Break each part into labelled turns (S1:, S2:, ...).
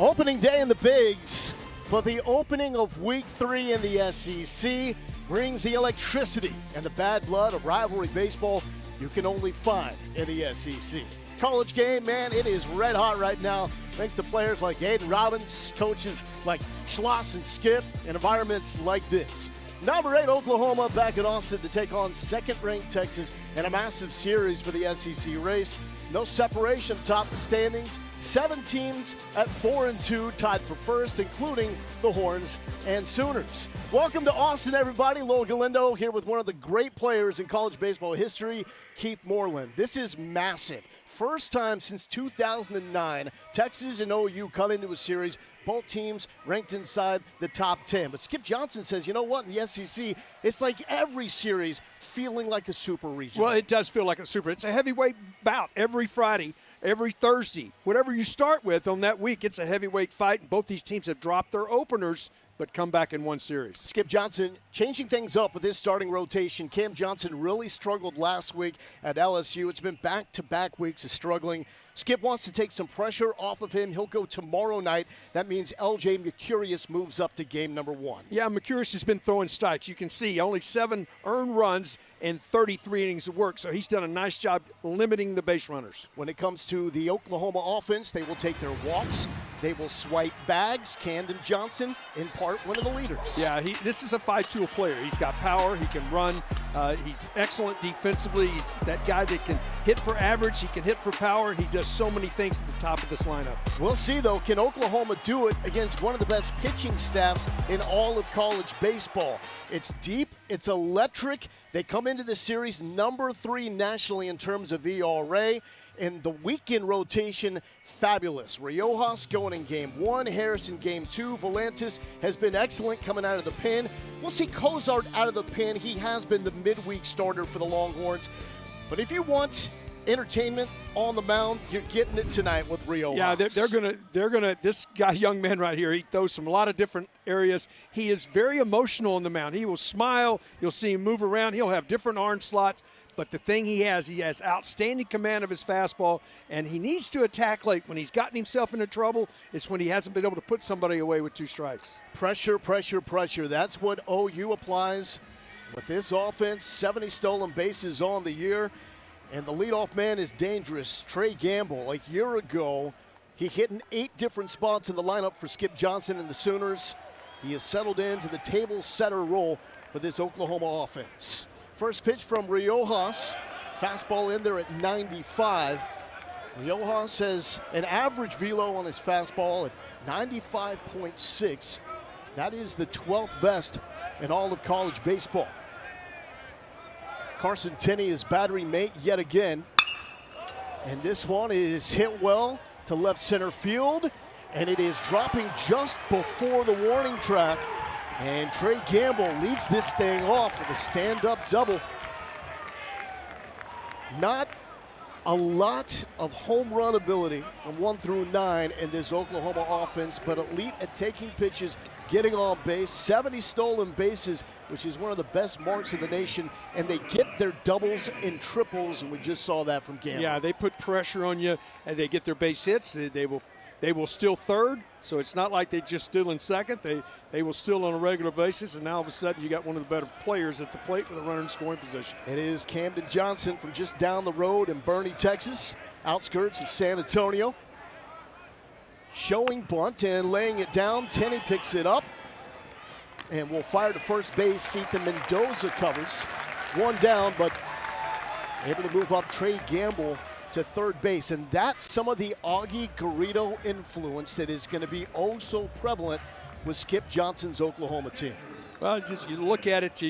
S1: Opening day in the Bigs, but the opening of Week 3 in the SEC brings the electricity and the bad blood of rivalry baseball you can only find in the SEC. College game, man, it is red hot right now thanks to players like Aiden Robbins, coaches like Schloss and Skip, and environments like this. Number 8, Oklahoma back in Austin to take on second-ranked Texas in a massive series for the SEC race. No separation atop the standings. 7 teams at 4-2 tied for first, including the Horns and Sooners. Welcome to Austin, everybody. Lowell Galindo here with one of the great players in college baseball history, Keith Moreland. This is massive. First time since 2009, Texas and OU come into a series, both teams ranked inside the top 10. But Skip Johnson says, you know what, in the SEC, it's like every series feeling like a super regional.
S2: Well, it does feel like a super. It's a heavyweight bout every Friday, every Thursday. Whatever you start with on that week, it's a heavyweight fight. And both these teams have dropped their openers but come back in one series.
S1: Skip Johnson changing things up with his starting rotation. Cam Johnson really struggled last week at LSU. It's been back-to-back weeks of struggling. Skip wants to take some pressure off of him. He'll go tomorrow night. That means LJ Mercurius moves up to game number 1.
S2: Yeah, Mercurius has been throwing strikes. You can see only 7 earned runs and 33 innings of work. So he's done a nice job limiting the base runners.
S1: When it comes to the Oklahoma offense, they will take their walks. They will swipe bags. Camden Johnson, in part, one of the leaders.
S2: Yeah, this is a 5-tool player. He's got power. He can run. He's excellent defensively. He's that guy that can hit for average. He can hit for power. He does so many things at the top of this lineup.
S1: We'll see, though. Can Oklahoma do it against one of the best pitching staffs in all of college baseball? It's deep. It's electric. They come into the series number 3 nationally in terms of ERA. And the weekend rotation, fabulous. Riojas going in game 1, Harrison game 2. Volantis has been excellent coming out of the pen. We'll see Cozart out of the pen. He has been the midweek starter for the Longhorns. But if you want entertainment on the mound, you're getting it tonight with Riojas.
S2: Yeah, they're gonna. This guy, young man right here, he throws from a lot of different areas. He is very emotional on the mound. He will smile. You'll see him move around. He'll have different arm slots. But the thing he has outstanding command of his fastball, and he needs to attack late. When he's gotten himself into trouble, it's when he hasn't been able to put somebody away with 2 strikes.
S1: Pressure, pressure, pressure. That's what OU applies with this offense. 70 stolen bases on the year. And the leadoff man is dangerous. Trey Gamble, a year ago, he hit in 8 different spots in the lineup for Skip Johnson and the Sooners. He has settled into the table setter role for this Oklahoma offense. First pitch from Riojas. Fastball in there at 95. Riojas has an average velo on his fastball at 95.6. That is the 12th best in all of college baseball. Carson Tenney is battery mate yet again. And this one is hit well to left center field. And it is dropping just before the warning track. And Trey Gamble leads this thing off with a stand-up double. Not a lot of home run ability from 1 through 9 in this Oklahoma offense, but elite at taking pitches, getting on base, 70 stolen bases, which is one of the best marks in the nation, and they get their doubles and triples, and we just saw that from Gamble.
S2: Yeah, they put pressure on you, and they get their base hits. They will steal third, so it's not like they just steal in second. They will steal on a regular basis, and now all of a sudden you got one of the better players at the plate with a runner in scoring position.
S1: It is Camden Johnson from just down the road in Boerne, Texas, outskirts of San Antonio. Showing bunt and laying it down. Tenney picks it up and will fire to first base. Ethan Mendoza covers. 1 down, but able to move up Trey Gamble to third base, and that's some of the Augie Garrido influence that is going to be oh so prevalent with Skip Johnson's Oklahoma team.
S2: Well, just you look at it,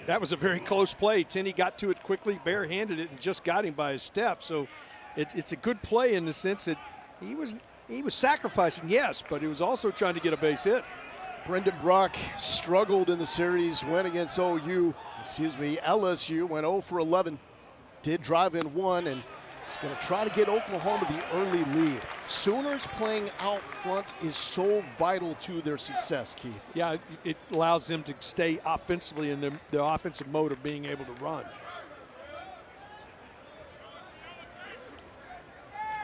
S2: that was a very close play. Tenney got to it quickly, barehanded it, and just got him by his step. So it's a good play in the sense that he was sacrificing, yes, but he was also trying to get a base hit.
S1: Brendan Brock struggled in the series, went against LSU, went 0 for 11, did drive in 1, and he's going to try to get Oklahoma the early lead. Sooners playing out front is so vital to their success, Keith.
S2: Yeah, it allows them to stay offensively in the offensive mode of being able to run.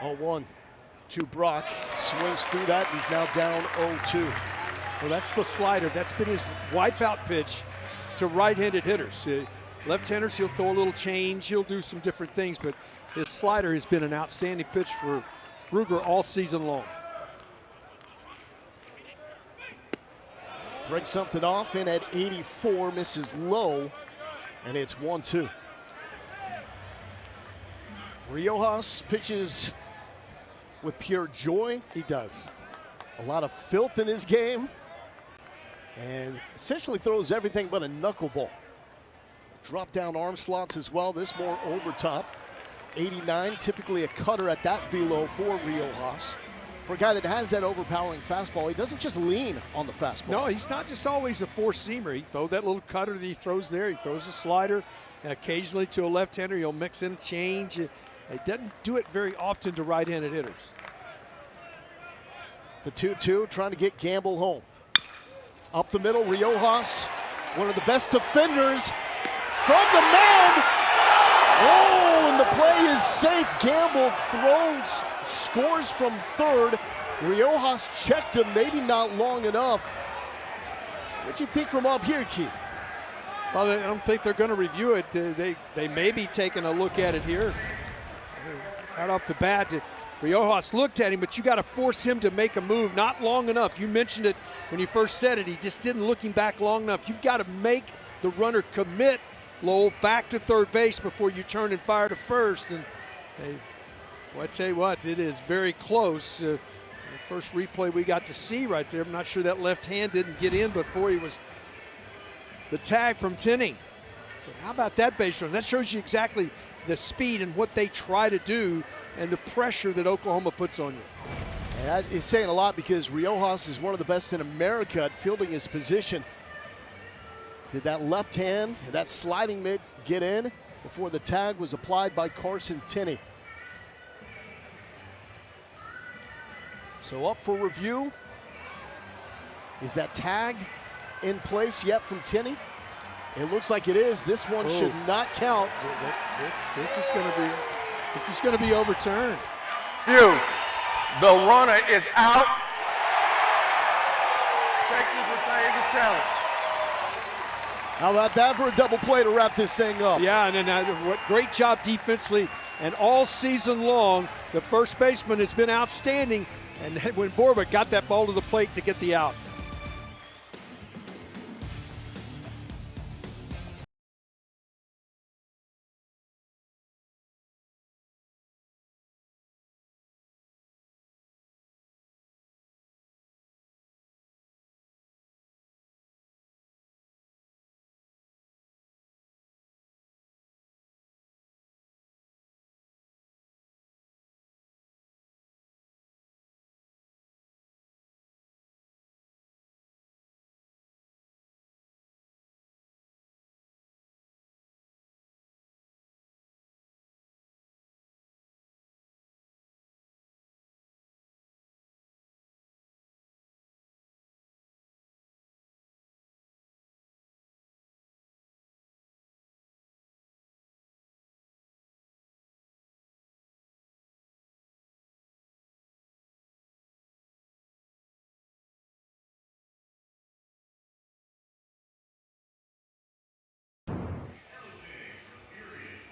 S1: 0-1. to Brock. Swings through that. He's now down 0-2.
S2: Well, that's the slider. That's been his wipeout pitch to right-handed hitters. Left-handers, he'll throw a little change. He'll do some different things, but his slider has been an outstanding pitch for Ruger all season long.
S1: Breaks something off in at 84, misses low, and it's 1-2. Riojas pitches with pure joy.
S2: He does.
S1: A lot of filth in his game, and essentially throws everything but a knuckleball. Drop down arm slots as well. This more over top. 89, typically a cutter at that velo for Riojas. For a guy that has that overpowering fastball, he doesn't just lean on the fastball.
S2: No, he's not just always a four-seamer. He throws that little cutter that he throws there. He throws a slider. Occasionally to a left-hander, he'll mix in a change. He doesn't do it very often to right-handed hitters.
S1: The 2-2, trying to get Gamble home. Up the middle, Riojas, one of the best defenders from the mound. Oh, and the play is safe. Gamble throws, scores from third. Riojas checked him, maybe not long enough. What'd you think from up here, Keith?
S2: Well, I don't think they're going to review it. They may be taking a look at it here. Right off the bat, Riojas looked at him, but you got to force him to make a move, not long enough. You mentioned it when you first said it. He just didn't looking back long enough. You've got to make the runner commit, Lowell, back to third base before you turn and fire to first. And well, I tell you what, it is very close. The first replay we got to see right there, I'm not sure that left hand didn't get in before he was the tag from Tenney. But how about that base run? That shows you exactly the speed and what they try to do and the pressure that Oklahoma puts on you.
S1: And that is saying a lot because Riojas is one of the best in America at fielding his position. Did that left hand, that sliding mid get in before the tag was applied by Carson Tenney? So up for review. Is that tag in place yet from Tenney? It looks like it is. This one should not count.
S2: This is going to be overturned.
S3: The runner is out. Texas retires the challenge.
S1: How about that for a double play to wrap this thing up?
S2: Yeah, and then what great job defensively. And all season long, the first baseman has been outstanding. And when Borba got that ball to the plate to get the out.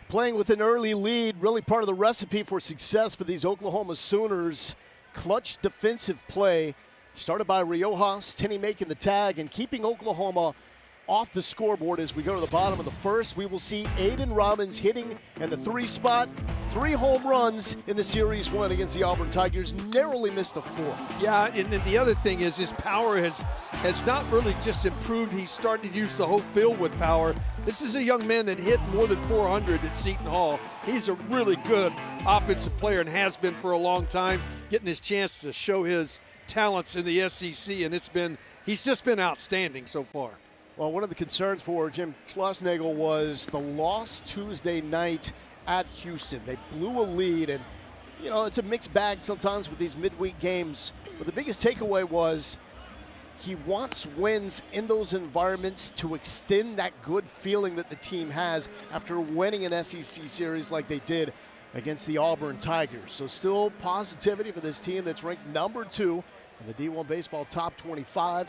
S1: Playing with an early lead, really part of the recipe for success for these Oklahoma Sooners. Clutch defensive play, started by Riojas, Tenney making the tag and keeping Oklahoma off the scoreboard as we go to the bottom of the first. We will see Aiden Robbins hitting in the 3 spot. 3 home runs in the Series 1 against the Auburn Tigers. Narrowly missed a 4th.
S2: Yeah, and the other thing is his power has not really just improved. He's starting to use the whole field with power. This is a young man that hit more than 400 at Seton Hall. He's a really good offensive player and has been for a long time, getting his chance to show his talents in the SEC, and he's just been outstanding so far.
S1: Well, one of the concerns for Jim Schlossnagle was the loss Tuesday night at Houston. They blew a lead, and, you know, it's a mixed bag sometimes with these midweek games. But the biggest takeaway was he wants wins in those environments to extend that good feeling that the team has after winning an SEC series like they did against the Auburn Tigers. So still positivity for this team that's ranked number 2 in the D1 Baseball Top 25,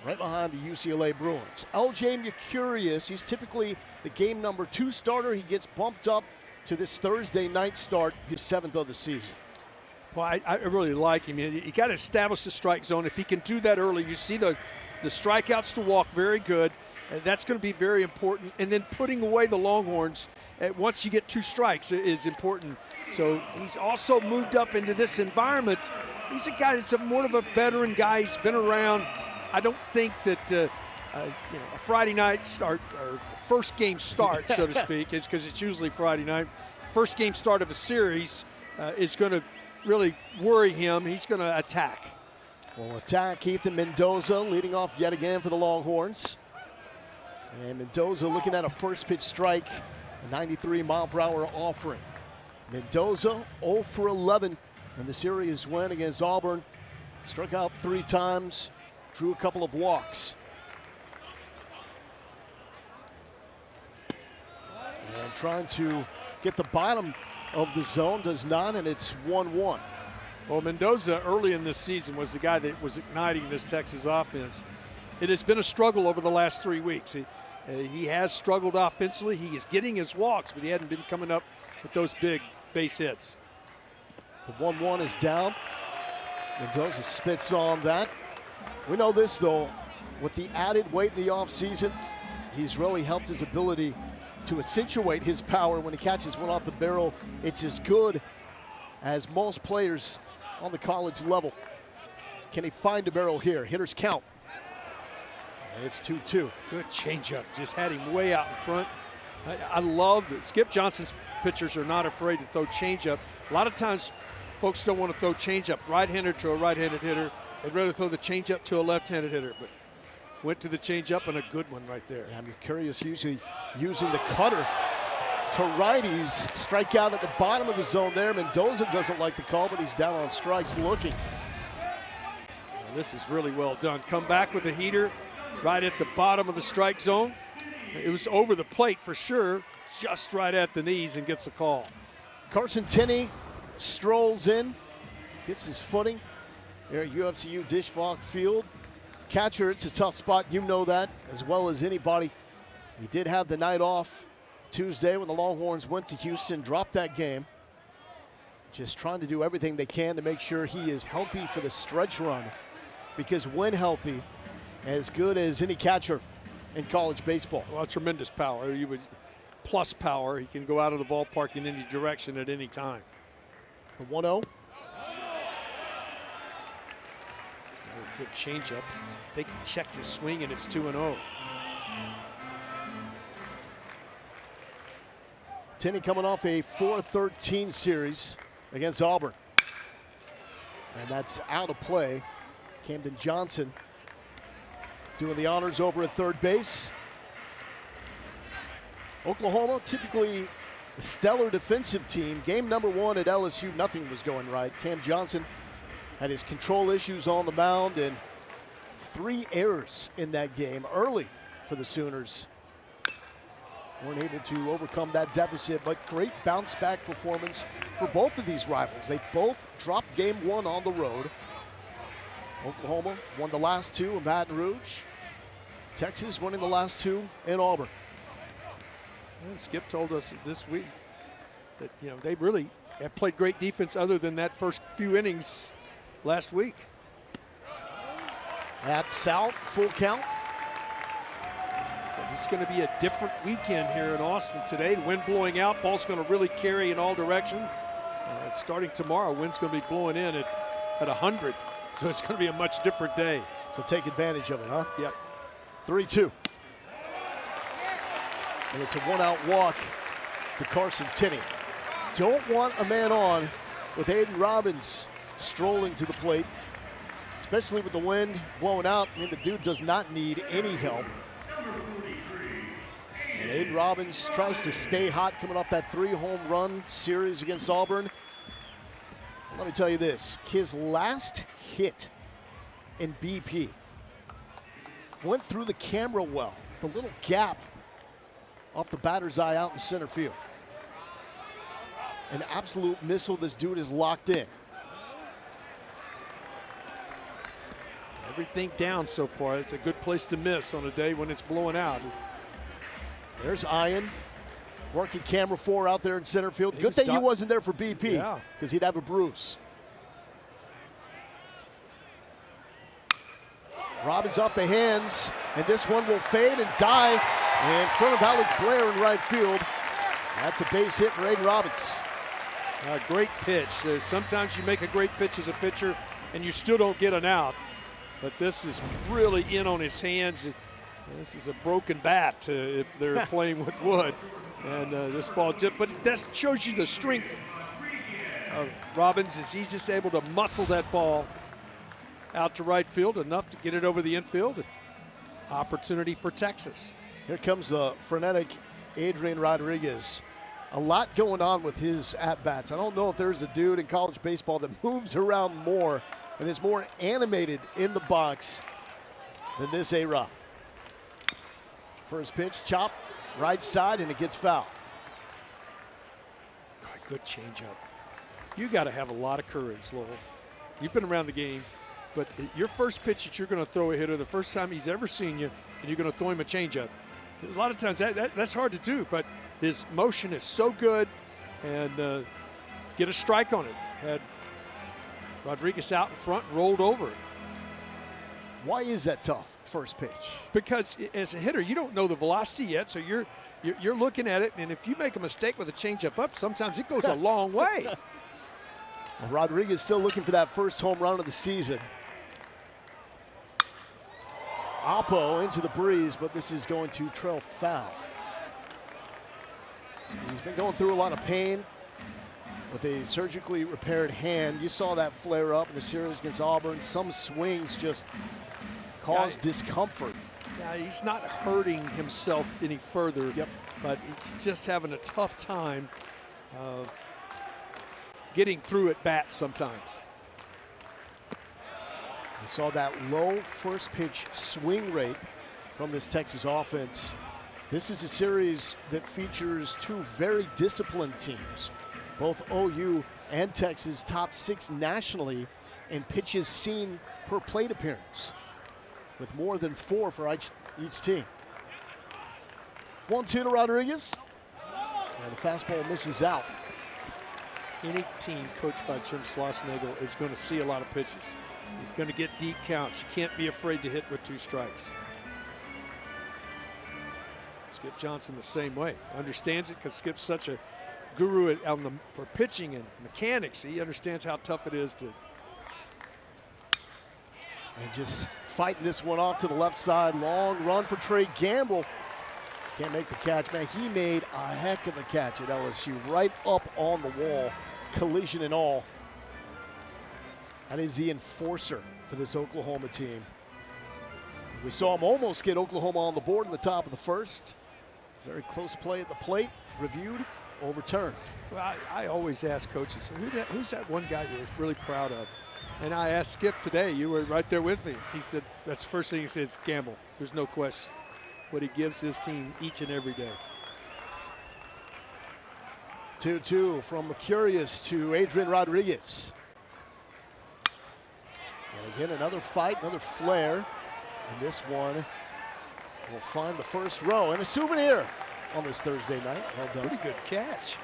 S1: right behind the UCLA Bruins. LJ Mercurius, he's typically the game number 2 starter. He gets bumped up to this Thursday night start, his 7th of the season.
S2: Well, I really like him. You got to establish the strike zone. If he can do that early, you see the strikeouts to walk, very good. That's going to be very important. And then putting away the Longhorns once you get 2 strikes is important. So he's also moved up into this environment. He's a guy that's more of a veteran guy. He's been around. I don't think that a Friday night start or first game start, so to speak, is because it's usually Friday night. First game start of a series is going to really worry him. He's going to attack.
S1: Will attack Ethan Mendoza, leading off yet again for the Longhorns. And Mendoza looking at a first pitch strike, a 93-mile-per-hour offering. Mendoza 0 for 11 in the series win against Auburn. Struck out 3 times, drew a couple of walks. And trying to get the bottom of the zone, does not, and it's 1-1.
S2: Well, Mendoza early in this season was the guy that was igniting this Texas offense. It has been a struggle over the last 3 weeks. He has struggled offensively. He is getting his walks, but he hadn't been coming up with those big base hits.
S1: The 1-1 is down. Mendoza spits on that. We know this, though, with the added weight in the offseason, he's really helped his ability to accentuate his power. When he catches one off the barrel, it's as good as most players on the college level. Can he find a barrel here? Hitters count. And it's 2-2.
S2: Good changeup. Just had him way out in front. I love that Skip Johnson's pitchers are not afraid to throw changeup. A lot of times, folks don't want to throw changeup right-hander to a right-handed hitter. They'd rather throw the changeup to a left-handed hitter. But went to the changeup and a good one right there.
S1: Yeah, I'm curious, usually using the cutter to righties. Strike out at the bottom of the zone there. Mendoza doesn't like the call, but he's down on strikes looking.
S2: Well, this is really well done. Come back with a heater right at the bottom of the strike zone. It was over the plate for sure, just right at the knees, and gets the call.
S1: Carson Tenney strolls in, gets his footing there at UFCU Disch-Falk Field. Catcher, it's a tough spot, you know that as well as anybody. He did have the night off Tuesday when the Longhorns went to Houston, dropped that game. Just trying to do everything they can to make sure he is healthy for the stretch run, because when healthy, as good as any catcher in college baseball.
S2: Well, tremendous power. Plus power. He can go out of the ballpark in any direction at any time.
S1: The 1-0.
S2: Good changeup. I think he checked his swing, and it's 2-0.
S1: Tenney coming off a 4-13 series against Auburn. And that's out of play. Camden Johnson doing the honors over at third base. Oklahoma, typically a stellar defensive team. Game number 1 at LSU, nothing was going right. Cam Johnson had his control issues on the mound, and 3 errors in that game early for the Sooners. Weren't able to overcome that deficit, but great bounce back performance for both of these rivals. They both dropped game 1 on the road. Oklahoma won the last 2 in Baton Rouge. Texas winning the last 2 in Auburn.
S2: And Skip told us this week that they really have played great defense other than that first few innings last week.
S1: That's out, full count.
S2: Because it's going to be a different weekend here in Austin today. The wind blowing out, ball's going to really carry in all directions. Starting tomorrow, wind's going to be blowing in at 100. So it's going to be a much different day.
S1: So take advantage of it, huh?
S2: Yep.
S1: 3-2. And it's a 1-out walk to Carson Tenney. Don't want a man on with Aiden Robbins strolling to the plate, especially with the wind blowing out. I mean, the dude does not need any help. And Aiden Robbins tries to stay hot coming off that 3-home run series against Auburn. Let me tell you this, his last hit in BP went through the camera well, the little gap off the batter's eye out in center field. an absolute missile. This dude is locked in.
S2: Everything down so far. It's a good place to miss on a day when it's blowing out.
S1: There's Ian working camera 4 out there in center field. Good
S2: was
S1: thing he wasn't there for BP,
S2: Yeah.
S1: because he'd have a bruise. Robbins off the hands, and this one will fade and die in front of Alec Blair in right field. That's a base hit for Aiden Robbins.
S2: A great pitch. Sometimes you make a great pitch as a pitcher and you still don't get an out. But this is really in on his hands. This is a broken bat if they're playing with wood. And this ball, but that shows you the strength of Robbins, is he's just able to muscle that ball out to right field enough to get it over the infield. Opportunity for Texas.
S1: Here comes the frenetic Adrian Rodriguez. A lot going on with his at-bats. I don't know if there's a dude in college baseball that moves around more and is more animated in the box than this A-Rod. First pitch, chop, right side, and it gets foul.
S2: Good changeup. You got to have a lot of courage, Lowell. You've been around the game, but your first pitch that you're going to throw a hitter, the first time he's ever seen you, and you're going to throw him a changeup. A lot of times that's hard to do, but his motion is so good, and get a strike on it. Had Rodriguez out in front, rolled over it.
S1: Why is that tough, first pitch?
S2: Because as a hitter, you don't know the velocity yet, so you're looking at it, and if you make a mistake with a changeup up, sometimes it goes a long way.
S1: Well, Rodriguez still looking for that first home run of the season. Oppo into the breeze, but this is going to trail foul. He's been going through a lot of pain with a surgically repaired hand. You saw that flare up in the series against Auburn. Some swings just cause discomfort.
S2: Yeah, he's not hurting himself any further, but he's just having a tough time getting through at bat sometimes.
S1: We saw that low first pitch swing rate from this Texas offense. This is a series that features two very disciplined teams. Both OU and Texas top 6 nationally in pitches seen per plate appearance, with more than 4 for each team. 1-2 to Rodriguez, and the fastball misses out.
S2: Any team coached by Jim Schlossnagle is going to see a lot of pitches. He's going to get deep counts. You can't be afraid to hit with 2 strikes. Skip Johnson the same way. Understands it because Skip's such a guru for pitching and mechanics. He understands how tough it is to.
S1: And just fighting this one off to the left side. Long run for Trey Gamble. Can't make the catch, man. He made a heck of a catch at LSU, right up on the wall, collision and all. That is the enforcer for this Oklahoma team. We saw him almost get Oklahoma on the board in the top of the first. Very close play at the plate, reviewed, overturned.
S2: Well, I always ask coaches, who's that one guy you're really proud of? And I asked Skip today, you were right there with me. He said, that's the first thing he says, Gamble. There's no question. What he gives his team each and every day.
S1: 2-2 from Mercurius to Adrian Rodriguez. And again, another fight, another flare. And this one will find the first row and a souvenir on this Thursday night. Well done.
S2: Pretty good catch.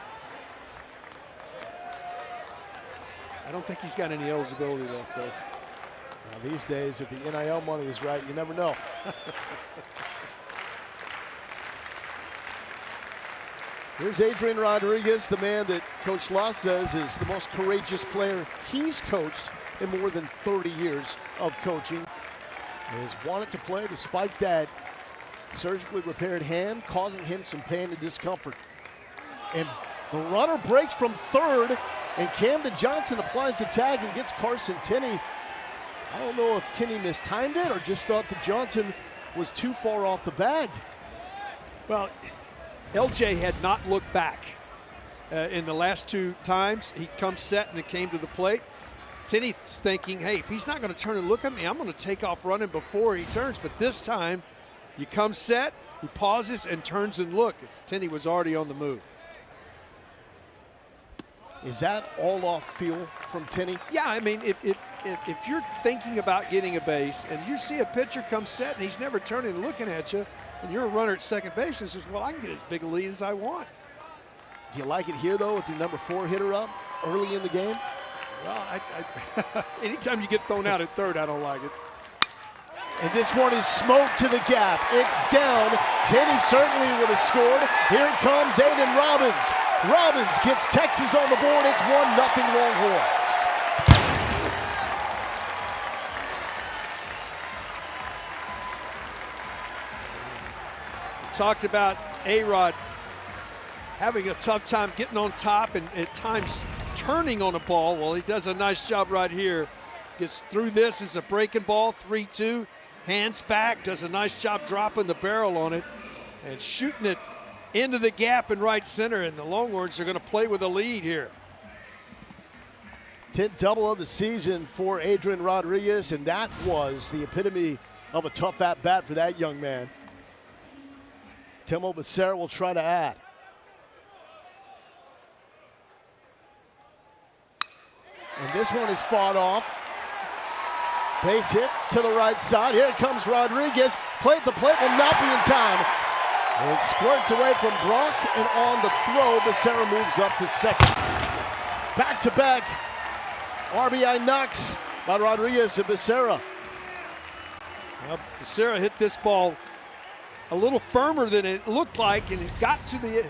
S2: I don't think he's got any eligibility left, though.
S1: Now, these days, if the NIL money is right, you never know. Here's Adrian Rodriguez, the man that Coach Loss says is the most courageous player he's coached in more than 30 years of coaching. He has wanted to play despite that surgically repaired hand, causing him some pain and discomfort. And the runner breaks from third, and Camden Johnson applies the tag and gets Carson Tenney. I don't know if Tenney mistimed it or just thought that Johnson was too far off the bag.
S2: Well, LJ had not looked back in the last 2 times. He comes set and it came to the plate. Tenney's thinking, hey, if he's not going to turn and look at me, I'm going to take off running before he turns. But this time, you come set, he pauses and turns and look. Tenney was already on the move.
S1: Is that all off feel from Tenney?
S2: Yeah, I mean, if you're thinking about getting a base and you see a pitcher come set and he's never turning and looking at you, and you're a runner at second base, and says, well, I can get as big a lead as I want.
S1: Do you like it here, though, with your number 4 hitter up early in the game?
S2: Well, anytime you get thrown out at third, I don't like it.
S1: And this one is smoked to the gap. It's down. Tenney certainly would have scored. Here it comes, Aiden Robbins. Robbins gets Texas on the board. It's 1-0 Longhorns.
S2: Talked about A-Rod having a tough time getting on top and at times turning on a ball. Well, he does a nice job right here. Gets through this as a breaking ball, 3-2. Hands back, does a nice job dropping the barrel on it and shooting it into the gap in right center. And the Longhorns are going to play with a lead here.
S1: 10th double of the season for Adrian Rodriguez, and that was the epitome of a tough at-bat for that young man. Timo Becerra will try to add. And this one is fought off. Base hit to the right side. Here comes Rodriguez. Plate, the plate will not be in time. And it squirts away from Brock, and on the throw, Becerra moves up to second. Back-to-back RBI knocks by Rodriguez and Becerra.
S2: Well, Becerra hit this ball a little firmer than it looked like, and it got to the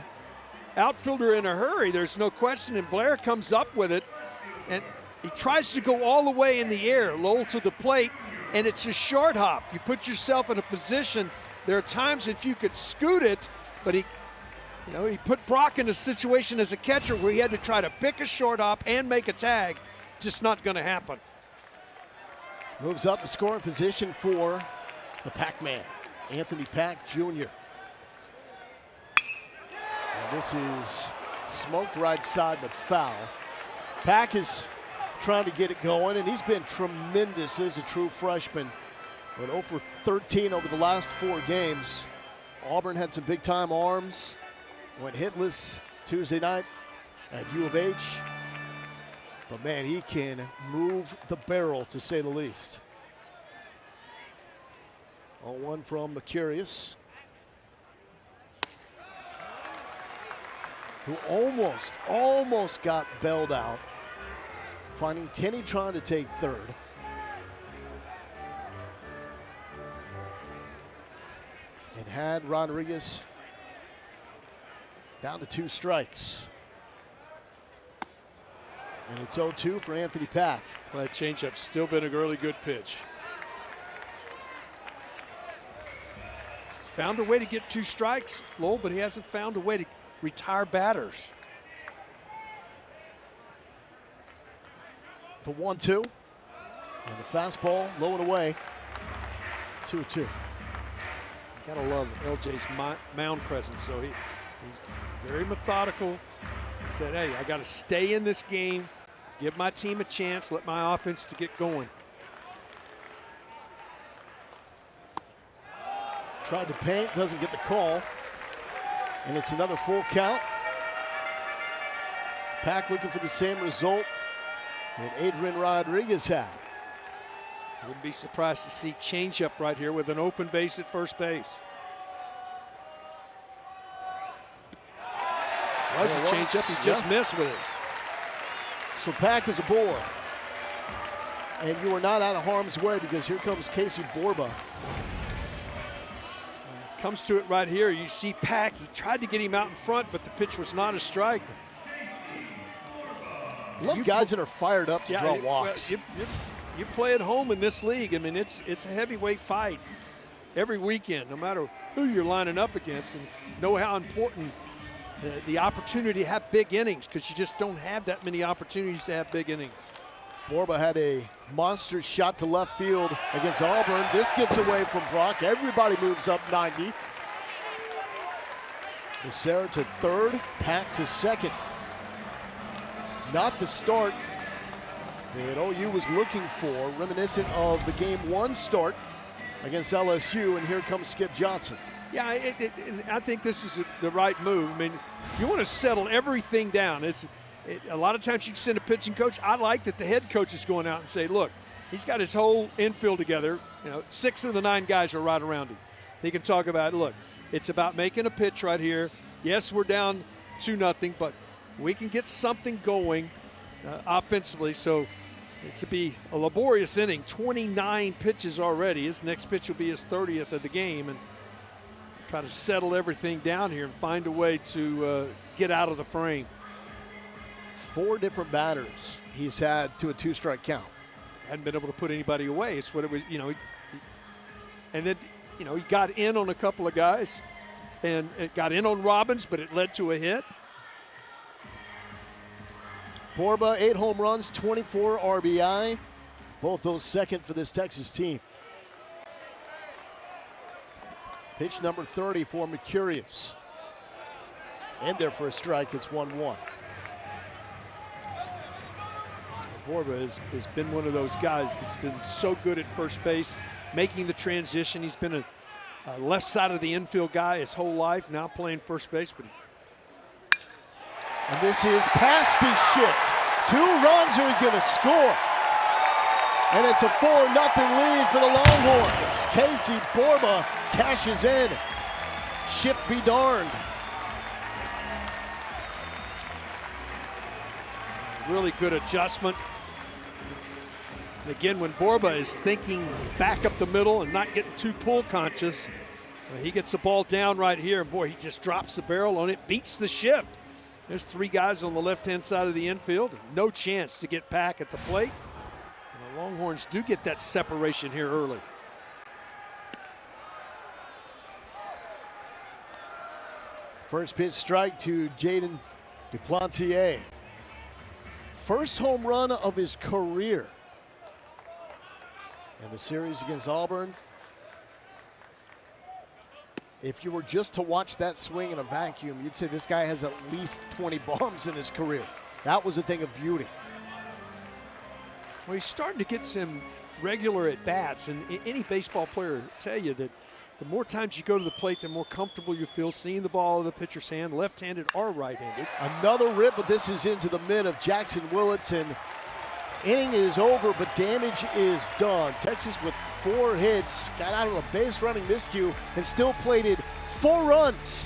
S2: outfielder in a hurry. There's no question, and Blair comes up with it, and he tries to go all the way in the air, low to the plate, and it's a short hop. You put yourself in a position. There are times if you could scoot it, but he put Brock in a situation as a catcher where he had to try to pick a short hop and make a tag. Just not going to happen.
S1: Moves up the scoring position for the Pac-Man, Anthony Pack Jr. And this is smoked right side, but foul. Pack is trying to get it going, and he's been tremendous as a true freshman. But 0 for 13 over the last 4 games. Auburn had some big-time arms. Went hitless Tuesday night at U of H. But, man, he can move the barrel, to say the least. 0-1 from Mercurius, who almost got bailed out, finding Tenney trying to take third. And had Rodriguez down to 2 strikes. And it's 0-2 for Anthony Pack.
S2: Well, that changeup's still been a really good pitch. He's found a way to get 2 strikes, Lowell, but he hasn't found a way to retire batters.
S1: The 1-2. And the fastball low and away. 2-2.
S2: Gotta love LJ's mound presence. So he's very methodical. He said, hey, I got to stay in this game, give my team a chance, let my offense to get going.
S1: Tried to paint, doesn't get the call. And it's another full count. Pack looking for the same result that Adrian Rodriguez had.
S2: Wouldn't be surprised to see changeup right here with an open base at first base. Was a changeup, he just missed with it.
S1: So Pack is aboard. And you are not out of harm's way, because here comes Casey Borba.
S2: Comes to it right here. You see Pack, he tried to get him out in front, but the pitch was not a strike.
S1: Love guys that are fired up to draw walks.
S2: You play at home in this league. I mean, it's a heavyweight fight every weekend, no matter who you're lining up against, and know how important the opportunity to have big innings, because you just don't have that many opportunities to have big innings.
S1: Borba had a monster shot to left field against Auburn. This gets away from Brock. Everybody moves up 90. Becerra to third, Pack to second. Not the start that OU was looking for, reminiscent of the Game 1 start against LSU, and here comes Skip Johnson.
S2: Yeah, and I think this is the right move. I mean, you want to settle everything down. A lot of times you send a pitching coach. I like that the head coach is going out and say, look, he's got his whole infield together. 6 of the 9 guys are right around him. He can talk about, look, it's about making a pitch right here. Yes, we're down 2-0, but we can get something going offensively. So this will be a laborious inning. 29 pitches already. His next pitch will be his 30th of the game, and try to settle everything down here and find a way to get out of the frame.
S1: 4 different batters he's had to a 2-strike count.
S2: Hadn't been able to put anybody away. It's what it was, and then, he got in on a couple of guys, and it got in on Robbins, but it led to a hit.
S1: Borba, 8 home runs, 24 RBI. Both those second for this Texas team. Pitch number 30 for Mercurius. In there for a strike, it's 1-1.
S2: Borba has been one of those guys that's been so good at first base, making the transition. He's been a left side of the infield guy his whole life, now playing first base.
S1: And this is past the shift. 2 runs are going to score. And it's a 4-0 lead for the Longhorns. Casey Borba cashes in. Shift be darned.
S2: Really good adjustment. And again, when Borba is thinking back up the middle and not getting too pull conscious, he gets the ball down right here, and boy, he just drops the barrel on it, beats the shift. There's 3 guys on the left-hand side of the infield. No chance to get back at the plate. And the Longhorns do get that separation here early.
S1: First pitch strike to Jaden Duplantier. First home run of his career. And the series against Auburn, if you were just to watch that swing in a vacuum, you'd say this guy has at least 20 bombs in his career. That was a thing of beauty.
S2: Well, he's starting to get some regular at-bats, and any baseball player will tell you that the more times you go to the plate, the more comfortable you feel seeing the ball in the pitcher's hand, left-handed or right-handed.
S1: Another rip, but this is into the mid of Jackson Willits, and inning is over, but damage is done. Texas with 4 hits, got out of a base running miscue, and still plated 4 runs.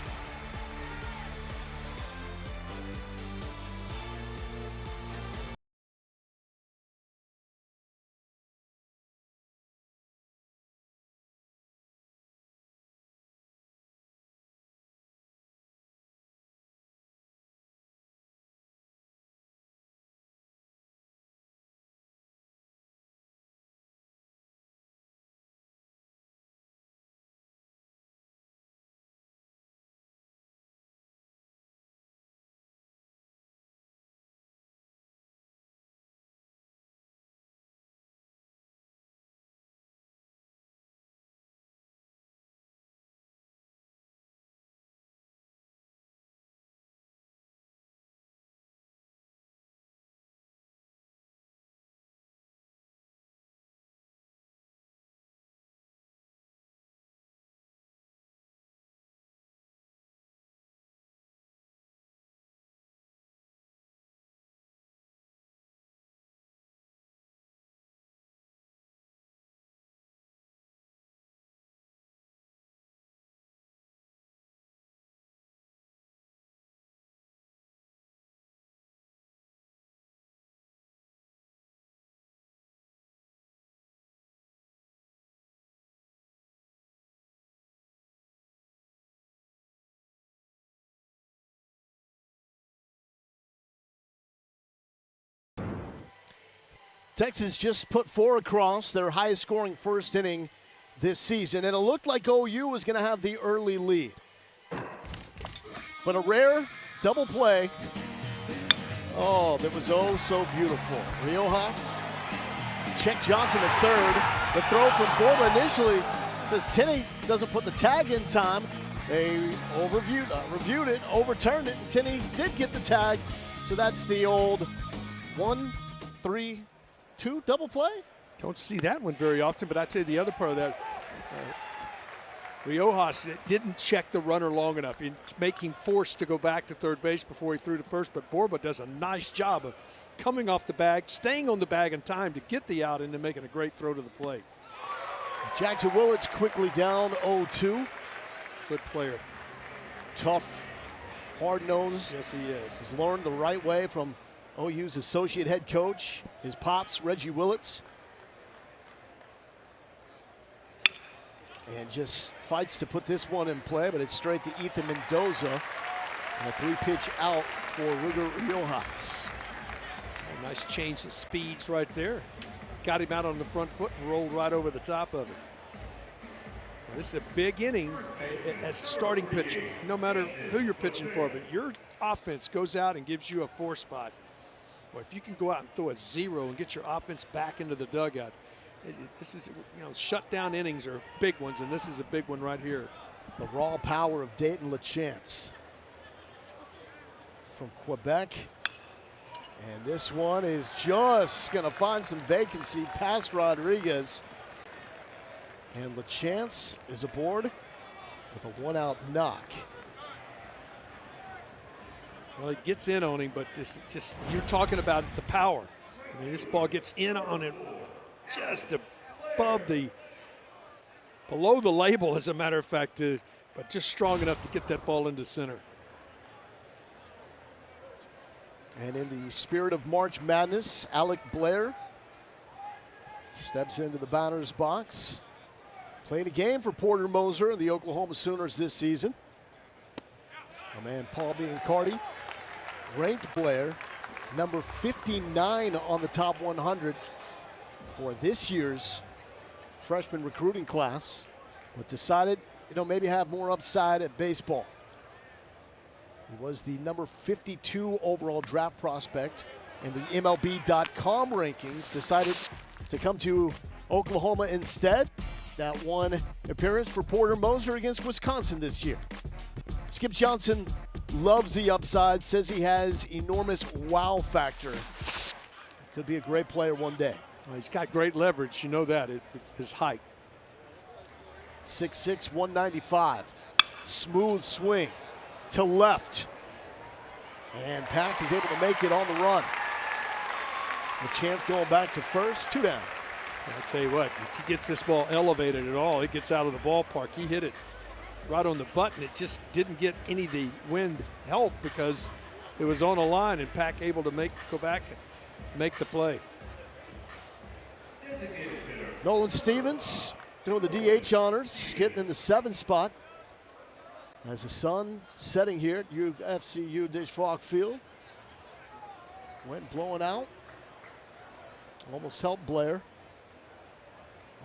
S1: Texas just put 4 across, their highest scoring first inning this season, and it looked like OU was going to have the early lead. But a rare double play. Oh, that was oh so beautiful. Riojas, check Johnson at third. The throw from Borba initially says Tenney doesn't put the tag in time. They reviewed it, overturned it, and Tenney did get the tag. So that's the old 1-3-2 double play.
S2: Don't see that one very often, but I'd say the other part of that, Riojas didn't check the runner long enough. It's making forced to go back to third base before he threw to first, but Borba does a nice job of coming off the bag, staying on the bag in time to get the out, and then making a great throw to the plate.
S1: Jackson Willits quickly down 0-2.
S2: Good player.
S1: Tough, hard-nosed.
S2: Yes, he is.
S1: He's learned the right way from OU's associate head coach, his pops, Reggie Willits. And just fights to put this one in play, but it's straight to Ethan Mendoza. And a 3-pitch out for Ruger Riojas.
S2: A nice change of speeds right there. Got him out on the front foot and rolled right over the top of it. Well, this is a big inning as a starting pitcher, no matter who you're pitching for, but your offense goes out and gives you a 4 spot. Well, if you can go out and throw a 0 and get your offense back into the dugout, this is, shutdown innings are big ones, and this is a big one right here.
S1: The raw power of Dayton LaChance from Quebec. And this one is just going to find some vacancy past Rodriguez. And LaChance is aboard with a 1-out knock.
S2: Well, it gets in on him, but just you're talking about the power. I mean, this ball gets in on him just below the label, as a matter of fact, but just strong enough to get that ball into center.
S1: And in the spirit of March Madness, Alec Blair steps into the batter's box. Played a game for Porter Moser and the Oklahoma Sooners this season. My man Paul Biancardi ranked Blair number 59 on the top 100 for this year's freshman recruiting class, but decided, maybe have more upside at baseball. He was the number 52 overall draft prospect in the MLB.com rankings. Decided to come to Oklahoma instead. That one appearance for Porter Moser against Wisconsin this year. Skip Johnson loves the upside, says he has enormous wow factor. Could be a great player one day.
S2: Well, he's got great leverage, you know that, with his height.
S1: 6'6", 195. Smooth swing to left. And Pack is able to make it on the run. A chance going back to first, 2 down.
S2: I'll tell you what, if he gets this ball elevated at all, it gets out of the ballpark. He hit it right on the button. It just didn't get any of the wind help because it was on a line, and Pack able to go back and make the play.
S1: Nolan Stevens doing the DH honors, getting in the 7th spot. As the sun setting here at UFCU Dish Falk Field. Wind blowing out. Almost helped Blair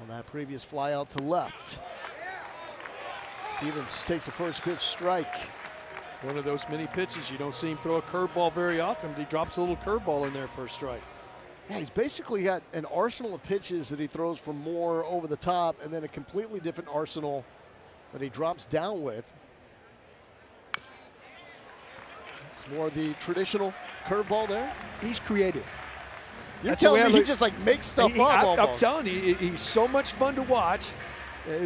S1: on that previous fly out to left. Stevens takes a first pitch strike.
S2: One of those many pitches. You don't see him throw a curveball very often, but he drops a little curveball in there for a strike.
S1: Yeah, he's basically got an arsenal of pitches that he throws from more over the top, and then a completely different arsenal that he drops down with. It's more the traditional curveball there.
S2: He's creative.
S1: You're telling me he just makes stuff up almost.
S2: I'm telling you, he's so much fun to watch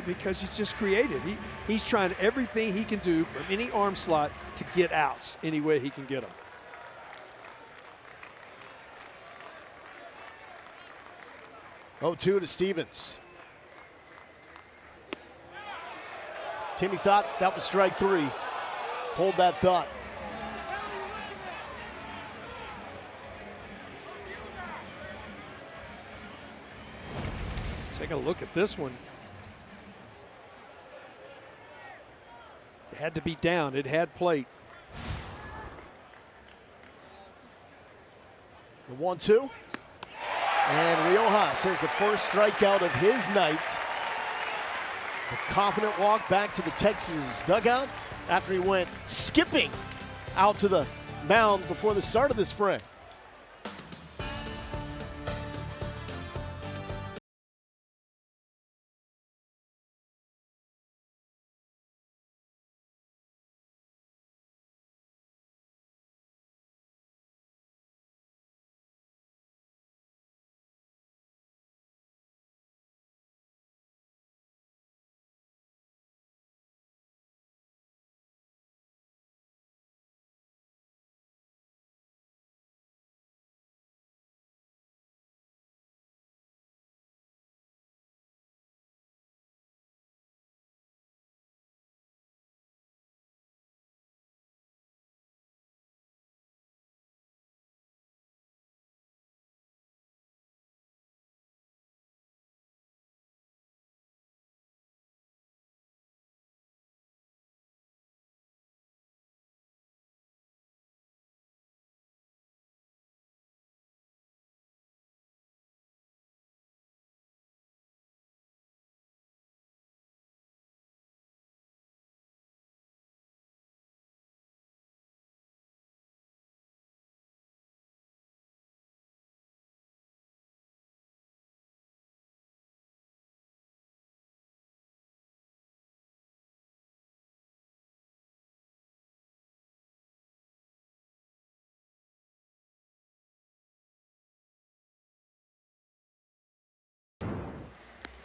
S2: because he's just creative. He's trying everything he can do from any arm slot to get outs any way he can get them.
S1: Oh, 2 to Stevens. Tinney thought that was strike 3. Hold that thought.
S2: Take a look at this one. It had to be down. It had plate.
S1: The 1-2. And Riojas has the first strikeout of his night. A confident walk back to the Texas dugout after he went skipping out to the mound before the start of this frame.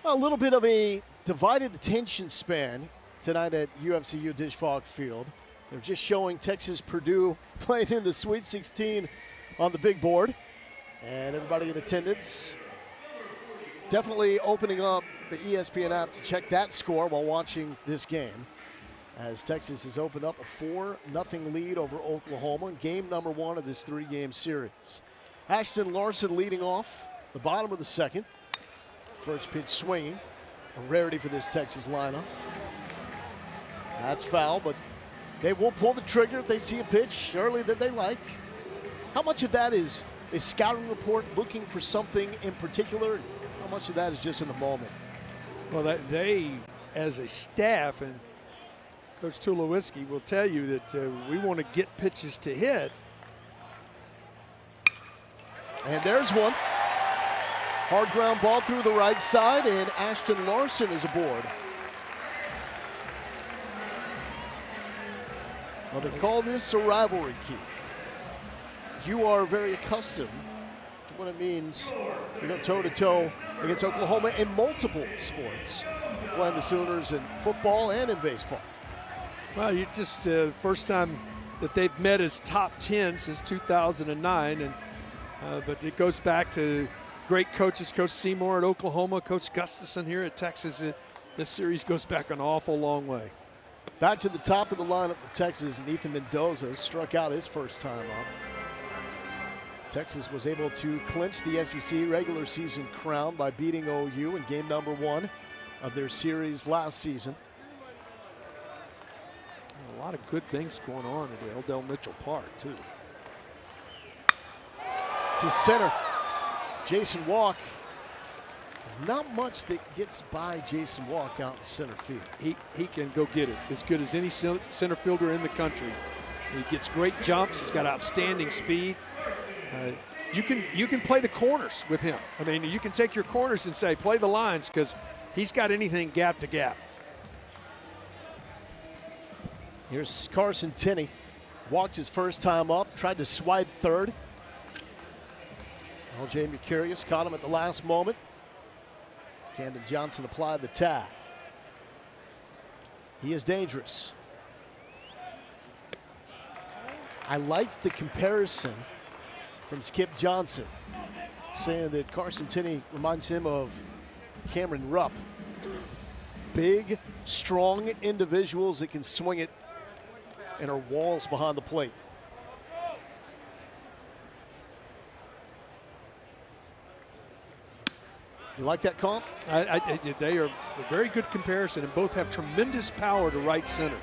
S1: A little bit of a divided attention span tonight at UFCU Disch-Falk Field. They're just showing Texas Purdue playing in the Sweet 16 on the big board. And everybody in attendance definitely opening up the ESPN app to check that score while watching this game, as Texas has opened up a 4-0 lead over Oklahoma in game number 1 of this 3-game series. Ashton Larson leading off the bottom of the second. First pitch swinging, a rarity for this Texas lineup. That's foul, but they will pull the trigger if they see a pitch early that they like. How much of that is a scouting report looking for something in particular? How much of that is just in the moment?
S2: Well, they, as a staff, and Coach Tulowitzki will tell you that we want to get pitches to hit.
S1: And there's one. Hard ground ball through the right side, and Ashton Larson is aboard. Well, they call this a rivalry, Keith. You are very accustomed to what it means to go toe-to-toe against Oklahoma in multiple sports, playing the Sooners in football and in baseball.
S2: Well, you just first time that they've met as top 10 since 2009, and but it goes back to great coaches, Coach Seymour at Oklahoma, Coach Gustafson here at Texas. This series goes back an awful long way.
S1: Back to the top of the lineup for Texas, Nathan Mendoza struck out his first time up. Texas was able to clinch the SEC regular season crown by beating OU in game number 1 of their series last season.
S2: A lot of good things going on at Eldell Mitchell Park, too.
S1: To center, Jason Walk. There's not much that gets by Jason Walk out in center field.
S2: He can go get it as good as any center fielder in the country. He gets great jumps. He's got outstanding speed. You can play the corners with him. I mean, you can take your corners and say, play the lines, because he's got anything gap to gap.
S1: Here's Carson Tenney. Walked his first time up, tried to swipe third. LJ Mercurius caught him at the last moment. Camden Johnson applied the tag. He is dangerous. I like the comparison from Skip Johnson, saying that Carson Tenney reminds him of Cameron Rupp. Big, strong individuals that can swing it and are walls behind the plate. You like that comp?
S2: They are a very good comparison, and both have tremendous power to right center.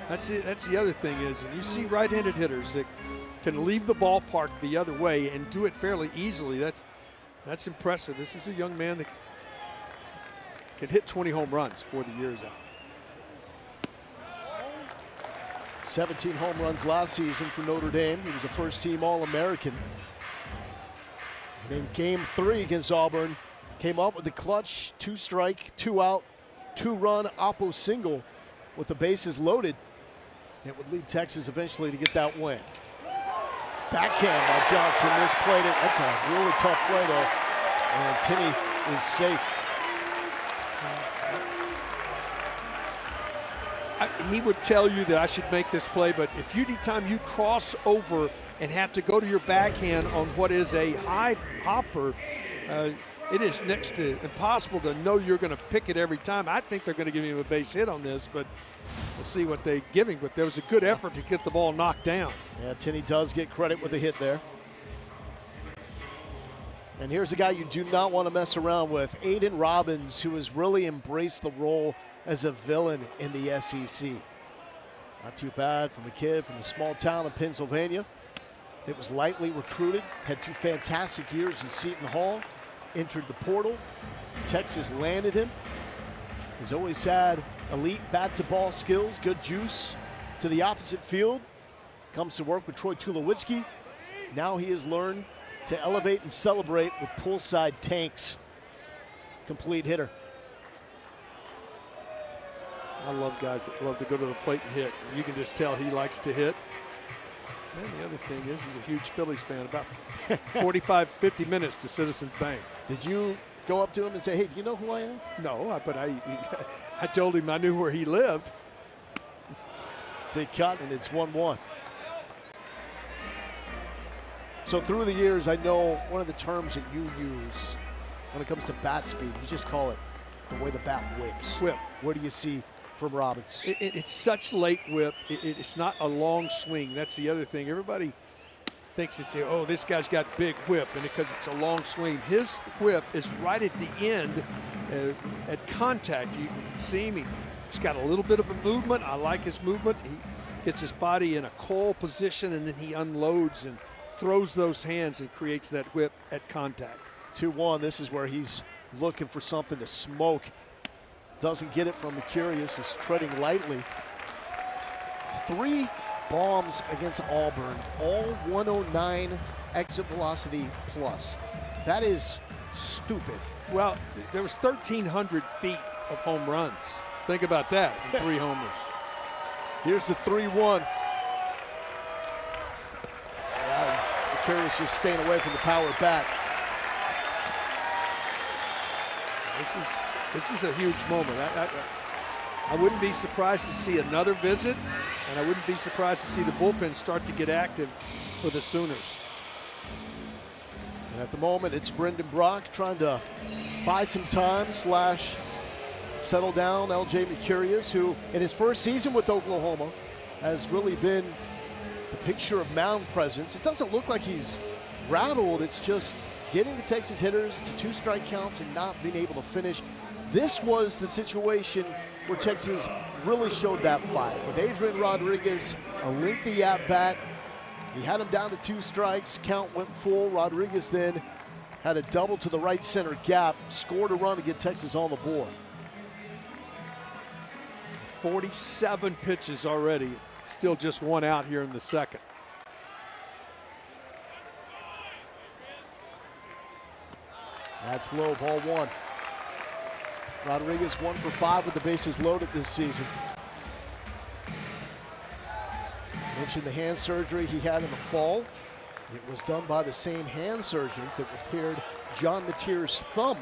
S2: That's the other thing is, and you see right-handed hitters that can leave the ballpark the other way and do it fairly easily. That's impressive. This is a young man that can hit 20 home runs before the year's out.
S1: 17 home runs last season for Notre Dame. He was a first-team All-American. And in Game 3 against Auburn, came up with the clutch 2-strike, 2-out, 2-run Oppo single with the bases loaded. It would lead Texas eventually to get that win. Backhand by Johnson, misplayed it. That's a really tough play though. And Tenney is safe.
S2: He would tell you that I should make this play, but if anytime you cross over and have to go to your backhand on what is a high hopper, it is next to impossible to know you're going to pick it every time. I think they're going to give him a base hit on this, but we'll see what they give him. But there was a good effort to get the ball knocked down.
S1: Yeah, Tenney does get credit with a hit there. And here's a guy you do not want to mess around with, Aiden Robbins, who has really embraced the role as a villain in the SEC. Not too bad from a kid from a small town in Pennsylvania. It was lightly recruited, had 2 fantastic years in Seton Hall, entered the portal. Texas landed him. He's always had elite bat-to-ball skills, good juice to the opposite field. Comes to work with Troy Tulowitzki. Now he has learned to elevate and celebrate with poolside tanks. Complete hitter.
S2: I love guys that love to go to the plate and hit. You can just tell he likes to hit. And the other thing is he's a huge Phillies fan. About 45, 50 minutes to Citizens Bank.
S1: Did you go up to him and say, hey, do you know who I am?
S2: No, but I told him I knew where he lived.
S1: Big cut, and it's 1-1. So through the years, I know one of the terms that you use when it comes to bat speed, you just call it the way the bat whips.
S2: Whip.
S1: What do you see from Robbins?
S2: It's such late whip. It's not a long swing. That's the other thing. Everybody thinks it's, oh, this guy's got big whip, and because it's a long swing. His whip is right at the end at contact. You can see him. He's got a little bit of a movement. I like his movement. He gets his body in a coil position, and then he unloads and throws those hands and creates that whip at contact.
S1: 2-1. This is where he's looking for something to smoke. Doesn't get it from Mercurius, who's treading lightly. 3 bombs against Auburn, all 109 exit velocity plus. That is stupid.
S2: Well, there was 1,300 feet of home runs. Think about that, 3 homers.
S1: Here's the 3-1. Mercurius just staying away from the power bat.
S2: This is a huge moment. I wouldn't be surprised to see another visit, and I wouldn't be surprised to see the bullpen start to get active for the Sooners.
S1: And at the moment, it's Brendan Brock trying to buy some time / settle down L.J. Mercurius, who in his first season with Oklahoma has really been the picture of mound presence. It doesn't look like he's rattled. It's just getting the Texas hitters to 2 strike counts and not being able to finish. This was the situation where Texas really showed that fight. With Adrian Rodriguez, a lengthy at-bat, he had him down to 2 strikes, count went full. Rodriguez then had a double to the right center gap, scored a run to get Texas on the board.
S2: 47 pitches already, still just 1 out here in the second.
S1: That's low, ball 1. Rodriguez 1 for 5 with the bases loaded this season. Mentioned the hand surgery he had in the fall. It was done by the same hand surgeon that repaired John Mateer's thumb.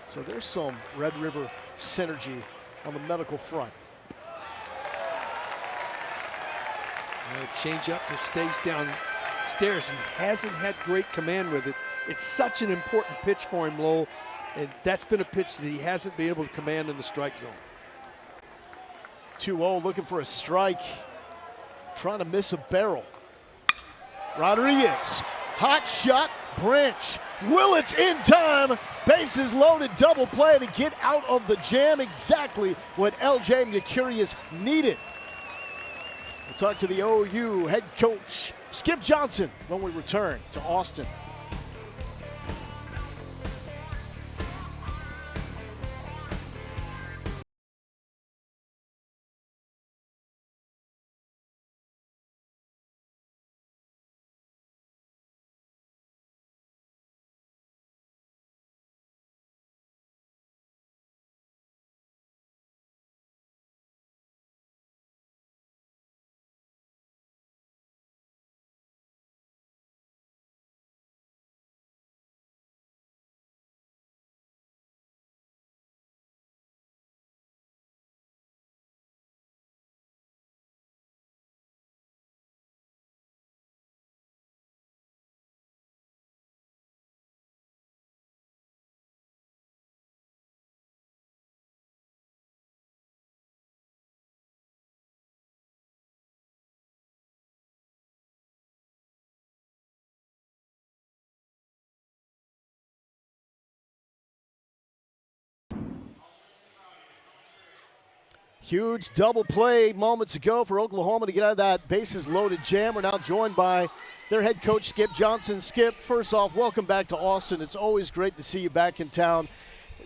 S1: So there's some Red River synergy on the medical front.
S2: And a change up just stays downstairs. He hasn't had great command with it. It's such an important pitch for him, Lowell, and that's been a pitch that he hasn't been able to command in the strike zone.
S1: 2-0, looking for a strike, trying to miss a barrel. Rodriguez, hot shot, Branch. Will it's in time? Bases loaded, double play to get out of the jam. Exactly what L.J. Mercurius needed. We'll talk to the OU head coach, Skip Johnson, when we return to Austin. Huge double play moments ago for Oklahoma to get out of that bases loaded jam. We're now joined by their head coach, Skip Johnson. Skip, first off, welcome back to Austin. It's always great to see you back in town.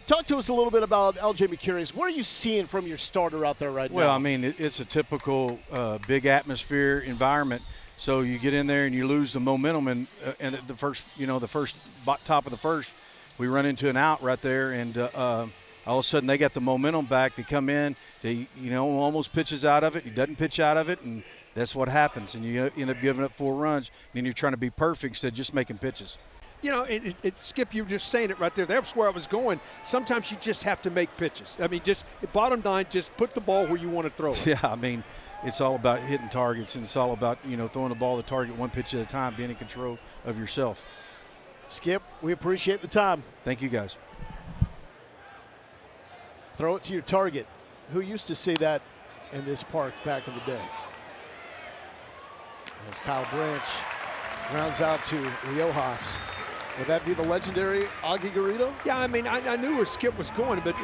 S1: Talk to us a little bit about L.J. Mercurius. What are you seeing from your starter out there right now?
S4: Well, I mean, it's a typical big atmosphere environment. So you get in there and you lose the momentum, and at the first, top of the first, we run into an out right there, and all of a sudden they got the momentum back. They come in, they almost pitches out of it. He doesn't pitch out of it, and that's what happens. And you end up giving up 4 runs. And then you're trying to be perfect instead of just making pitches.
S2: You know, Skip, you were just saying it right there. That's where I was going. Sometimes you just have to make pitches. I mean, just bottom line, just put the ball where you want to throw it.
S4: Yeah, I mean, it's all about hitting targets, and it's all about, throwing the ball to the target one pitch at a time, being in control of yourself.
S1: Skip, we appreciate the time.
S4: Thank you, guys.
S1: Throw it to your target. Who used to say that in this park back in the day? As Kyle Branch rounds out to Riojas. Would that be the legendary Augie Garrido?
S2: Yeah, I mean, I knew where Skip was going, but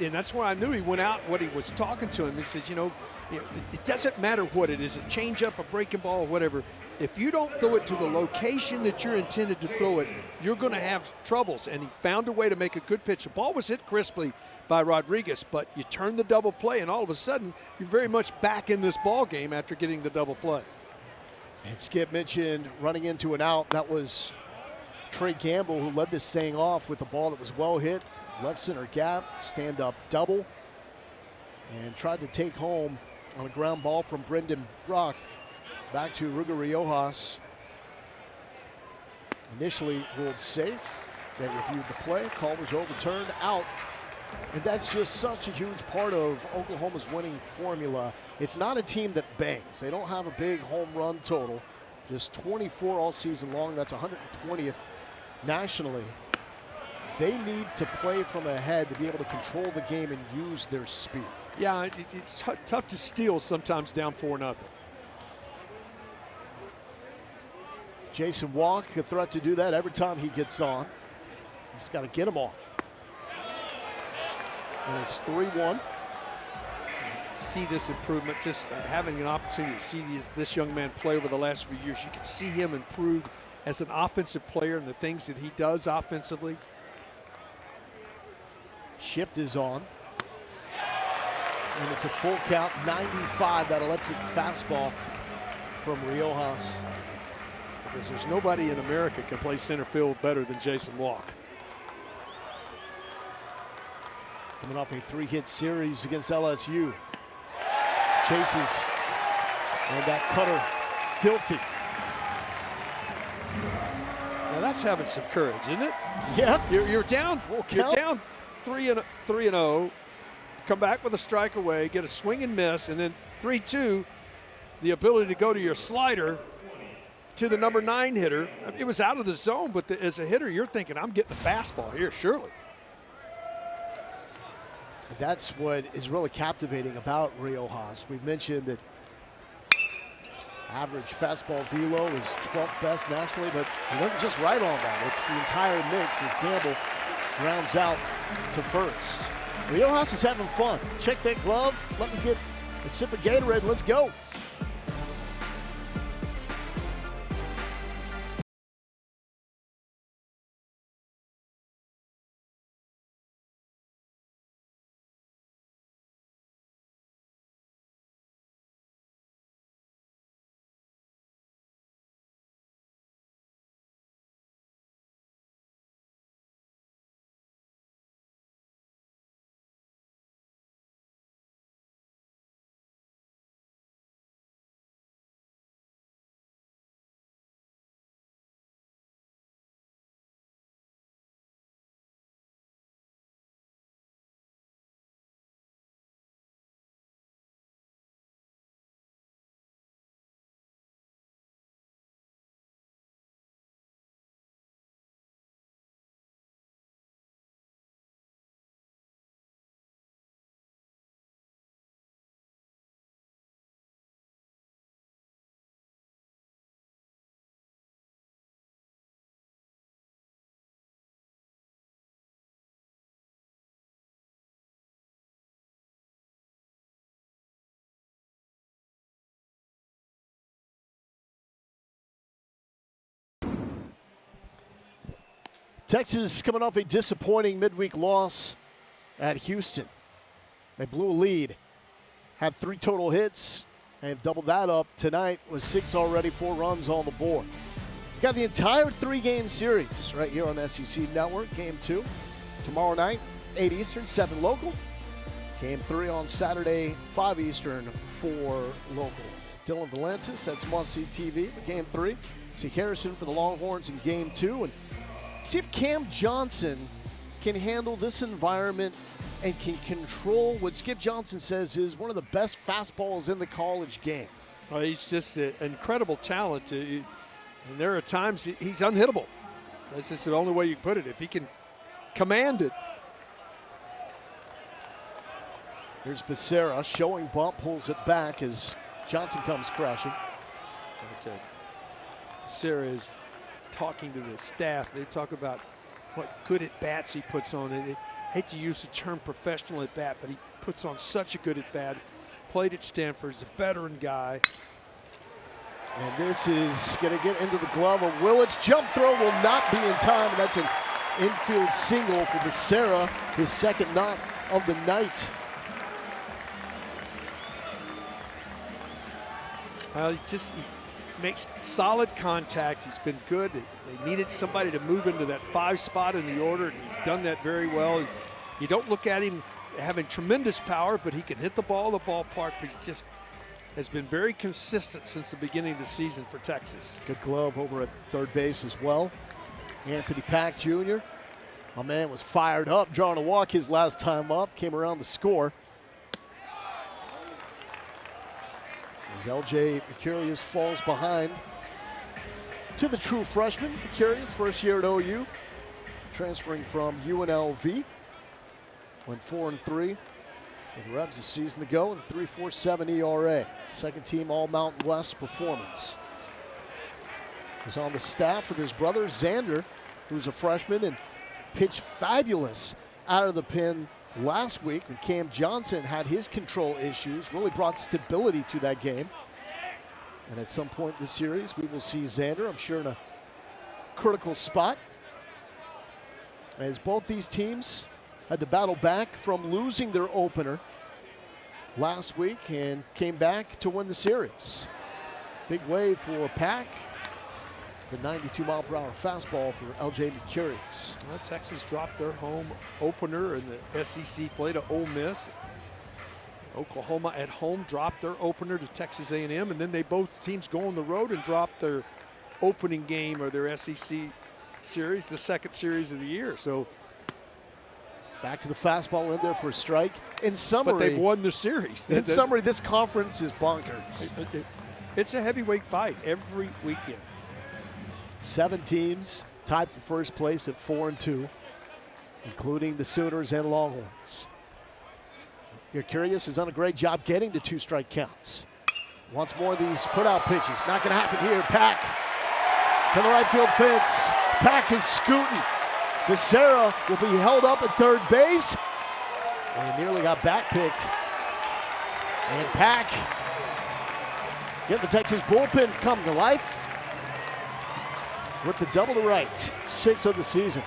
S2: and that's why I knew he went out, what he was talking to him. He says, it doesn't matter what it is, a changeup, a breaking ball, whatever. If you don't throw it to the location that you're intended to throw it, you're going to have troubles. And he found a way to make a good pitch. The ball was hit crisply by Rodriguez, but you turn the double play, and all of a sudden, you're very much back in this ball game after getting the double play.
S1: And Skip mentioned running into an out. That was Trey Gamble who led this thing off with a ball that was well hit, left center gap, stand up double, and tried to take home on a ground ball from Brendan Brock back to Ruger Riojas. Initially ruled safe. They reviewed the play. Call was overturned, out. And that's just such a huge part of Oklahoma's winning formula. It's not a team that bangs. They don't have a big home run total. Just 24 all season long. That's 120th nationally. They need to play from ahead to be able to control the game and use their speed.
S2: Yeah, it's tough to steal sometimes down 4-0.
S1: Jason Walk, a threat to do that every time he gets on. He's got to get him off. And it's 3-1.
S2: See this improvement, just having an opportunity to see this young man play over the last few years. You can see him improve as an offensive player and the things that he does offensively.
S1: Shift is on. And it's a full count, 95, that electric fastball from Riojas.
S2: Because there's nobody in America can play center field better than Jason Walk.
S1: Coming off a 3-hit series against LSU. Chases, and that cutter, filthy.
S2: Now that's having some courage, isn't it?
S1: Yeah.
S2: You're down. You're
S1: count.
S2: down 3-0. Come back with a strike away, get a swing and miss, and then 3-2. The ability to go to your slider to the number 9 hitter. It was out of the zone, but as a hitter, you're thinking, I'm getting a fastball here, surely.
S1: That's what is really captivating about Riojas. We've mentioned that average fastball velo is 12th best nationally, but he doesn't just ride on that. It's the entire mix as Gamble rounds out to first. Riojas is having fun. Check that glove. Let me get a sip of Gatorade. Let's go. Texas coming off a disappointing midweek loss at Houston. They blew a lead, had 3 total hits, and have doubled that up tonight with 6 already, 4 runs on the board. We've got the entire 3-game series right here on the SEC Network. Game 2 tomorrow night, 8 Eastern, 7 local. Game 3 on Saturday, 5 Eastern, 4 local. Dylan Valensis, that's must-see TV for Game 3. See Harrison for the Longhorns in Game 2, and See if Cam Johnson can handle this environment and can control what Skip Johnson says is one of the best fastballs in the college game.
S2: Well, he's just an incredible talent. And there are times he's unhittable. That's just the only way you can put it. If he can command it.
S1: Here's Becerra showing bump, pulls it back as Johnson comes crashing.
S2: That's it. Sarah is talking to the staff. They talk about what good at bats he puts on. I hate to use the term professional at bat, but he puts on such a good at bat. Played at Stanford, he's a veteran guy.
S1: And this is going to get into the glove of Willits. Jump throw will not be in time. And that's an infield single for Becerra, his second knock of the night.
S2: He makes solid contact. He's been good. They needed somebody to move into that 5 spot in the order, and he's done that very well. You don't look at him having tremendous power, but he can hit the ball in the ballpark, but he just has been very consistent since the beginning of the season for Texas.
S1: Good glove over at third base as well. Anthony Pack Jr. My man was fired up, drawing a walk his last time up, came around to score. As LJ Mercurius falls behind to the true freshman. Mercurius, first year at OU, transferring from UNLV. Went 4-3 with the Rebs a season ago with a 3.47 ERA. Second team All Mountain West performance. He's on the staff with his brother Xander, who's a freshman and pitched fabulous out of the pen last week when Cam Johnson had his control issues, really brought stability to that game. And at some point this series, we will see Xander, I'm sure, in a critical spot. As both these teams had to battle back from losing their opener last week and came back to win the series. Big wave for Pack. The 92-mile-per-hour fastball for LJ Mercurius.
S2: Well, Texas dropped their home opener in the SEC play to Ole Miss. Oklahoma at home dropped their opener to Texas A&M, and then both teams go on the road and drop their opening game of their SEC series, the second series of the year. So
S1: back to the fastball in there for a strike. In summary,
S2: but they've won the series.
S1: In summary, this conference is bonkers.
S2: It's a heavyweight fight every weekend.
S1: 7 teams tied for first place at 4-2, including the Sooners and Longhorns. Mercurius has done a great job getting to 2 strike counts. Once more these put-out pitches. Not going to happen here. Pack to the right field fence. Pack is scooting. Becerra will be held up at third base and nearly got back-picked. And Pack get the Texas bullpen come to life with the double to right, 6 of the season.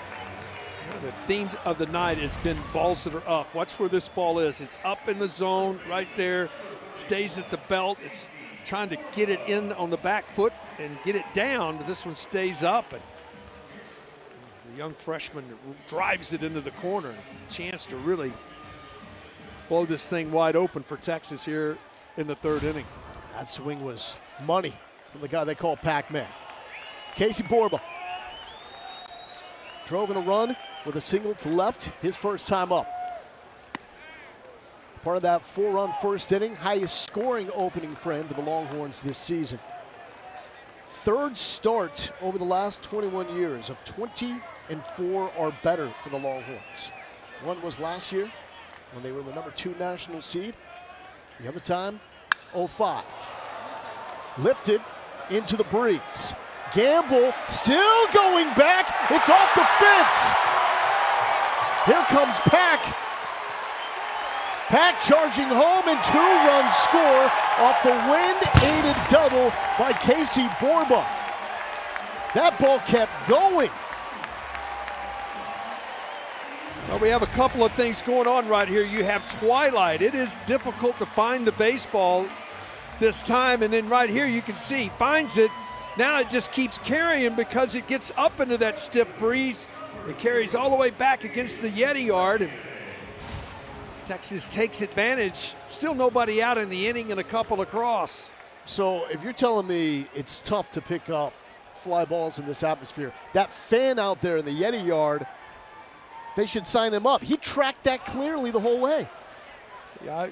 S2: The theme of the night has been balls that are up. Watch where this ball is. It's up in the zone right there, stays at the belt. It's trying to get it in on the back foot and get it down, but this one stays up. And the young freshman drives it into the corner. A chance to really blow this thing wide open for Texas here in the 3rd inning.
S1: That swing was money from the guy they call Pac-Man. Casey Borba drove in a run with a single to left, his first time up. Part of that 4-run first inning, highest scoring opening for him for the Longhorns this season. 3rd start over the last 21 years of 20-4 or better for the Longhorns. One was last year when they were the number 2 national seed. The other time, 05. Lifted into the breeze. Gamble still going back. It's off the fence. Here comes Pack. Pack charging home and 2-run score off the wind-aided double by Casey Borba. That ball kept going.
S2: Well, we have a couple of things going on right here. You have twilight. It is difficult to find the baseball this time. And then right here you can see, finds it. Now it just keeps carrying because it gets up into that stiff breeze. It carries all the way back against the Yeti yard. And Texas takes advantage. Still nobody out in the inning and a couple across.
S1: So if you're telling me it's tough to pick up fly balls in this atmosphere. That fan out there in the Yeti yard, they should sign him up. He tracked that clearly the whole way.
S2: Yeah,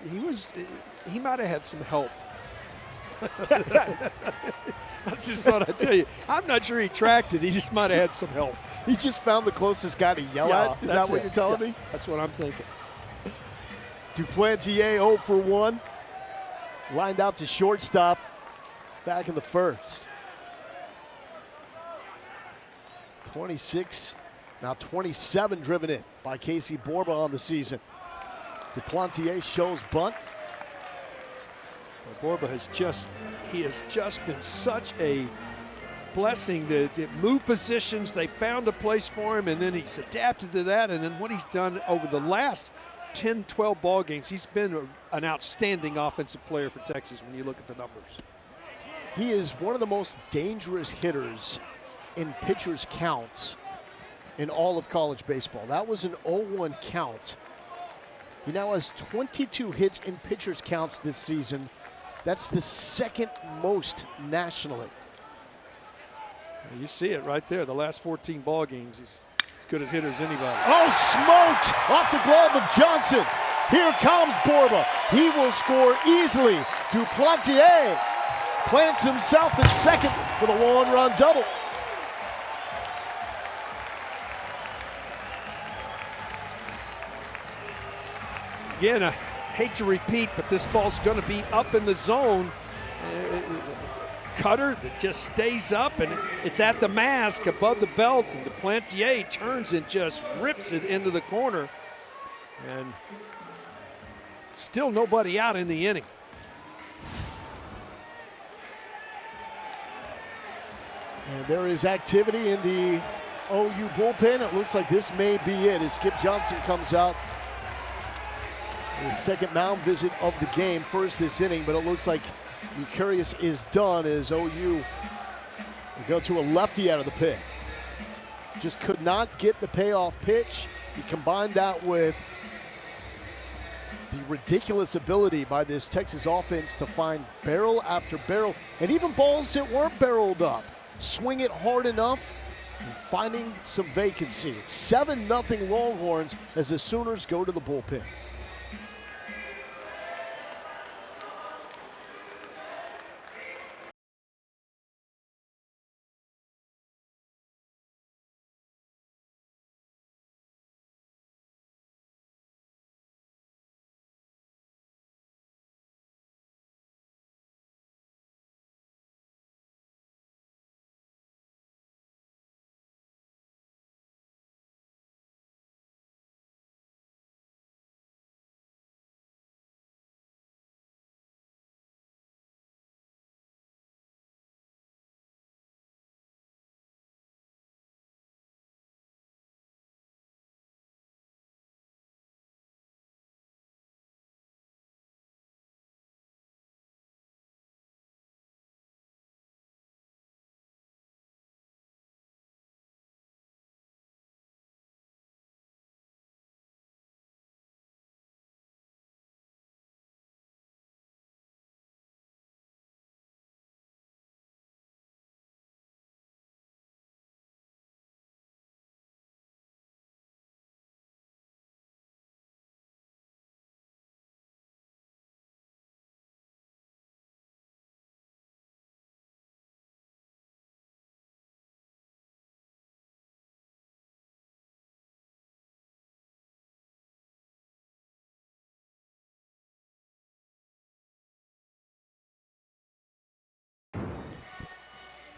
S2: he might have had some help. I just thought I'd tell you. I'm not sure he tracked it. He just might have had some help.
S1: He just found the closest guy to yell at? Is that what you're telling me?
S2: That's what I'm thinking.
S1: Duplantier 0 for 1. Lined out to shortstop back in the first. 26, now 27 driven in by Casey Borba on the season. Duplantier shows bunt.
S2: Borba has just been such a blessing to move positions. They found a place for him, and then he's adapted to that. And then what he's done over the last 10, 12 ball games, he's been an outstanding offensive player for Texas when you look at the numbers.
S1: He is one of the most dangerous hitters in pitchers' counts in all of college baseball. That was an 0-1 count. He now has 22 hits in pitchers' counts this season. That's the second most nationally.
S2: You see it right there. The last 14 ball games, he's as good a hitter as anybody.
S1: Oh, smoked off the glove of Johnson. Here comes Borba. He will score easily. Duplantier plants himself at second for the one-run double.
S2: Again, I hate to repeat, but this ball's going to be up in the zone. Cutter that just stays up, and it's at the mask above the belt, and Duplantier turns and just rips it into the corner. And still nobody out in the inning.
S1: And there is activity in the OU bullpen. It looks like this may be it as Skip Johnson comes out. His second mound visit of the game, first this inning, but it looks like Mercurius is done as OU will go to a lefty out of the pit. Just could not get the payoff pitch. You combine that with the ridiculous ability by this Texas offense to find barrel after barrel, and even balls that weren't barreled up. Swing it hard enough and finding some vacancy. It's 7-0 Longhorns as the Sooners go to the bullpen.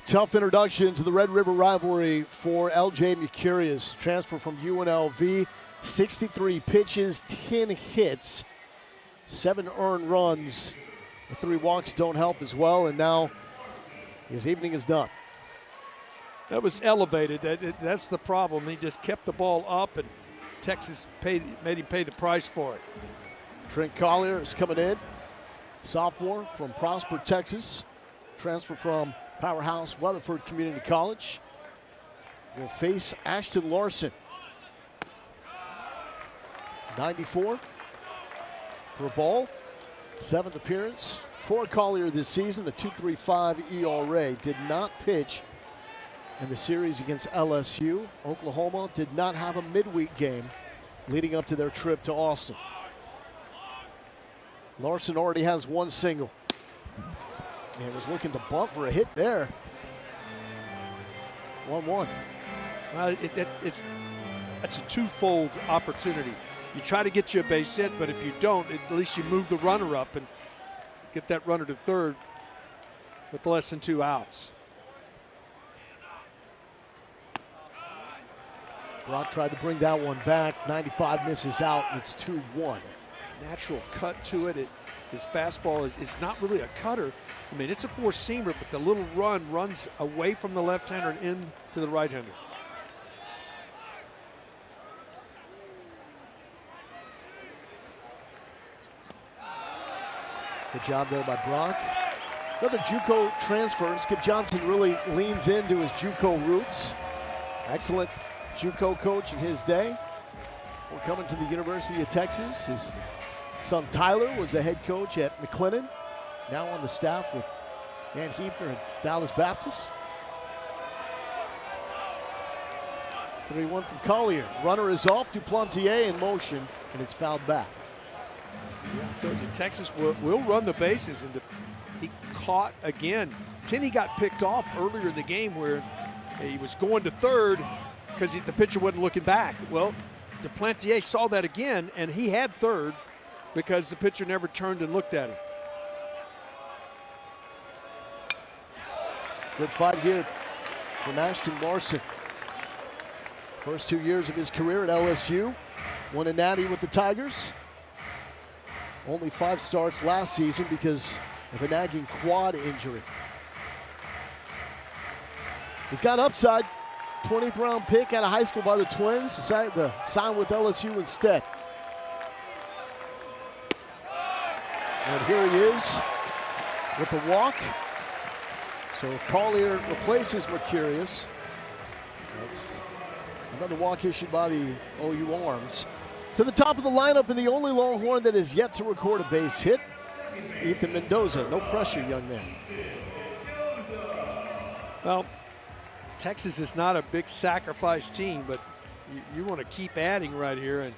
S1: Tough introduction to the Red River rivalry for LJ Mercurius. Transfer from UNLV, 63 pitches, 10 hits, 7 earned runs. The 3 walks don't help as well, and now his evening is done.
S2: That was elevated. That's the problem. He just kept the ball up, and Texas made him pay the price for it.
S1: Trent Collier is coming in, sophomore from Prosper, Texas. Transfer from powerhouse Weatherford Community College. Will face Ashton Larson. 94 for a ball. 7th appearance for Collier this season. A 2.35 ERA. Did not pitch in the series against LSU. Oklahoma did not have a midweek game leading up to their trip to Austin. Larson already has one single. And was looking to bump for a hit there. 1-1.
S2: Well, that's a twofold opportunity. You try to get you a base hit, but if you don't, at least you move the runner up and get that runner to third with less than 2 outs.
S1: Brock tried to bring that one back. 95 misses out, and it's 2-1.
S2: Natural cut to it. His fastball is not really a cutter. I mean, it's a four-seamer, but the little run runs away from the left-hander and into the right-hander.
S1: Good job there by Brock. Another JUCO transfer. Skip Johnson really leans into his JUCO roots. Excellent JUCO coach in his day. Before coming to the University of Texas, his son Tyler was the head coach at McLennan. Now on the staff with Dan Hefner at Dallas Baptist. 3-1 from Collier. Runner is off. Duplantier in motion, and it's fouled back.
S2: Yeah, I told you, Texas will run the bases, and he caught again. Tenney got picked off earlier in the game where he was going to third because the pitcher wasn't looking back. Well, Duplantier saw that again, and he had third because the pitcher never turned and looked at him.
S1: Good fight here from Ashton Larson. First 2 years of his career at LSU. Won a natty with the Tigers. Only 5 starts last season because of a nagging quad injury. He's got upside. 20th round pick out of high school by the Twins. Decided to sign with LSU instead. And here he is with a walk. So Collier replaces Mercurius. That's another walk issued by the OU Arms. To the top of the lineup, and the only Longhorn that is yet to record a base hit, Ethan Mendoza. No pressure, young man.
S2: Well, Texas is not a big sacrifice team, but you want to keep adding right here, and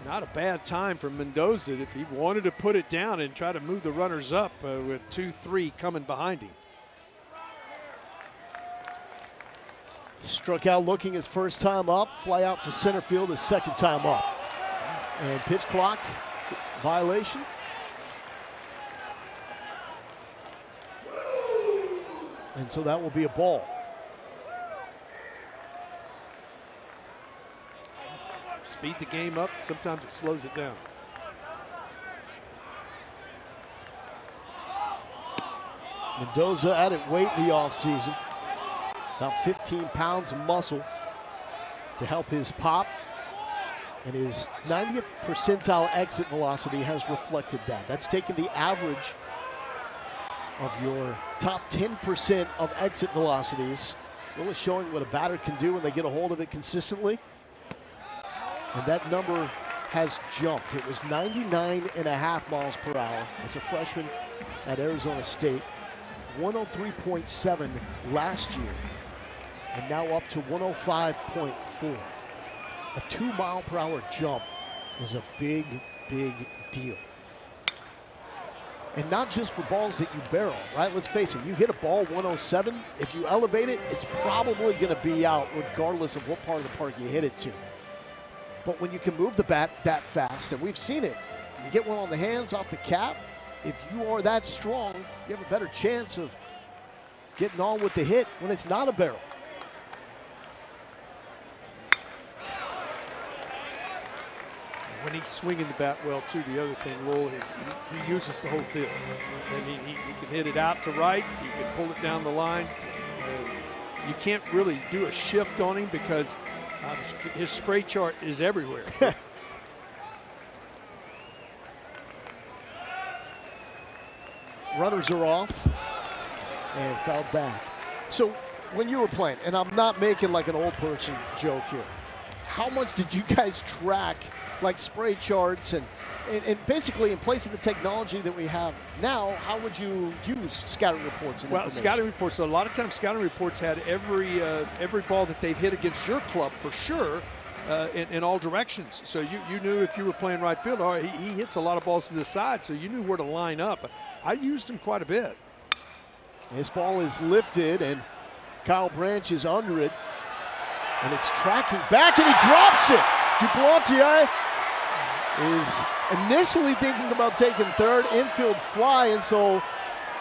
S2: not a bad time for Mendoza if he wanted to put it down and try to move the runners up with 2-3 coming behind him.
S1: Struck out looking his first time up, fly out to center field his second time up. And pitch clock violation. And so that will be a ball.
S2: Speed the game up, sometimes it slows it down.
S1: Mendoza added weight in the offseason. About 15 pounds of muscle to help his pop. And his 90th percentile exit velocity has reflected that. That's taken the average of your top 10% of exit velocities, really showing what a batter can do when they get a hold of it consistently. And that number has jumped. It was 99.5 miles per hour as a freshman at Arizona State, 103.7 last year, and now up to 105.4. A 2-mile-per-hour jump is a big, big deal. And not just for balls that you barrel, right? Let's face it, you hit a ball 107, if you elevate it, it's probably gonna be out regardless of what part of the park you hit it to. But when you can move the bat that fast, and we've seen it, you get one on the hands off the cap, if you are that strong, you have a better chance of getting on with the hit when it's not a barrel.
S2: When he's swinging the bat well, too, the other thing, Lowell, is he uses the whole field. And he can hit it out to right. He can pull it down the line. You can't really do a shift on him because his spray chart is everywhere.
S1: Runners are off and fouled back. So when you were playing, and I'm not making like an old person joke here, how much did you guys track, like spray charts and basically in place of the technology that we have now, how would you use scouting reports? And
S2: well, scouting reports, so a lot of times scouting reports had every ball that they've hit against your club for sure in all directions. So you knew if you were playing right field, oh, he hits a lot of balls to the side, so you knew where to line up. I used him quite a bit.
S1: His ball is lifted, and Kyle Branch is under it. And it's tracking back, and he drops it. Duplantier is initially thinking about taking third, infield fly, and so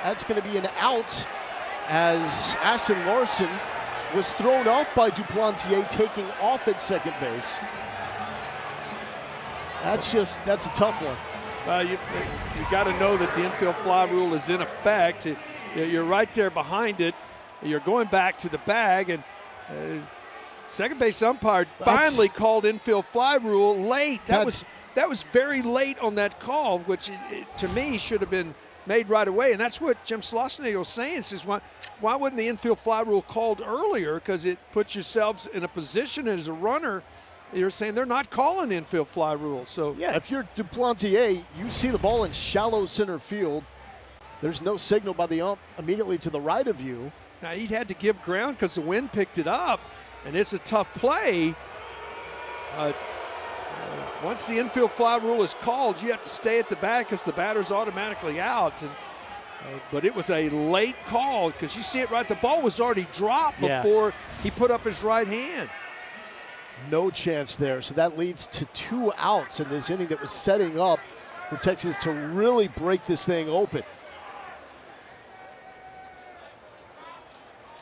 S1: that's going to be an out as Ashton Larson was thrown off by Duplantier taking off at second base. That's a tough one.
S2: You got to know that the infield fly rule is in effect. You're right there behind it. You're going back to the bag, and second base umpire finally called infield fly rule late. That was very late on that call, which to me should have been made right away. And that's what Jim Schlossnagle was saying. He says, why wasn't the infield fly rule called earlier? Because it puts yourselves in a position as a runner. You're saying they're not calling the infield fly rule. So
S1: yeah, if you're Duplantier, you see the ball in shallow center field. There's no signal by the ump immediately to the right of you.
S2: Now he'd had to give ground because the wind picked it up, and it's a tough play. Once the infield fly rule is called, you have to stay at the bat because the batter's automatically out. And, but it was a late call because you see it right. The ball was already dropped before he put up his right hand.
S1: No chance there. So that leads to 2 outs in this inning that was setting up for Texas to really break this thing open.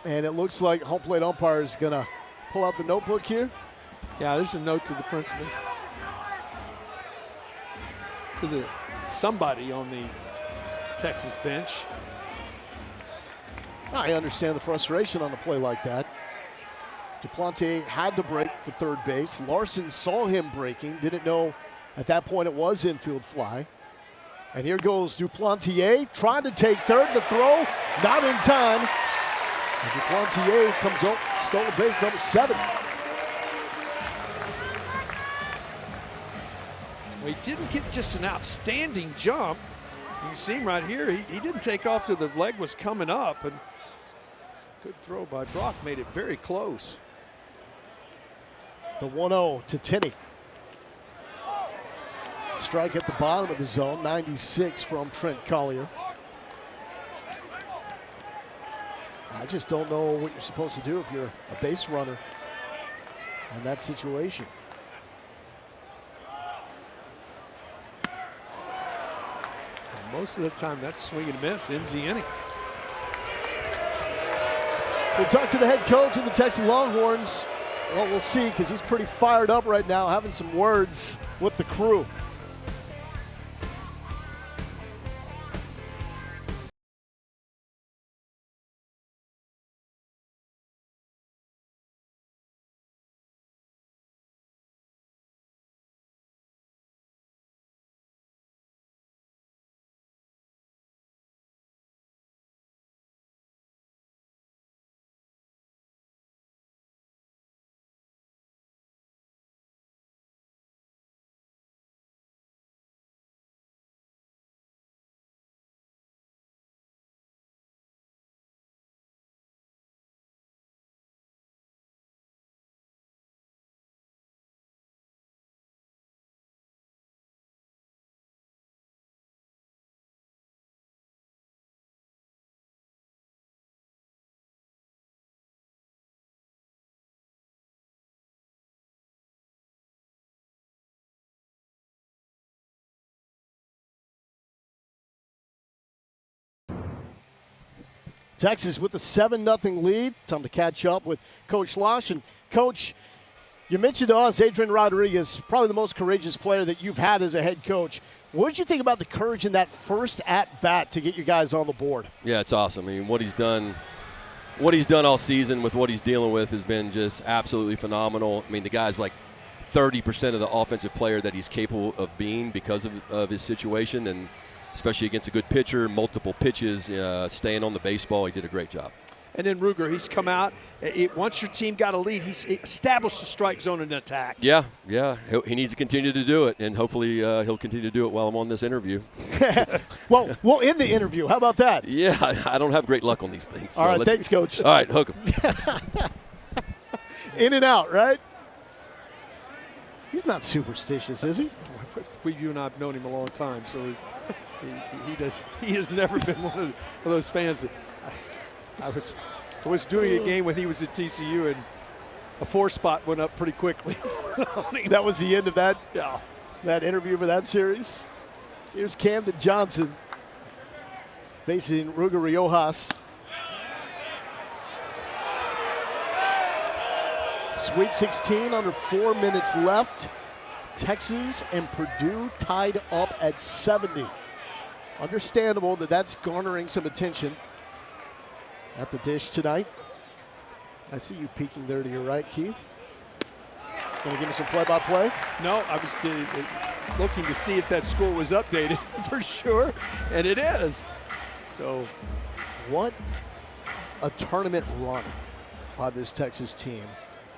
S1: And it looks like home plate umpire is going to pull out the notebook here.
S2: Yeah, there's a note to the principal. To somebody on the Texas bench.
S1: I understand the frustration on a play like that. Duplantier had to break for third base. Larson saw him breaking, didn't know at that point it was infield fly. And here goes Duplantier trying to take third. The throw, not in time. And Duplantier comes up, stolen base number 7.
S2: Well, he didn't get just an outstanding jump. You see him right here. He didn't take off till the leg was coming up. And good throw by Brock made it very close.
S1: The 1-0 to Tenney. Strike at the bottom of the zone, 96 from Trent Collier. I just don't know what you're supposed to do if you're a base runner in that situation.
S2: Most of the time, that's swing and miss, ends the inning.
S1: We'll talk to the head coach of the Texas Longhorns. Well, we'll see, because he's pretty fired up right now, having some words with the crew. Texas with a 7-0 lead. Time to catch up with Coach Losh. And Coach, you mentioned to us Adrian Rodriguez, probably the most courageous player that you've had as a head coach. What did you think about the courage in that first at-bat to get you guys on the board?
S5: Yeah, it's awesome. I mean, what he's done all season with what he's dealing with has been just absolutely phenomenal. I mean, the guy's like 30% of the offensive player that he's capable of being because of his situation, and especially against a good pitcher, multiple pitches, staying on the baseball. He did a great job.
S2: And then Ruger, he's come out. Once your team got a lead, he's established the strike zone and attack.
S5: Yeah. He needs to continue to do it, and hopefully he'll continue to do it while I'm on this interview.
S1: Well, we'll end the interview. How about that?
S5: Yeah, I don't have great luck on these things.
S1: All right, thanks, Coach.
S5: All right, hook 'em.
S1: In and out, right? He's not superstitious, is he?
S2: You and I have known him a long time, so he has never been one of those fans that I was doing a game when he was at TCU, and a 4 spot went up pretty quickly.
S1: That was the end of that,
S2: Yeah.
S1: that interview for that series. Here's Camden Johnson facing Ruger Riojas. Sweet 16, under 4 minutes left. Texas and Purdue tied up at 70. Understandable that that's garnering some attention at the dish tonight. I see you peeking there to your right, Keith. Going to give me some play-by-play?
S2: No, I was looking to see if that score was updated for sure, and it is. So,
S1: what a tournament run by this Texas team.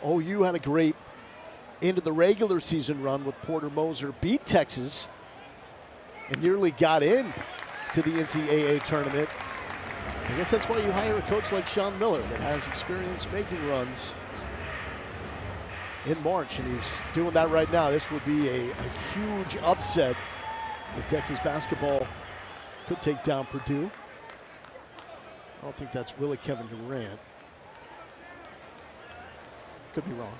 S1: OU had a great end of the regular season run with Porter Moser, beat Texas, and nearly got in to the NCAA tournament. I guess that's why you hire a coach like Sean Miller that has experience making runs in March, and he's doing that right now. This would be a huge upset if Texas basketball could take down Purdue. I don't think that's really Kevin Durant. Could be wrong.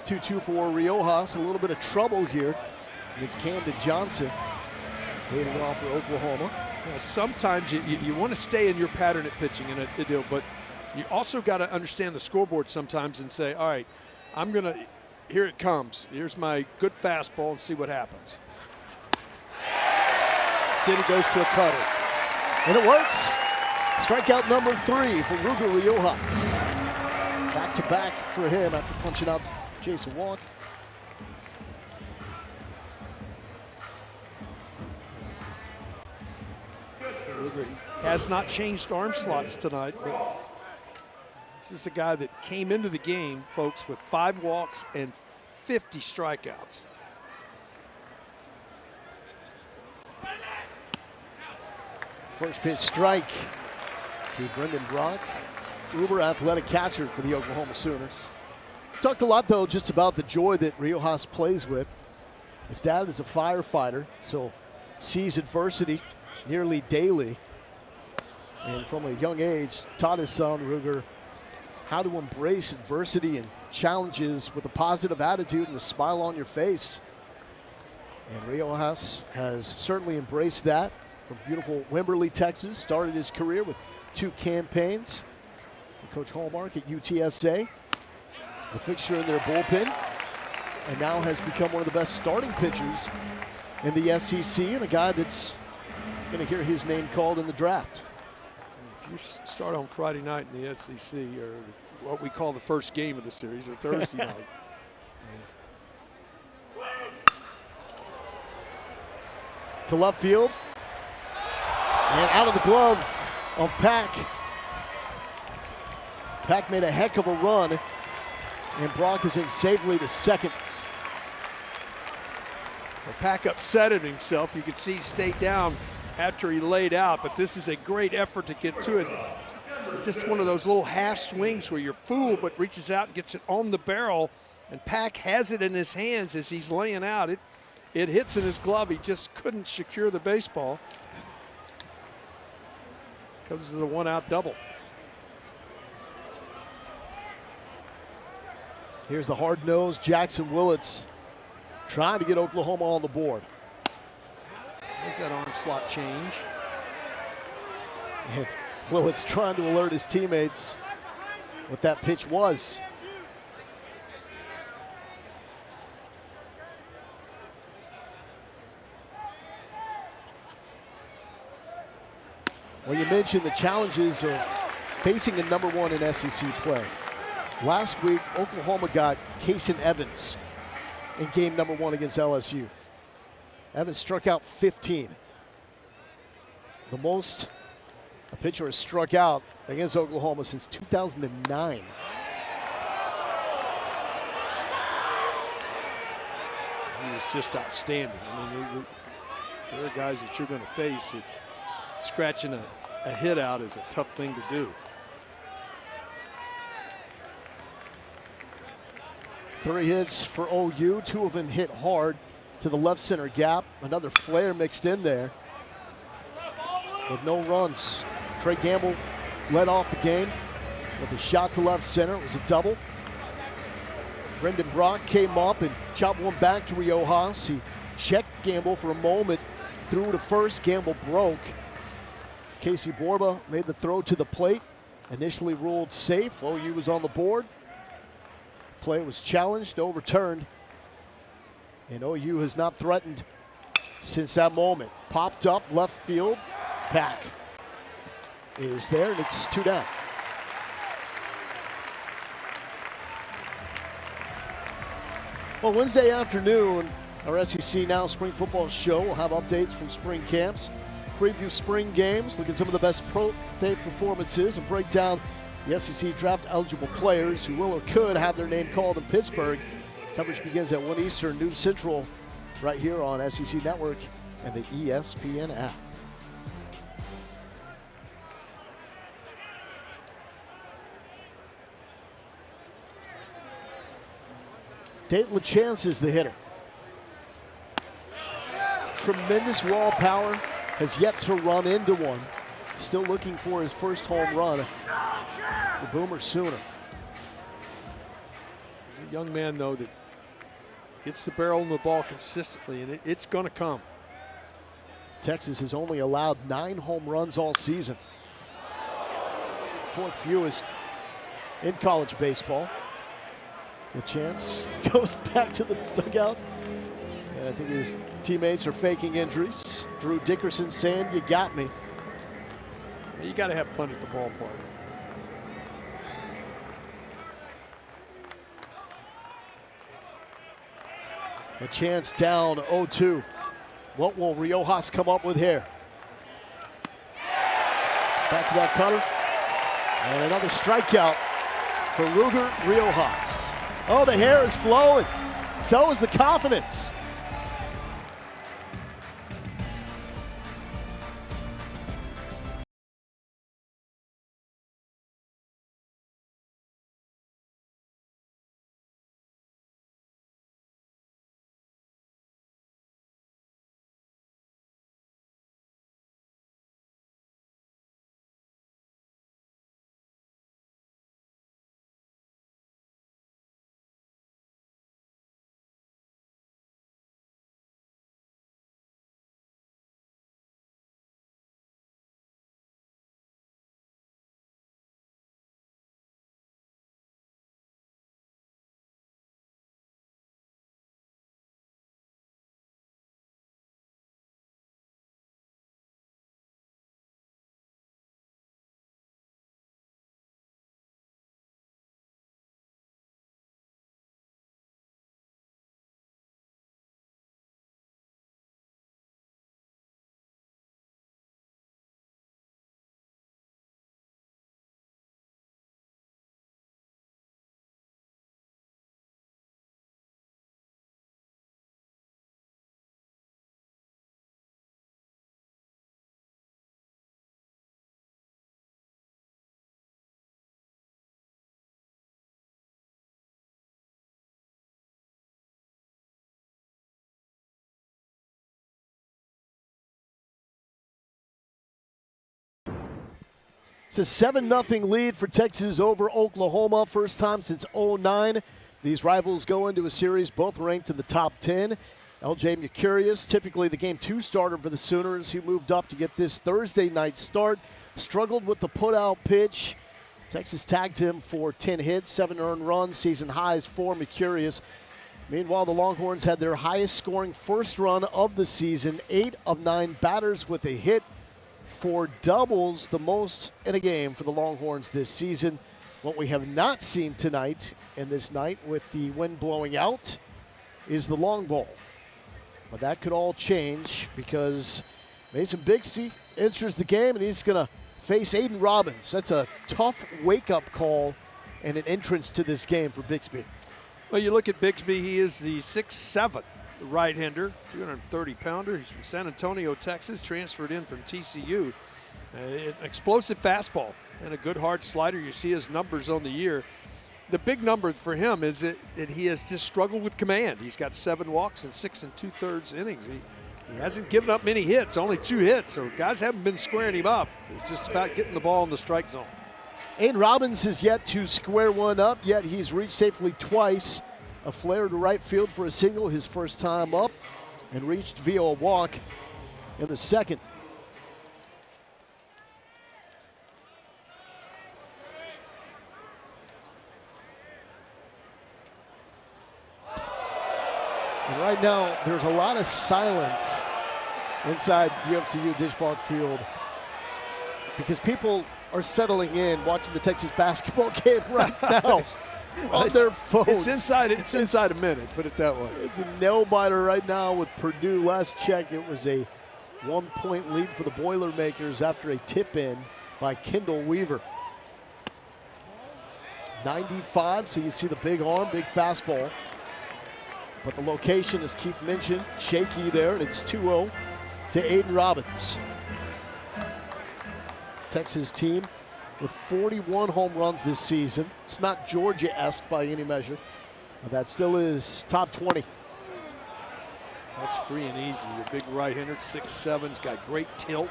S1: 2-2 for Riojas. A little bit of trouble here. It's Camden Johnson leading off for Oklahoma.
S2: sometimes you want to stay in your pattern at pitching in a deal, but you also got to understand the scoreboard sometimes and say, all right, here it comes. Here's my good fastball and see what happens. Instead he goes to a cutter.
S1: And it works. Strikeout number 3 for Ruger Riojas. Back-to-back for him after punching out Jason Walk.
S2: Ruger has not changed arm slots tonight, but this is a guy that came into the game, folks, with 5 walks and 50 strikeouts.
S1: First pitch strike to Brendan Brock, uber athletic catcher for the Oklahoma Sooners. Talked a lot, though, just about the joy that Riojas plays with. His dad is a firefighter, so sees adversity nearly daily. And from a young age, taught his son, Ruger, how to embrace adversity and challenges with a positive attitude and a smile on your face. And Riojas has certainly embraced that. From beautiful Wimberley, Texas, started his career with 2 campaigns. Coach Hallmark at UTSA, the fixture in their bullpen, and now has become one of the best starting pitchers in the SEC, and a guy that's going to hear his name called in the draft.
S2: If you start on Friday night in the SEC, or what we call the first game of the series, or Thursday night.
S1: To left field. And out of the glove of Pack. Pack made a heck of a run, and Brock is in safely to second.
S2: Well, Pack upset at himself. You could see he stayed down after he laid out, but this is a great effort to get to it. Just one of those little half swings where you're fooled, but reaches out and gets it on the barrel, and Pack has it in his hands as he's laying out. It hits in his glove. He just couldn't secure the baseball. Comes to the 1-out double.
S1: Here's the hard-nosed Jackson Willits trying to get Oklahoma on the board.
S2: There's that arm slot change.
S1: And Willits trying to alert his teammates what that pitch was. Well, you mentioned the challenges of facing a #1 in SEC play. Last week, Oklahoma got Kason Evans in game #1 against LSU. Evans struck out 15. The most A pitcher has struck out against Oklahoma since 2009.
S2: He was just outstanding. I mean, there are guys that you're going to face that scratching a hit out is a tough thing to do.
S1: 3 hits for OU, 2 of them hit hard to the left center gap. Another flare mixed in there with no runs. Trey Gamble led off the game with a shot to left center. It was a double. Brendan Brock came up and chopped one back to Riojas. He checked Gamble for a moment, threw to first. Gamble broke. Casey Borba made the throw to the plate. Initially ruled safe. OU was on the board. Play was challenged, overturned. And OU has not threatened since that moment. Popped up left field. Pack is there, and it's 2 down. Well, Wednesday afternoon, our SEC Now Spring Football Show will have updates from spring camps, preview spring games, look at some of the best pro day performances, and break down the SEC draft eligible players who will or could have their name called in Pittsburgh. Coverage begins at 1 Eastern, noon Central, right here on SEC Network and the ESPN app. Dayton LaChance is the hitter. Tremendous raw power, has yet to run into one. Still looking for his first home run for Boomer Sooner.
S2: He's a young man, though, that gets the barrel on the ball consistently, and it's going to come.
S1: Texas has only allowed 9 home runs all season. 4th fewest in college baseball. LaChance goes back to the dugout. And I think his teammates are faking injuries. Drew Dickerson saying, "You got me."
S2: You got to have fun at the ballpark.
S1: LaChance down 0-2. What will Riojas come up with here? Back to that cutter. And another strikeout for Ruger Riojas. Oh, the hair is flowing. So is the confidence. It's a 7-0 lead for Texas over Oklahoma. First time since 2009. These rivals go into a series both ranked in the top 10. LJ Mercurius, typically the game 2 starter for the Sooners, who moved up to get this Thursday night start, struggled with the put-out pitch. Texas tagged him for 10 hits, 7 earned runs, season highs for Mercurius. Meanwhile, the Longhorns had their highest scoring first run of the season, 8 of 9 batters with a hit. 4 doubles, the most in a game for the Longhorns this season. What we have not seen tonight and this night with the wind blowing out is the long ball. But that could all change because Mason Bixby enters the game and he's going to face Aiden Robbins. That's a tough wake-up call and an entrance to this game for Bixby.
S2: Well, you look at Bixby, he is the 6'7" right-hander, 230-pounder. He's from San Antonio, Texas, transferred in from TCU. An explosive fastball and a good hard slider. You see his numbers on the year. The big number for him is that he has just struggled with command. He's got 7 walks in 6 2/3 innings. He hasn't given up many hits, only 2 hits, so guys haven't been squaring him up. It's just about getting the ball in the strike zone.
S1: Aiden Robbins has yet to square one up, yet he's reached safely twice. A flare to right field for a single his first time up, and reached via a walk in the second. And right now, there's a lot of silence inside UFCU Disch-Falk Field because people are settling in watching the Texas basketball game right now on their phones.
S2: It's inside a minute, put it that way.
S1: It's a nail-biter right now with Purdue. Last check, it was a 1-point lead for the Boilermakers after a tip-in by Kendall Weaver. 95, so you see the big arm, big fastball. But the location, as Keith mentioned, shaky there, and it's 2-0 to Aiden Robbins. Texas team with 41 home runs this season. It's not Georgia-esque by any measure, but that still is top 20.
S2: That's free and easy. The big right-hander, 6'7", has got great tilt.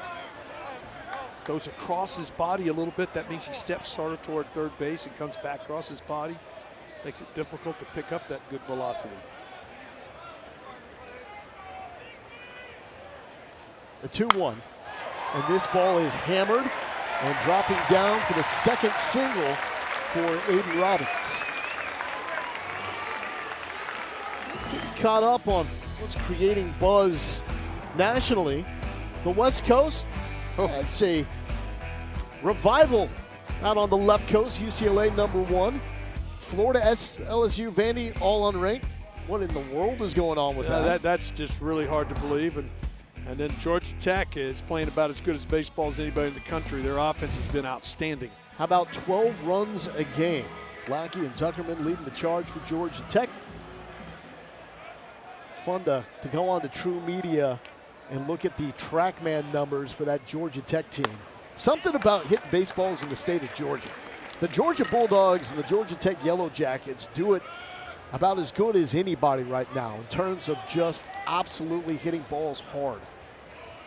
S2: Goes across his body a little bit. That means he steps sort of toward third base and comes back across his body. Makes it difficult to pick up that good velocity.
S1: The 2-1, and this ball is hammered and dropping down for the second single for Aiden Robbins. Let's get caught up on what's creating buzz nationally. The West Coast, I'd say revival out on the left coast. UCLA #1, Florida LSU, Vandy all unranked. What in the world is going on with that?
S2: That's just really hard to believe. And then Georgia Tech is playing about as good as baseball as anybody in the country. Their offense has been outstanding.
S1: How about 12 runs a game? Lackey and Zuckerman leading the charge for Georgia Tech. Fun to go on to True Media and look at the TrackMan numbers for that Georgia Tech team. Something about hitting baseballs in the state of Georgia. The Georgia Bulldogs and the Georgia Tech Yellow Jackets do it about as good as anybody right now in terms of just absolutely hitting balls hard.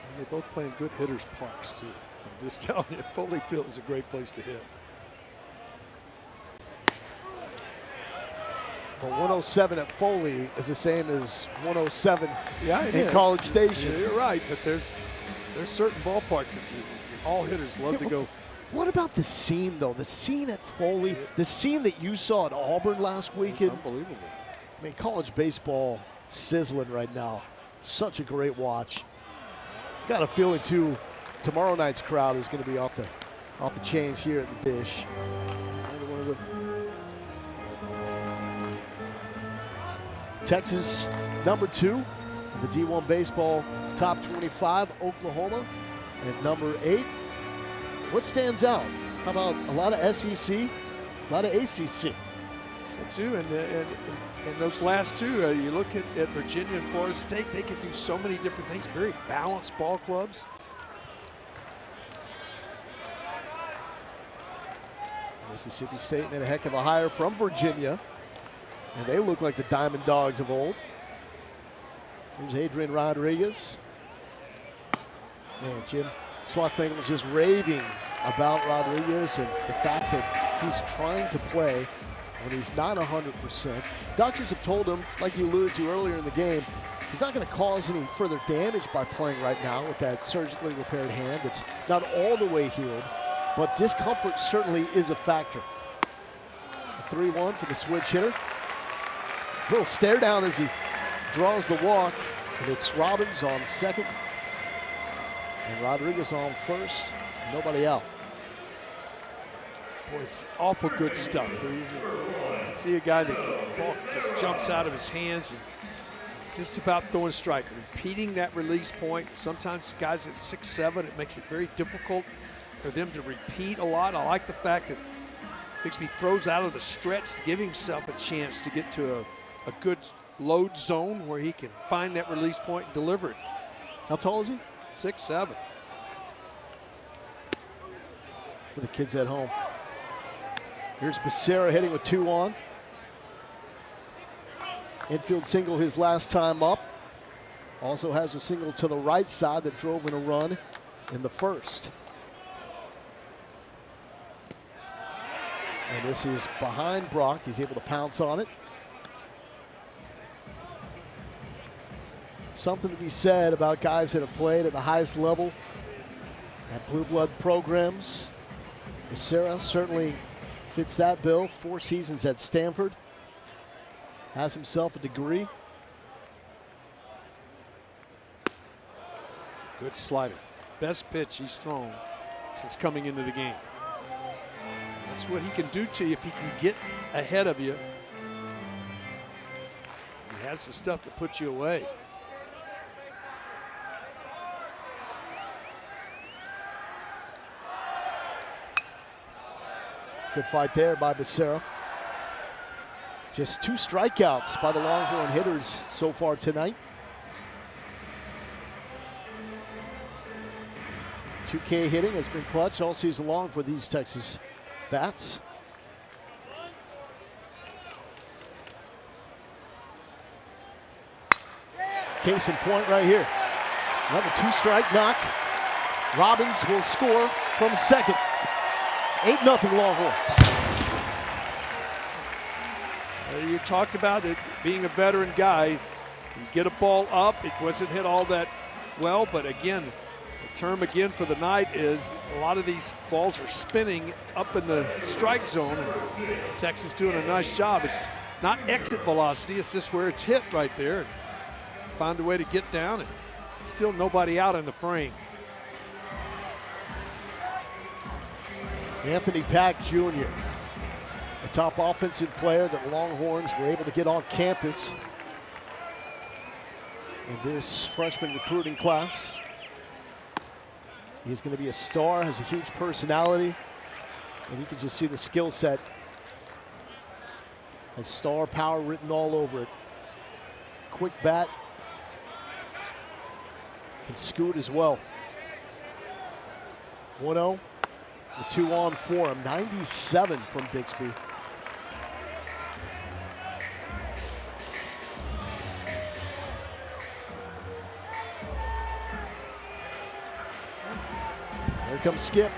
S2: And they're both playing good hitters' parks, too. I'm just telling you, Foley Field is a great place to hit.
S1: The 107 at Foley is the same as 107
S2: it
S1: in
S2: is.
S1: College Station.
S2: Yeah, you're right, but there's certain ballparks that all hitters love to go.
S1: What about the scene, though? The scene at Foley, the scene that you saw at Auburn last weekend.
S2: It's unbelievable.
S1: I mean, college baseball sizzling right now. Such a great watch. Got a feeling, too, tomorrow night's crowd is going to be off the chains here at the Dish. Texas, #2, the D1 baseball top 25, Oklahoma, and #8. What stands out? How about a lot of SEC, a lot of ACC?
S2: That too, and those last two, you look at Virginia and Florida State, they can do so many different things, very balanced ball clubs.
S1: Mississippi State made a heck of a hire from Virginia, and they look like the Diamond Dogs of old. Here's Adrian Rodriguez. Man, Jim Schlossberger was just raving about Rodriguez and the fact that he's trying to play when he's not 100%. Doctors have told him, like you alluded to earlier in the game, he's not going to cause any further damage by playing right now with that surgically repaired hand. It's not all the way healed, but discomfort certainly is a factor. A 3-1 for the switch hitter. A little stare down as he draws the walk, and it's Robbins on second and Rodriguez on first. Nobody out.
S2: Boy, it's awful good stuff. You see a guy that the ball just jumps out of his hands, and it's just about throwing a strike. Repeating that release point. Sometimes guys at 6'7", it makes it very difficult for them to repeat a lot. I like the fact that Bixby throws out of the stretch to give himself a chance to get to a good load zone where he can find that release point and deliver it.
S1: How tall is he?
S2: 6'7".
S1: For the kids at home. Here's Becerra hitting with 2 on. Infield single his last time up. Also has a single to the right side that drove in a run in the first. And this is behind Brock. He's able to pounce on it. Something to be said about guys that have played at the highest level at Blue Blood programs. Becerra certainly fits that bill. 4 seasons at Stanford. Has himself a degree.
S2: Good slider. Best pitch he's thrown since coming into the game. That's what he can do to you if he can get ahead of you. He has the stuff to put you away.
S1: Good fight there by Becerra. Just 2 strikeouts by the Longhorn hitters so far tonight. 2K hitting has been clutch all season long for these Texas bats. Case in point right here. Another 2-strike knock. Robbins will score from second. 8-0 Longhorns.
S2: You talked about it being a veteran guy. You get a ball up. It wasn't hit all that well, but again, the term again for the night is a lot of these balls are spinning up in the strike zone, and Texas doing a nice job. It's not exit velocity, it's just where it's hit right there. Find a way to get down, and still nobody out in the frame.
S1: Anthony Pack Jr., a top offensive player that the Longhorns were able to get on campus in this freshman recruiting class. He's going to be a star, has a huge personality, and you can just see the skill set. Has star power written all over it. Quick bat. Can scoot as well. 1-0. The 2 on for him. 97 from Bixby. Here comes Skip.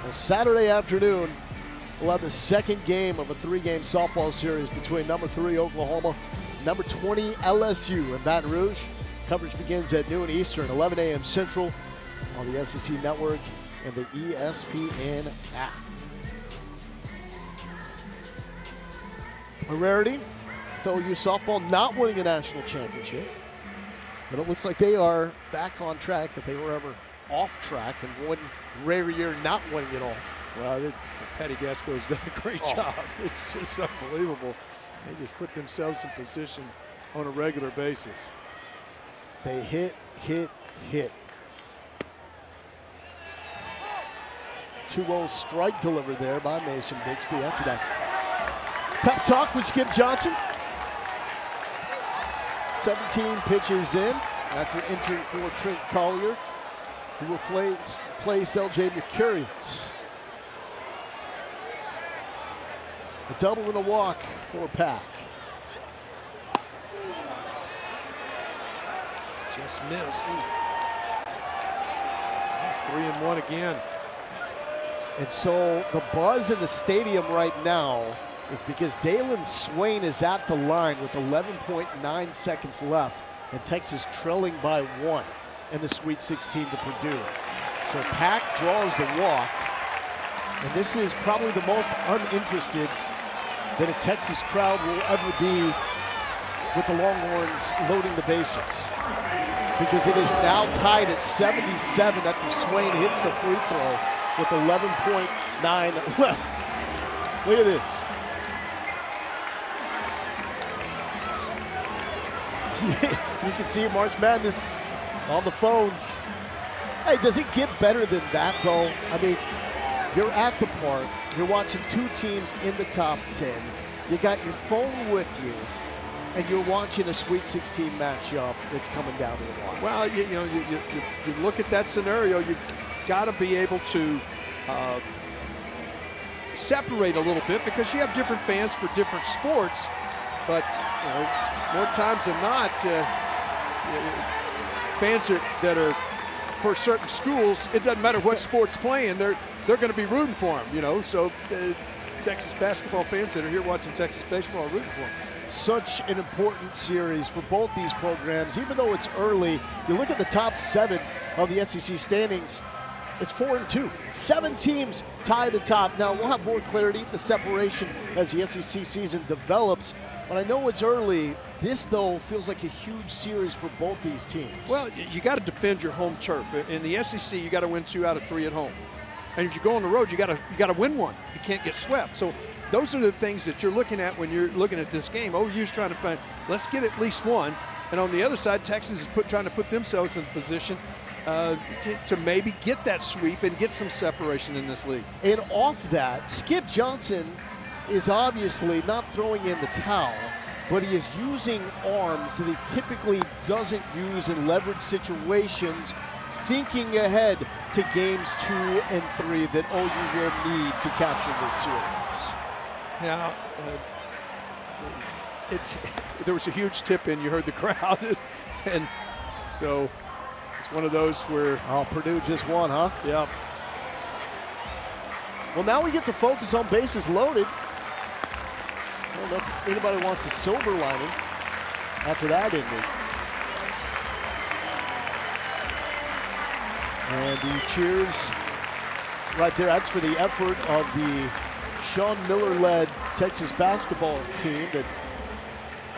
S1: Well, Saturday afternoon, we'll have the second game of a 3-game softball series between number 3 Oklahoma, number 20 LSU in Baton Rouge. Coverage begins at noon Eastern, 11 a.m. Central on the SEC Network and the ESPN app. A rarity, with OU softball not winning a national championship, but it looks like they are back on track if they were ever off track, and one rare year not winning it all.
S2: Well, Patty Gasco's done a great job. It's just unbelievable. They just put themselves in position on a regular basis.
S1: They hit. 2-0 strike delivered there by Mason Bixby after that pep talk with Skip Johnson. 17 pitches in after entering for Trent Collier, who will replace LJ Mercurius. A double and a walk for Pack.
S2: Just missed. 3-1 again.
S1: And so the buzz in the stadium right now is because Dalen Swain is at the line with 11.9 seconds left, and Texas trailing by 1 in the Sweet 16 to Purdue. So Pack draws the walk, and this is probably the most uninterested that a Texas crowd will ever be with the Longhorns loading the bases, because it is now tied at 77 after Swain hits the free throw with 11.9 left. Look at this. You can see March Madness on the phones. Hey, does it get better than that, though? I mean, you're at the park. You're watching two teams in the top 10. You got your phone with you, and you're watching a Sweet 16 matchup that's coming down to the wire.
S2: Well, you look at that scenario, you've got to be able to separate a little bit because you have different fans for different sports. But more times than not, fans that are for certain schools, it doesn't matter what sport's playing, they're going to be rooting for them. So Texas basketball fans that are here watching Texas baseball are rooting for them.
S1: Such an important series for both these programs. Even though it's early, you look at the top 7 of the SEC standings, it's 4-2. 7 teams tied at the top. Now, we'll have more clarity, the separation as the SEC season develops. But I know it's early. This, though, feels like a huge series for both these teams.
S2: Well, you got to defend your home turf. In the SEC, you got to win 2 out of 3 at home. And if you go on the road, you got to win 1. You can't get swept. So those are the things that you're looking at when you're looking at this game. OU's trying to find, let's get at least 1. And on the other side, Texas is trying to put themselves in position to maybe get that sweep and get some separation in this league.
S1: And off that, Skip Johnson is obviously not throwing in the towel, but he is using arms that he typically doesn't use in leverage situations, thinking ahead to games 2 and 3 that OU will need to capture this series.
S2: Yeah, there was a huge tip in. You heard the crowd, and so it's one of those where
S1: Purdue just won, huh?
S2: Yeah.
S1: Well, now we get to focus on bases loaded. I don't know if anybody wants the silver lining after that inning. And the cheers right there. That's for the effort of the Sean Miller-led Texas basketball team that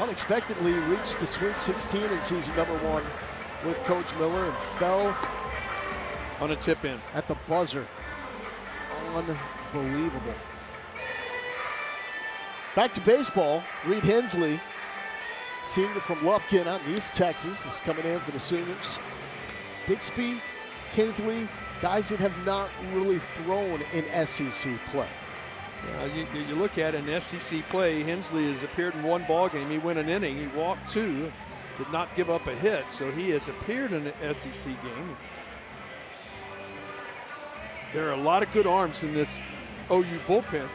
S1: unexpectedly reached the Sweet 16 in season number 1 with Coach Miller and fell
S2: on a tip in
S1: at the buzzer. Unbelievable. Back to baseball. Reed Hensley, senior from Lufkin out in East Texas, is coming in for the Sooners. Bixby, Hensley, guys that have not really thrown in SEC play.
S2: You look at it in SEC play, Hensley has appeared in 1 ball game. He went an inning, he walked 2, did not give up a hit, so he has appeared in an SEC game. There are a lot of good arms in this OU bullpen,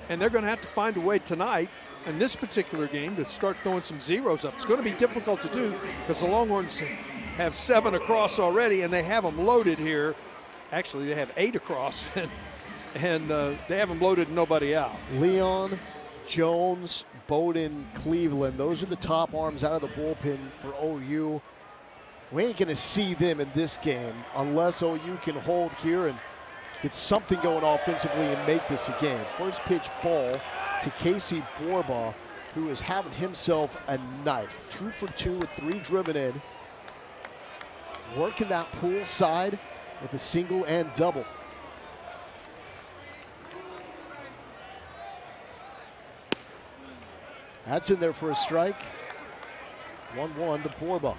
S2: and they're going to have to find a way tonight in this particular game to start throwing some zeros up. It's going to be difficult to do because the Longhorns have 7 across already, and they have them loaded here. Actually, they have 8 across, and they have them loaded and nobody out.
S1: Leon, Jones, Bowden, Cleveland, those are the top arms out of the bullpen for OU. We ain't going to see them in this game unless OU can hold here and get something going offensively and make this a game. First pitch ball to Casey Borba, who is having himself a night. 2 for 2 with 3 driven in. Working that pull side with a single and double. That's in there for a strike. 1-1 to Borba.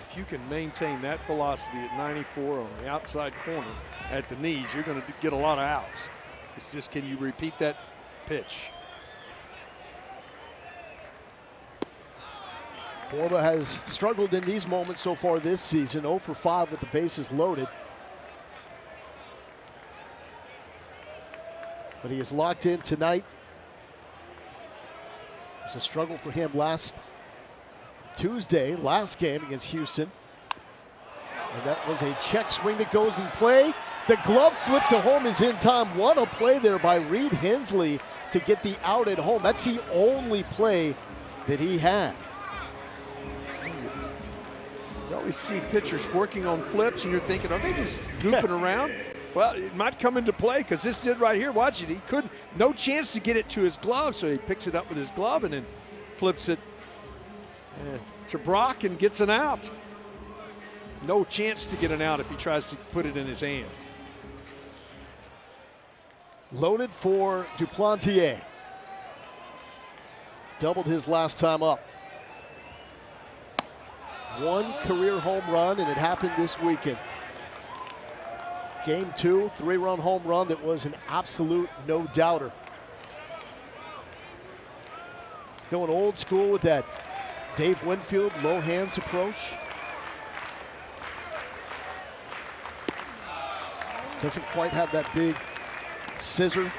S2: If you can maintain that velocity at 94 on the outside corner at the knees, you're going to get a lot of outs. It's just, can you repeat that pitch?
S1: Borba has struggled in these moments so far this season, 0 for 5 with the bases loaded. But he is locked in tonight. It was a struggle for him last Tuesday, last game against Houston. And that was a check swing that goes in play. The glove flip to home is in time. What a play there by Reed Hensley to get the out at home. That's the only play that he had.
S2: You always see pitchers working on flips, and you're thinking, are they just goofing around? Well, it might come into play because this did right here. Watch it. He couldn't, no chance to get it to his glove, so he picks it up with his glove and then flips it to Brock and gets an out. No chance to get an out if he tries to put it in his hands.
S1: Loaded for Duplantier. Doubled his last time up. one career home run, and it happened this weekend. Game 2, 3-run home run that was an absolute no-doubter. Going old school with that Dave Winfield low hands approach. Doesn't quite have that big scissor,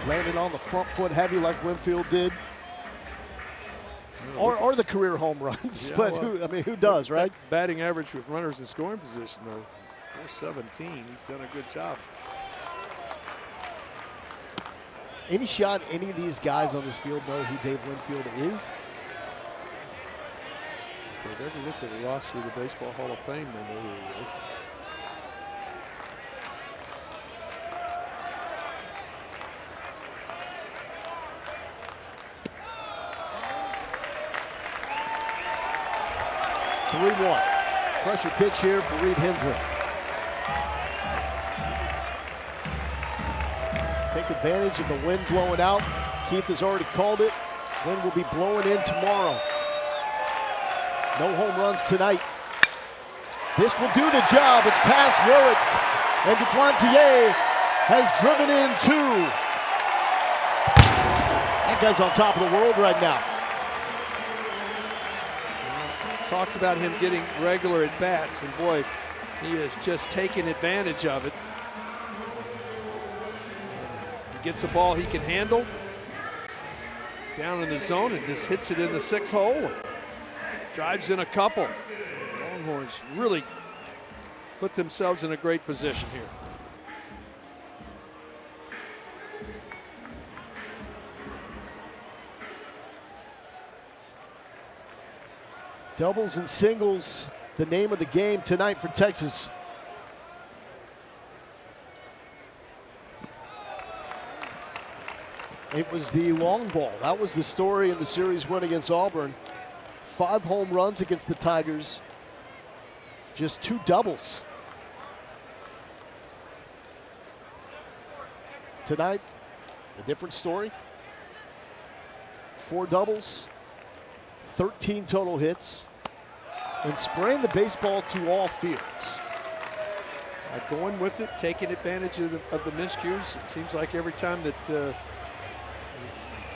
S1: landing on the front foot heavy like Winfield did. Or the career home runs,
S2: Yeah,
S1: but
S2: well,
S1: who does, right?
S2: Batting average with runners in scoring position, though, 417. He's done a good job.
S1: Any shot any of these guys on this field know who Dave Winfield is?
S2: If they've ever looked at the roster of the Baseball Hall of Fame, they know who he is. Pressure pitch here for Reed Hensley. Take advantage of the wind blowing out. Keith has already called it. Wind will be blowing in tomorrow. No home runs tonight. This will do the job. It's past Rowitz, and Duplantier has driven in 2. That guy's on top of the world right now. Talks about him getting regular at bats, and boy, he has just taken advantage of it. He gets a ball he can handle down in the zone and just hits it in the 6th hole. Drives in a couple. Longhorns really put themselves in a great position here.
S1: Doubles and singles, the name of the game tonight for Texas. It was the long ball. That was the story in the series win against Auburn. 5 home runs against the Tigers. Just 2 doubles. Tonight, a different story. 4 doubles, 13 total hits, and spraying the baseball to all fields.
S2: Going with it, taking advantage of the miscues. It seems like every time that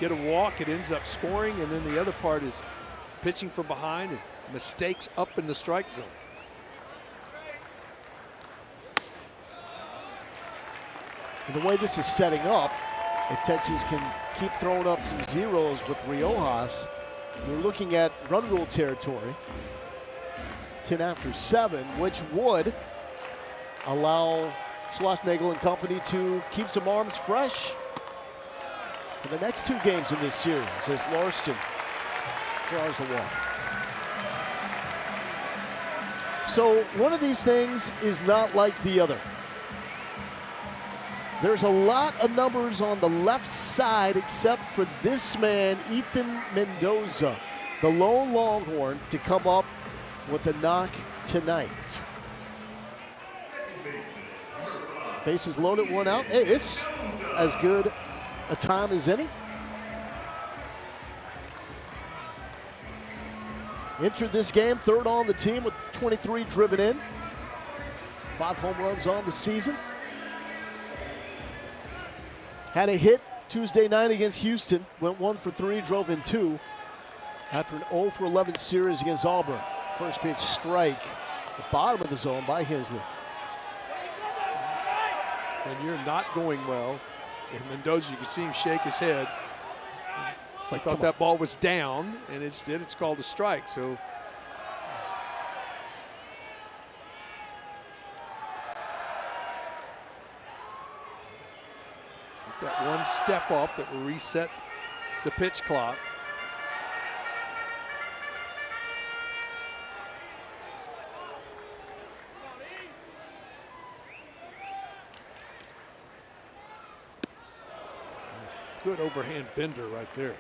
S2: get a walk, it ends up scoring, and then the other part is pitching from behind and mistakes up in the strike zone.
S1: And the way this is setting up, if Texas can keep throwing up some zeros with Riojas, we're looking at run rule territory, 10 after 7, which would allow Schlossnagle and company to keep some arms fresh for the next 2 games in this series as Larston draws a walk. So one of these things is not like the other. There's a lot of numbers on the left side except for this man, Ethan Mendoza, the lone Longhorn, to come up with a knock tonight. Bases loaded, 1 out. Hey, it's as good a time as any. Entered this game 3rd on the team with 23 driven in. 5 home runs on the season. Had a hit Tuesday night against Houston. Went 1 for 3, drove in 2. After an 0 for 11 series against Auburn. First pitch strike. The bottom of the zone by Hensley.
S2: When you're not going well, and Mendoza, you can see him shake his head.
S1: It's like,
S2: I thought that ball was down, and instead it's called a strike. So that one step off that will reset the pitch clock. Good overhand bender right there.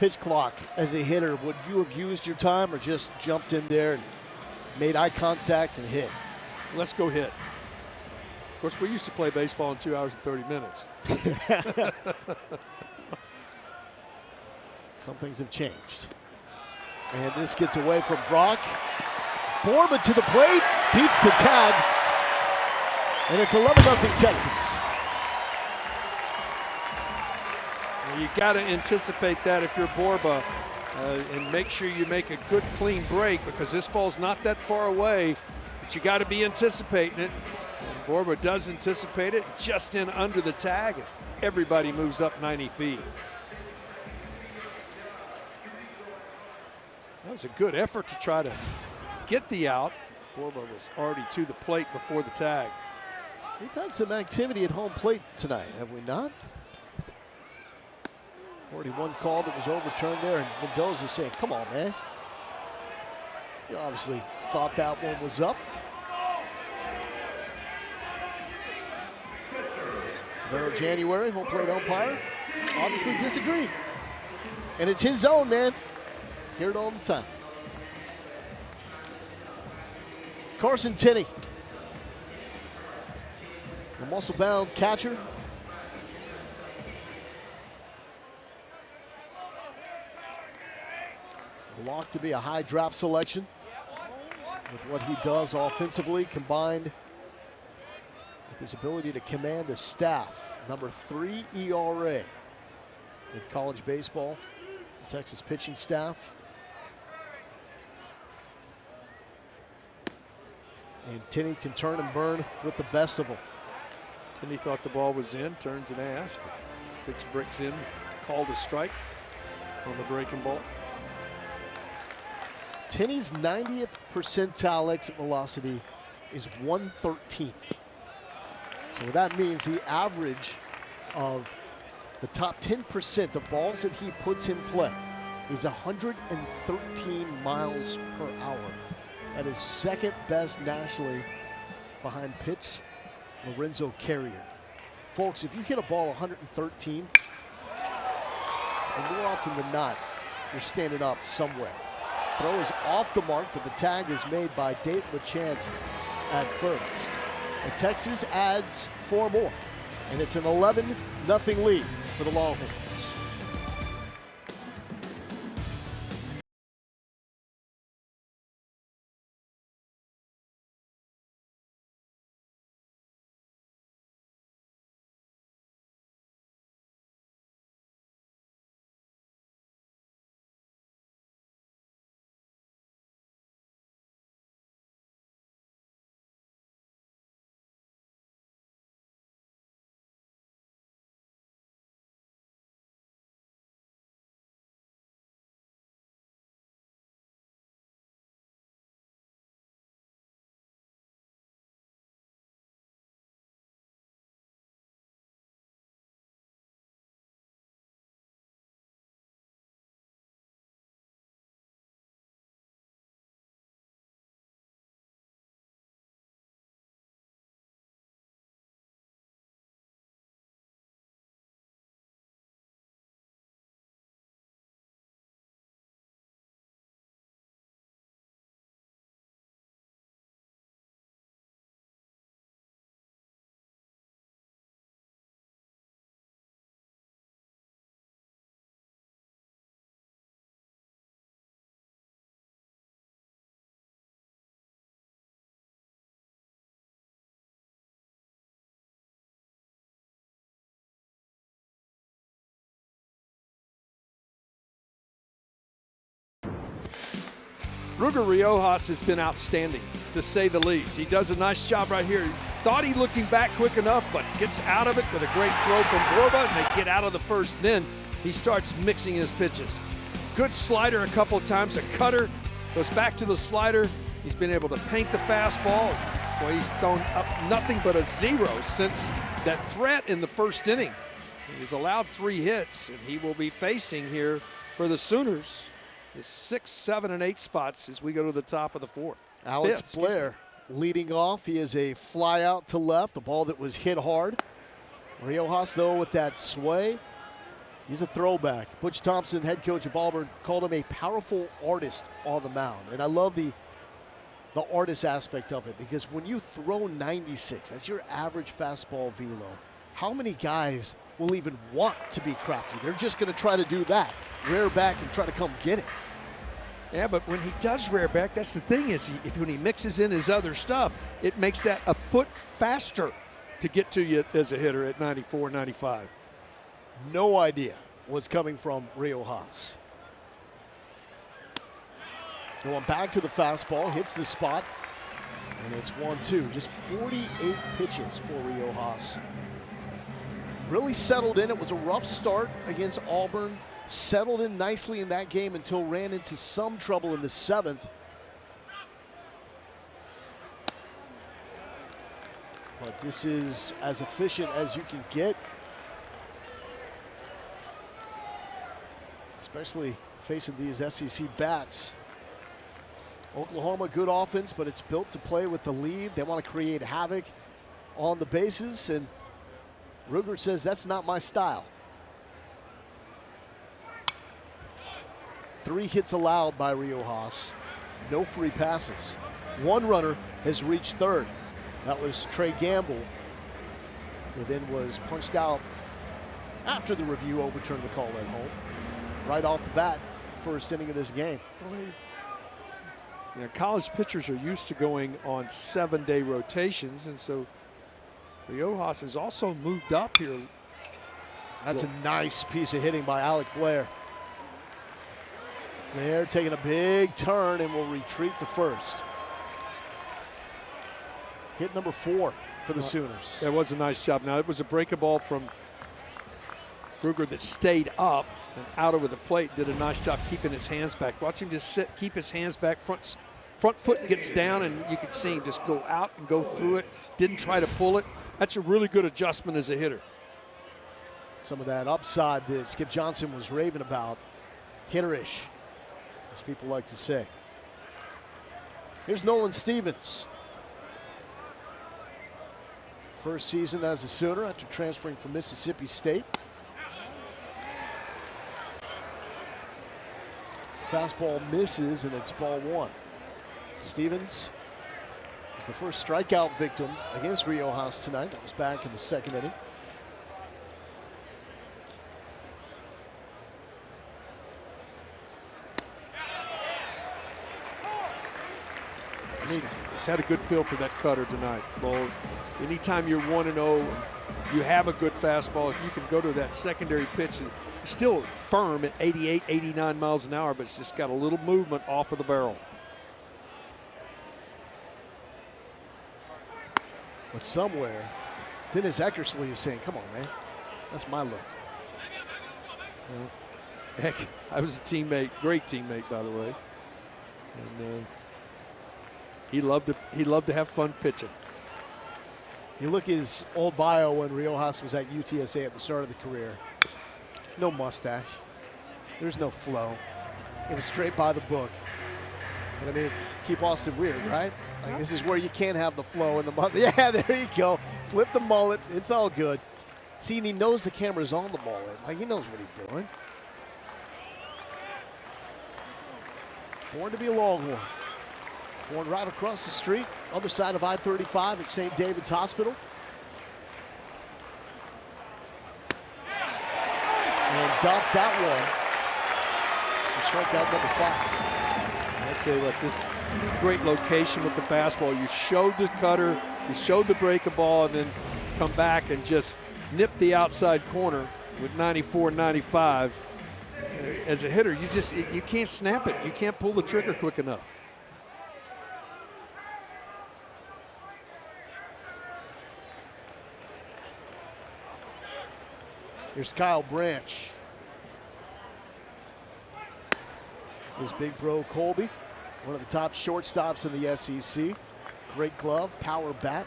S1: pitch clock as a hitter, would you have used your time or just jumped in there and made eye contact and hit?
S2: Let's go hit. Of course, we used to play baseball in 2 hours and 30 minutes.
S1: Some things have changed. And this gets away from Brock. Borba to the plate, beats the tag, and it's 11-0 Texas.
S2: Well, you got to anticipate that if you're Borba, and make sure you make a good clean break, because this ball's not that far away, but you got to be anticipating it. And Borba does anticipate it, just in under the tag, and everybody moves up 90 feet. That was a good effort to try to get the out. Borba was already to the plate before the tag.
S1: We've had some activity at home plate tonight, have we not? Already one call that was overturned there, and Mendoza saying, come on, man. He obviously thought that one was up. Vero January, home plate umpire, obviously disagreed. And it's his zone, man. Hear it all the time. Carson Tenney, the muscle-bound catcher. Locked to be a high draft selection with what he does offensively, combined with his ability to command a staff. Number 3 ERA in college baseball, the Texas pitching staff. And Tenney can turn and burn with the best of them.
S2: Tenney thought the ball was in, turns and asks. Pitch breaks in, called a strike on the breaking ball.
S1: Tenney's 90th percentile exit velocity is 113. So what that means, the average of the top 10% of balls that he puts in play is 113 miles per hour. That is second best nationally behind Pitt's Lorenzo Carrier. Folks, if you hit a ball 113, and more often than not, you're standing up somewhere. Throw is off the mark, but the tag is made by Dayton LaChance at first. And Texas adds 4 more, and it's an 11-0 lead for the Longhorns.
S2: Ruger Riojas has been outstanding, to say the least. He does a nice job right here. Thought he looked him back quick enough, but gets out of it with a great throw from Borba, and they get out of the first. Then he starts mixing his pitches. Good slider a couple of times, a cutter, goes back to the slider. He's been able to paint the fastball. Boy, he's thrown up nothing but a 0 since that threat in the first inning. He's allowed 3 hits, and he will be facing here for the Sooners the 6, 7, and 8 spots as we go to the top of the 4th.
S1: Alex
S2: Fifth,
S1: Blair leading off. He is a fly out to left, a ball that was hit hard. Riojas, though, with that sway, he's a throwback. Butch Thompson, head coach of Auburn, called him a powerful artist on the mound. And I love the artist aspect of it, because when you throw 96, that's your average fastball velo, how many guys will even want to be crafty? They're just going to try to do that. Rear back and try to come get it.
S2: Yeah, but when he does rear back, that's the thing is when he mixes in his other stuff, it makes that a foot faster to get to you as a hitter at 94, 95.
S1: No idea what's coming from Rio Haas. Going back to the fastball, hits the spot, and it's 1-2. Just 48 pitches for Rio Haas. Really settled in. It was a rough start against Auburn. Settled in nicely in that game until ran into some trouble in the 7th. But this is as efficient as you can get, especially facing these SEC bats. Oklahoma, good offense, but it's built to play with the lead. They want to create havoc on the bases, and Ruger says that's not my style. 3 hits allowed by Rio Haas. No free passes. 1 runner has reached third. That was Trey Gamble, who then was punched out after the review overturned the call at home. Right off the bat, first inning of this game.
S2: You know, college pitchers are used to going on 7-day rotations, and so Rio Haas has also moved up here.
S1: That's a nice piece of hitting by Alec Blair. Blair taking a big turn and will retreat to first. Hit number 4 for the Sooners.
S2: That was a nice job. Now, it was a breaking ball from Ruger that stayed up and out over the plate. Did a nice job keeping his hands back. Watch him just sit, keep his hands back. Front foot gets down, and you can see him just go out and go through it. Didn't try to pull it. That's a really good adjustment as a hitter.
S1: Some of that upside that Skip Johnson was raving about. Hitterish, as people like to say. Here's Nolan Stevens. First season as a Sooner after transferring from Mississippi State. Fastball misses, and it's ball 1. Stevens is the first strikeout victim against Rio Haas tonight. That was back in the 2nd inning.
S2: He's had a good feel for that cutter tonight. Well, anytime you're 1-0, you have a good fastball. If you can go to that secondary pitch, and still firm at 88, 89 miles an hour, but it's just got a little movement off of the barrel.
S1: But somewhere, Dennis Eckersley is saying, come on, man, that's my look.
S2: Well, heck, I was a teammate, great teammate, by the way. And he loved to have fun pitching.
S1: You look at his old bio when Rio Haas was at UTSA at the start of the career. No mustache. There's no flow. It was straight by the book. But I mean, keep Austin weird, right? Like, this is where you can't have the flow and the mullet. Yeah, there you go. Flip the mullet. It's all good. See, and he knows the camera's on the mullet. Like, he knows what he's doing. Born to be a Longhorn. Born right across the street, other side of I-35 at St. David's Hospital. And dots that one. Strikeout number 5.
S2: I'd say what this great location with the fastball. You showed the cutter, you showed the breaking ball, and then come back and just nip the outside corner with 94, 95. As a hitter, you can't snap it. You can't pull the trigger quick enough.
S1: Here's Kyle Branch. His big bro Colby, one of the top shortstops in the SEC. Great glove, power bat.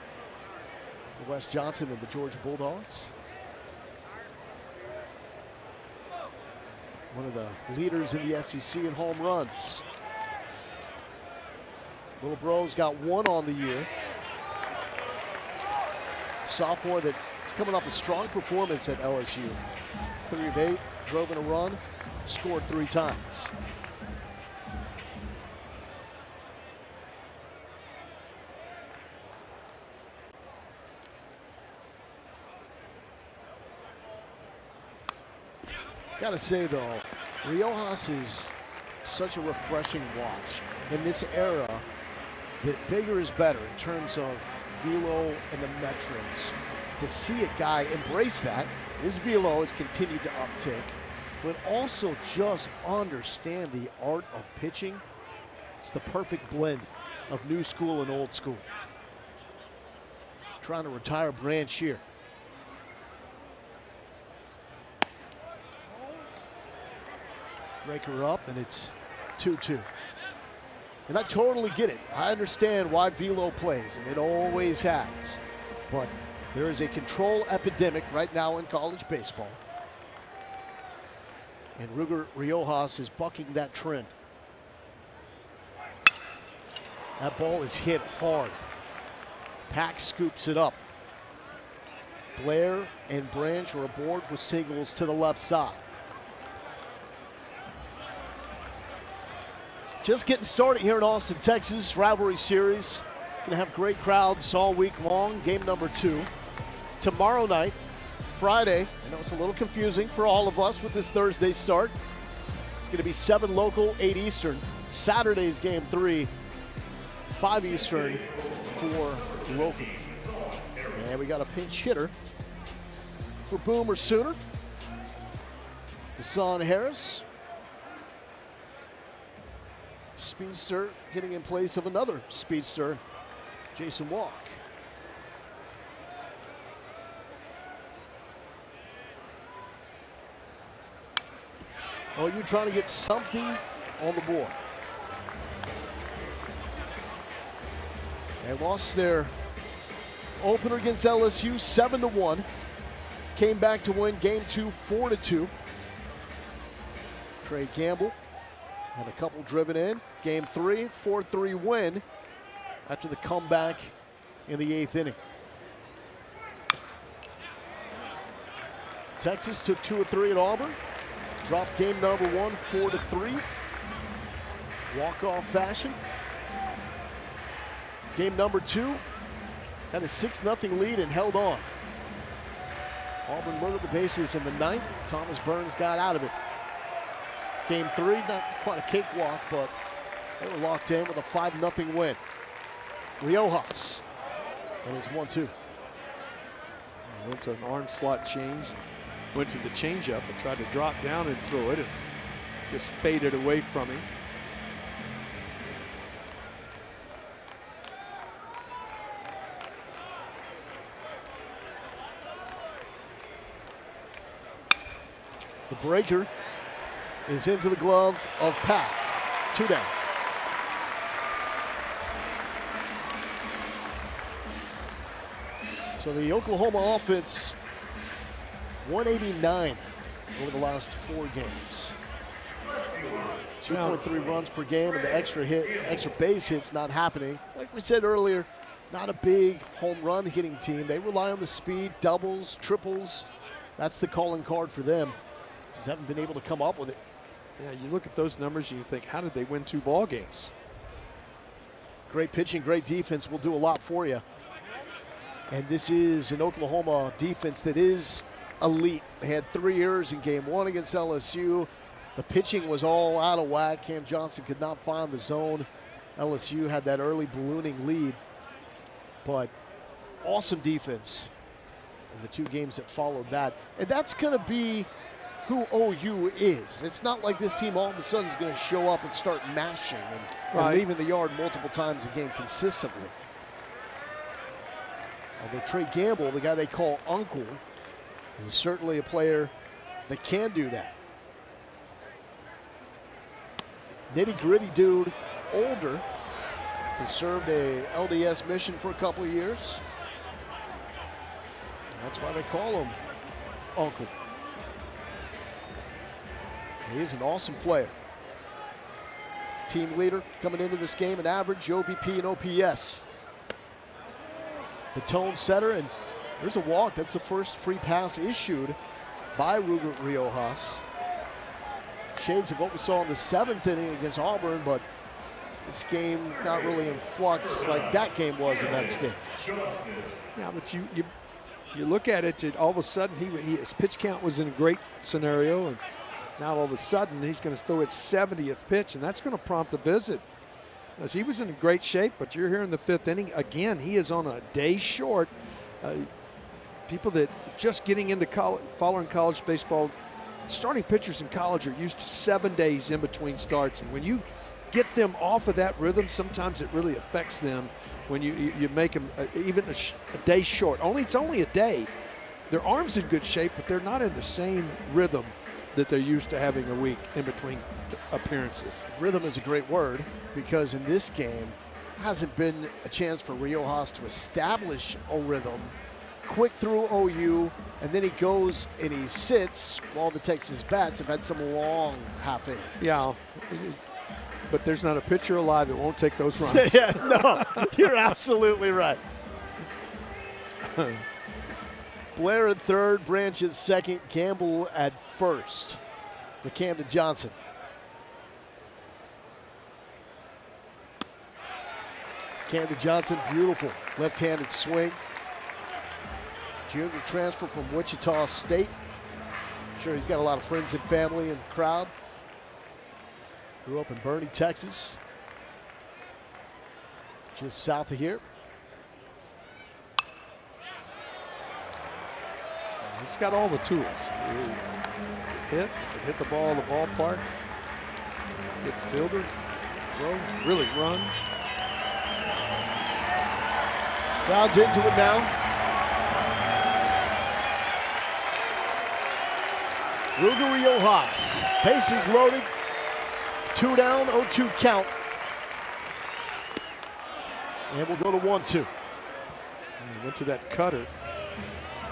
S1: Wes Johnson of the Georgia Bulldogs. One of the leaders in the SEC in home runs. Little bro's got 1 on the year. Sophomore that coming off a strong performance at LSU. 3 of 8, drove in a run, scored 3 times. Gotta say though, Rio Haas is such a refreshing watch. In this era, that bigger is better in terms of velo and the metrics. To see a guy embrace that, his velo has continued to uptick, but also just understand the art of pitching. It's the perfect blend of new school and old school. Trying to retire Branch here. Breaker up, and it's 2-2. And I totally get it. I understand why velo plays, and it always has. But there is a control epidemic right now in college baseball. And Ruger Riojas is bucking that trend. That ball is hit hard. Pack scoops it up. Blair and Branch are aboard with singles to the left side. Just getting started here in Austin, Texas. Rivalry series. Gonna have great crowds all week long. Game number 2. Tomorrow night, Friday. I know it's a little confusing for all of us with this Thursday start. It's gonna be 7 local, 8 Eastern. Saturday's game 3, 5 Eastern, 4 local. And we got a pinch hitter for Boomer Sooner. Deshaun Harris. Speedster hitting in place of another speedster, Jason Walk. Oh, you're trying to get something on the board. They lost their opener against LSU 7-1. Came back to win game 2 4-2. Trey Campbell had a couple driven in. Game 3, 4-3 win after the comeback in the 8th inning. Texas took 2 of 3 at Auburn. Dropped game number 1, 4-3. Walk-off fashion. Game number 2 had a 6-0 lead and held on. Auburn loaded the bases in the 9th. Thomas Burns got out of it. Game 3, not quite a cakewalk, but they were locked in with a 5-0 win. Riojas, and it's 1-2.
S2: Went to an arm slot change, went to the changeup and tried to drop down and throw it, and just faded away from him.
S1: The breaker is into the glove of Pack. 2 down. So the Oklahoma offense, 189 over the last 4 games. 2.3 runs per game, and the extra base hits not happening. Like we said earlier, not a big home run hitting team. They rely on the speed, doubles, triples. That's the calling card for them. Just haven't been able to come up with it.
S2: Yeah, you look at those numbers and you think, how did they win 2 ball games?
S1: Great pitching, great defense will do a lot for you. And this is an Oklahoma defense that is elite. They had 3 errors in game 1 against LSU. The pitching was all out of whack. Cam Johnson could not find the zone. LSU had that early ballooning lead. But awesome defense in the 2 games that followed that. And that's going to be who OU is. It's not like this team all of a sudden is going to show up and start mashing and leaving the yard multiple times a game consistently. Although Trey Gamble, the guy they call Uncle, is certainly a player that can do that. Nitty-gritty dude, older, has served a LDS mission for a couple of years. That's why they call him Uncle. He is an awesome player. Team leader coming into this game, an average OBP and OPS. The tone setter, and there's a walk. That's the first free pass issued by Ruger Riojas. Shades of what we saw in the 7th inning against Auburn, but this game not really in flux like that game was in that stage.
S2: Yeah, but you look at it, all of a sudden his pitch count was in a great scenario, and Now all of a sudden he's going to throw his 70th pitch, and that's going to prompt a visit. As he was in great shape, but you're here in the 5th inning. Again, he is on a day short. People that just getting into following college baseball, starting pitchers in college are used to 7 days in between starts. And when you get them off of that rhythm, sometimes it really affects them when you make them even a day short. It's only a day. Their arm's in good shape, but they're not in the same rhythm that they're used to having a week in between appearances.
S1: Rhythm is a great word, because in this game hasn't been a chance for Riojas to establish a rhythm. Quick through OU, and then he goes and he sits while the Texas bats have had some long half innings.
S2: Yeah, but there's not a pitcher alive that won't take those runs.
S1: Yeah, no, you're absolutely right. Blair at third, Branch at second, Gamble at first for Camden Johnson. Camden Johnson, beautiful left-handed swing. Junior transfer from Wichita State. I'm sure he's got a lot of friends and family in the crowd. Grew up in Boerne, Texas, just south of here.
S2: He's got all the tools. He can hit the ball in the ballpark. Good fielder, throw, really run.
S1: Crowd's into it now. Ruger Riojas, bases loaded, 2 down, 0-2 count. And we'll go to 1-2.
S2: And he went to that cutter.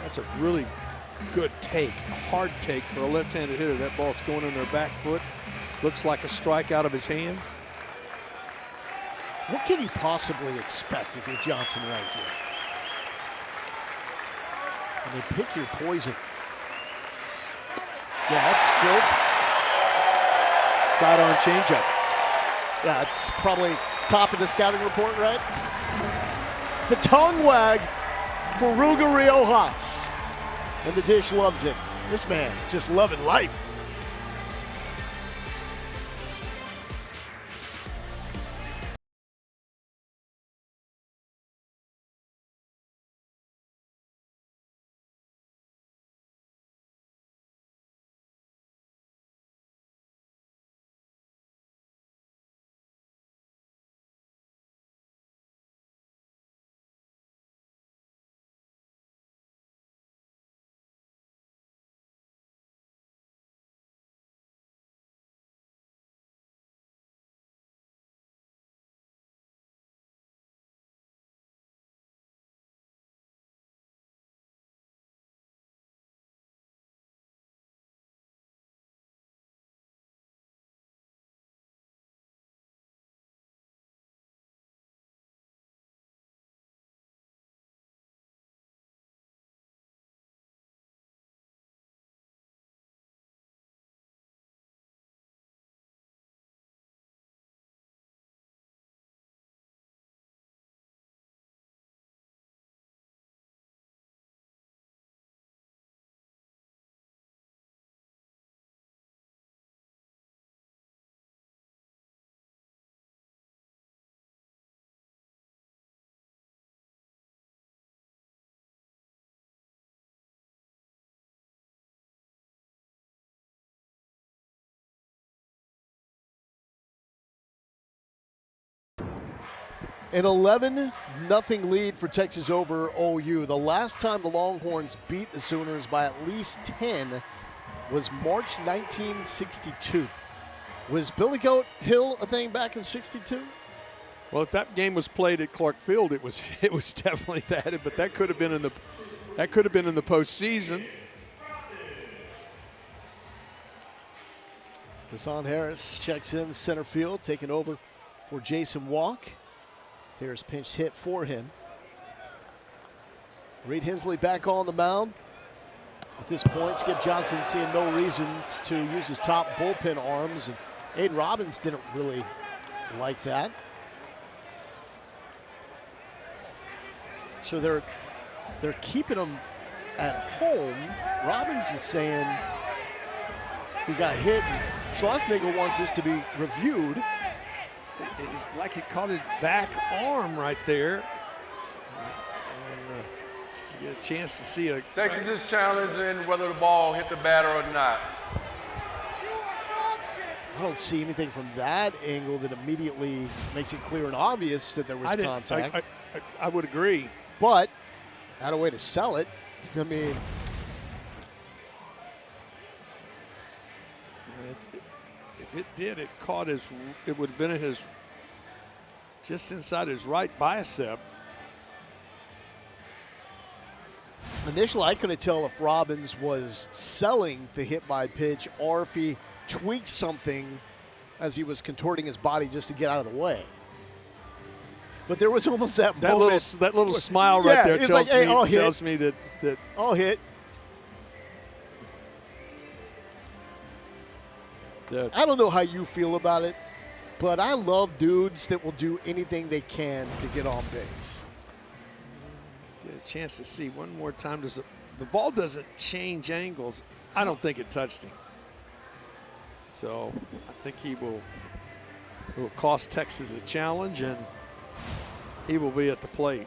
S2: That's a really good take, a hard take for a left-handed hitter. That ball's going in their back foot. Looks like a strike out of his hands.
S1: What can you possibly expect if you're Johnson right here? And they pick your poison. Yeah, that's filth.
S2: Sidearm changeup.
S1: Yeah, it's probably top of the scouting report, right? The tongue wag for Ruger Riojas. And the dish loves it. This man just loving life. An 11-0 lead for Texas over OU. The last time the Longhorns beat the Sooners by at least 10 was March 1962. Was Billy Goat Hill a thing back in '62?
S2: Well, if that game was played at Clark Field, it was definitely that. But that could have been in the postseason.
S1: Desan Harris checks in center field, taking over for Jason Walk. Here's pinch hit for him. Reed Hensley back on the mound. At this point, Skip Johnson seeing no reason to use his top bullpen arms, and Aiden Robbins didn't really like that. So they're keeping him at home. Robbins is saying, He got hit. Schwarzenegger wants this to be reviewed.
S2: It's like he caught his back arm right there. And you get a chance to see a.
S3: Texas is challenging whether the ball hit the batter or not.
S1: I don't see anything from that angle that immediately makes it clear and obvious that there was contact.
S2: I would agree.
S1: But had a way to sell it. I mean,
S2: if it did, it caught his. It would have been his, just inside his right bicep.
S1: initially I couldn't tell if Robbins was selling the hit by pitch or if he tweaked something as he was contorting his body just to get out of the way. But there was almost that moment.
S2: That little smile right there tells me that
S1: I'll hit. I don't know how you feel about it, but I love dudes that will do anything they can to get on base.
S2: Get a chance to see one more time. The ball doesn't change angles. I don't think it touched him. So I think it will cost Texas a challenge, and he will be at the plate.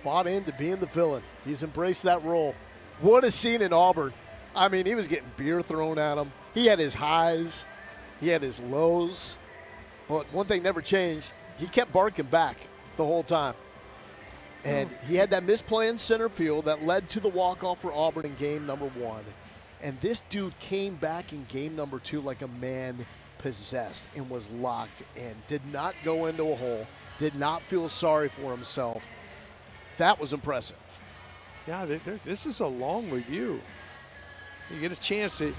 S1: Bought into being the villain. He's embraced that role. What a scene in Auburn. I mean, he was getting beer thrown at him. He had his highs. He had his lows. But one thing never changed. He kept barking back the whole time. And he had that misplay in center field that led to the walk-off for Auburn in game number 1. And this dude came back in game number 2 like a man possessed and was locked in. Did not go into a hole. Did not feel sorry for himself. That was impressive.
S2: Yeah, this is a long review. You get a chance to,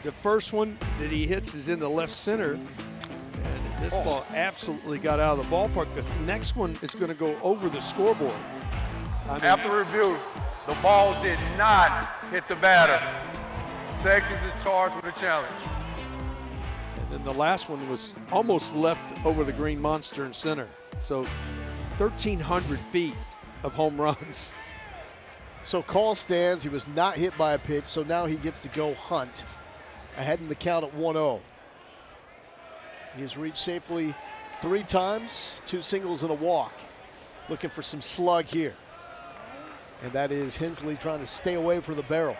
S2: the first one that he hits is in the left center, and this ball absolutely got out of the ballpark. This next one is going to go over the scoreboard.
S3: After review, the ball did not hit the batter. Texas is charged with a challenge.
S2: And then the last one was almost left over the green monster in center. So 1,300 feet of home runs.
S1: So call stands. He was not hit by a pitch, so now he gets to go hunt ahead in the count at 1-0. He has reached safely 3 times, 2 singles and a walk. Looking for some slug here. And that is Hensley trying to stay away from the barrel.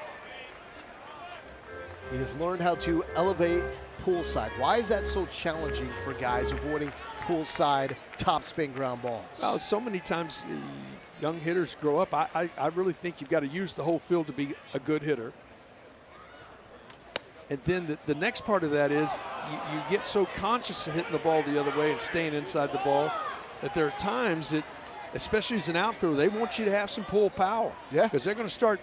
S1: He has learned how to elevate poolside. Why is that so challenging for guys avoiding poolside top spin ground balls?
S2: Well, so many times young hitters grow up. I really think you've got to use the whole field to be a good hitter. And then the next part of that is you get so conscious of hitting the ball the other way and staying inside the ball that there are times that, especially as an outfielder, they want you to have some pull power.
S1: Yeah.
S2: Because they're going to start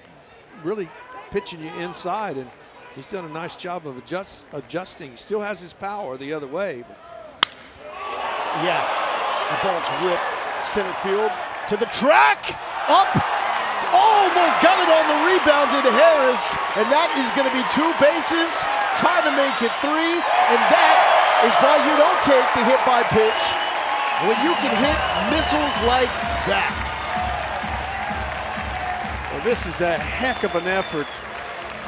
S2: really pitching you inside. And he's done a nice job of adjusting. He still has his power the other way.
S1: Yeah. The ball's ripped center field to the track. Up. Almost got it on the rebound into Harris. And that is going to be 2 bases. Trying to make it 3. And that is why you don't take the hit by pitch when you can hit missiles like that.
S2: Well, this is a heck of an effort,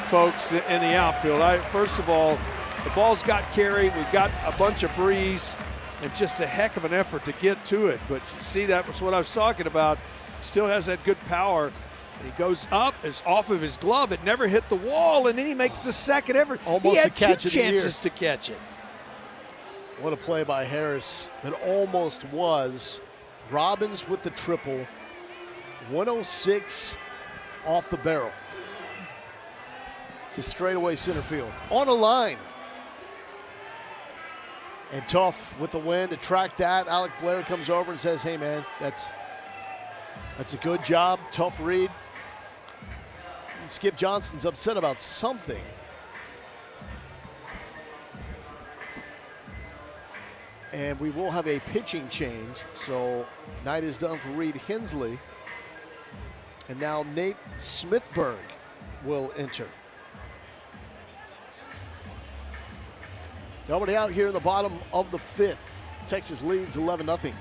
S2: folks, in the outfield. First of all, the ball's got carried. We've got a bunch of breeze. And just a heck of an effort to get to it. But you see, that was what I was talking about. Still has that good power. And he goes up, it's off of his glove. It never hit the wall, and then he makes the second effort.
S1: Almost
S2: he had
S1: a catch
S2: 2
S1: of the year.
S2: chances to catch it.
S1: What a play by Harris that almost was. Robbins with the triple. 106 off the barrel to straightaway center field. On a line. And Tough with the win to track that. Alec Blair comes over and says, hey, man, that's a good job. Tough read. And Skip Johnston's upset about something. And we will have a pitching change. So night is done for Reed Hensley. And now Nate Smithberg will enter. Nobody out here in the bottom of the 5th. Texas leads 11-0.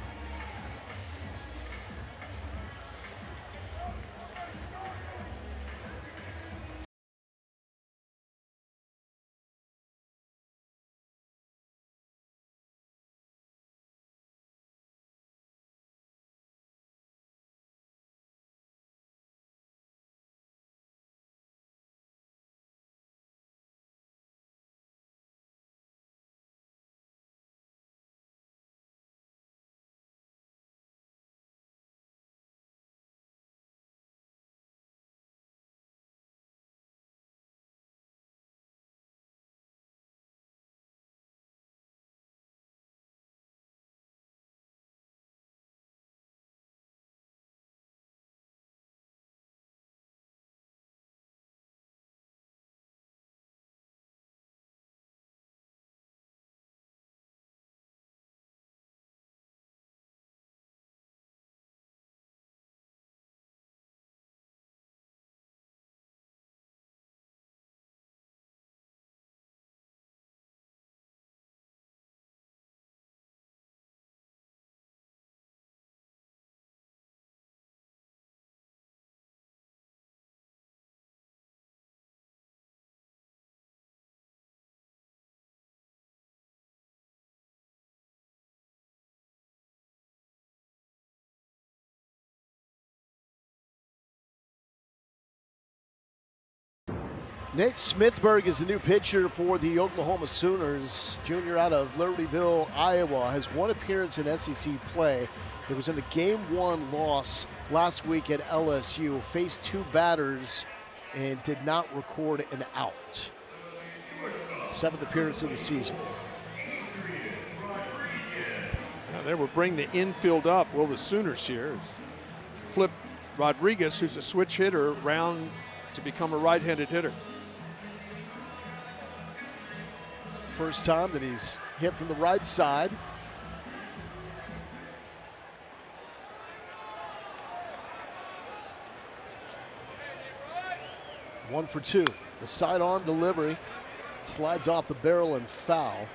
S1: Nate Smithberg is the new pitcher for the Oklahoma Sooners. Junior out of Libertyville, Iowa, has one appearance in SEC play. It was in the Game 1 loss last week at LSU. Faced 2 batters and did not record an out. 7th appearance of the season.
S2: Now they will bring the infield up. Well, the Sooners here flip Rodriguez, who's a switch hitter, around to become a right-handed hitter.
S1: First time that he's hit from the right side. One for 2. The sidearm delivery slides off the barrel and foul.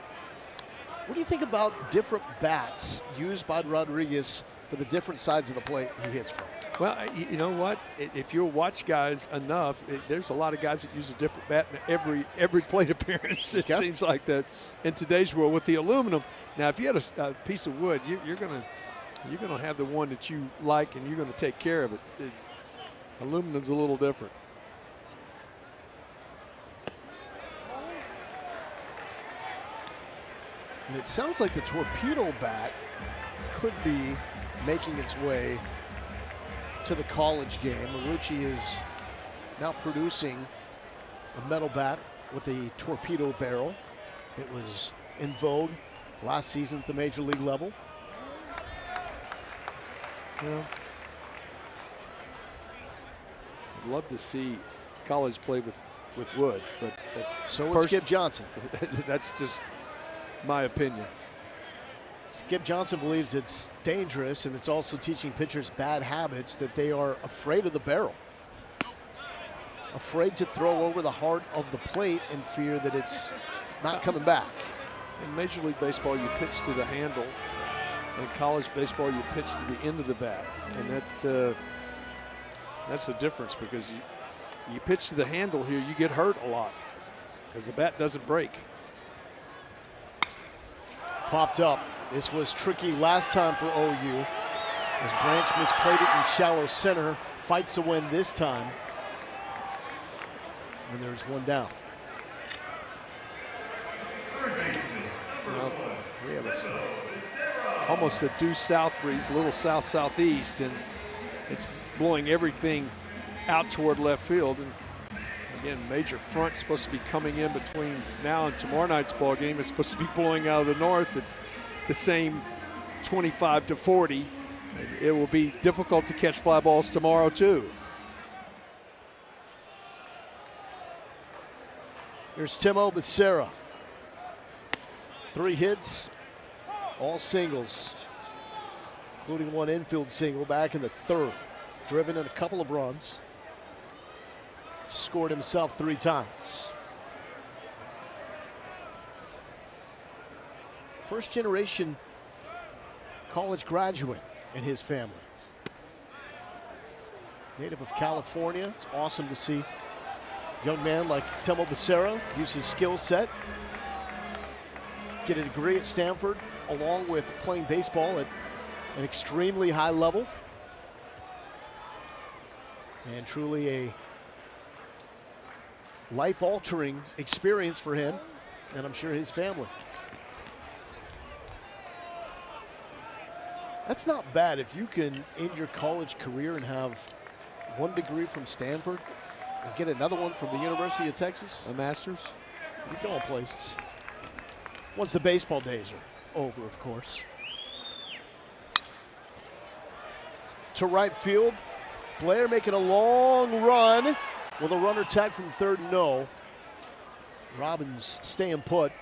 S1: What do you think about different bats used by Rodriguez for the different sides of the plate he hits from?
S2: Well, you know what? If you'll watch guys enough, there's a lot of guys that use a different bat in every plate appearance. It seems like that in today's world with the aluminum. Now, if you had a piece of wood, you're gonna have the one that you like, and you're gonna take care of it. Aluminum's a little different.
S1: And it sounds like the torpedo bat could be making its way to the college game. Marucci is now producing a metal bat with a torpedo barrel. It was in vogue last season at the major league level.
S2: Well, I'd love to see college play with wood, but that's
S1: so would Skip Johnson.
S2: That's just my opinion.
S1: Skip Johnson believes it's dangerous, and it's also teaching pitchers bad habits, that they are afraid of the barrel. Afraid to throw over the heart of the plate in fear that it's not coming back.
S2: In Major League Baseball, you pitch to the handle. In college baseball, you pitch to the end of the bat. And that's the difference, because you pitch to the handle here, you get hurt a lot because the bat doesn't break.
S1: Popped up. This was tricky last time for OU, as Branch misplayed it in shallow center. Fights to win this time. And there's one down.
S2: Well, we have almost a due south breeze, a little south-southeast, and it's blowing everything out toward left field. And again, major front supposed to be coming in between now and tomorrow night's ball game. It's supposed to be blowing out of the north at the same 25 to 40. It will be difficult to catch fly balls tomorrow too.
S1: Here's Timo Becerra. 3 hits, all singles, including one infield single back in the 3rd. Driven in a couple of runs. Scored himself 3 times. First generation college graduate in his family. Native of California. It's awesome to see a young man like Timo Becerra use his skill set, get a degree at Stanford, along with playing baseball at an extremely high level. And truly a life-altering experience for him, and I'm sure his family. That's not bad if you can end your college career and have 1 degree from Stanford and get another one from the University of Texas.
S2: A master's.
S1: You're going places. Once the baseball days are over, of course. To right field, Blair making a long run with a runner tagged from 3rd, no. Robbins staying put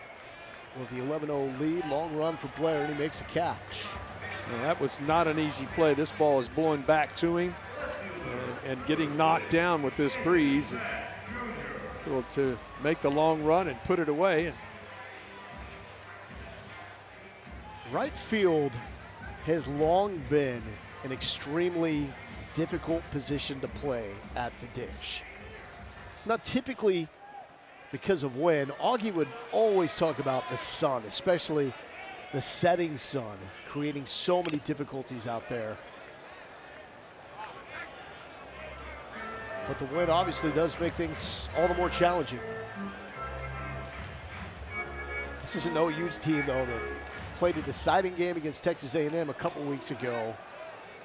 S1: with the 11-0 lead. Long run for Blair, and he makes a catch.
S2: Well, that was not an easy play. This ball is blowing back to him and getting knocked down with this breeze. Able to make the long run and put it away.
S1: Right field has long been an extremely difficult position to play at the dish. It's not typically because of wind. Augie would always talk about the sun, especially the setting sun, creating so many difficulties out there. But the win obviously does make things all the more challenging. This is an OU team, though, that played a deciding game against Texas A&M a couple weeks ago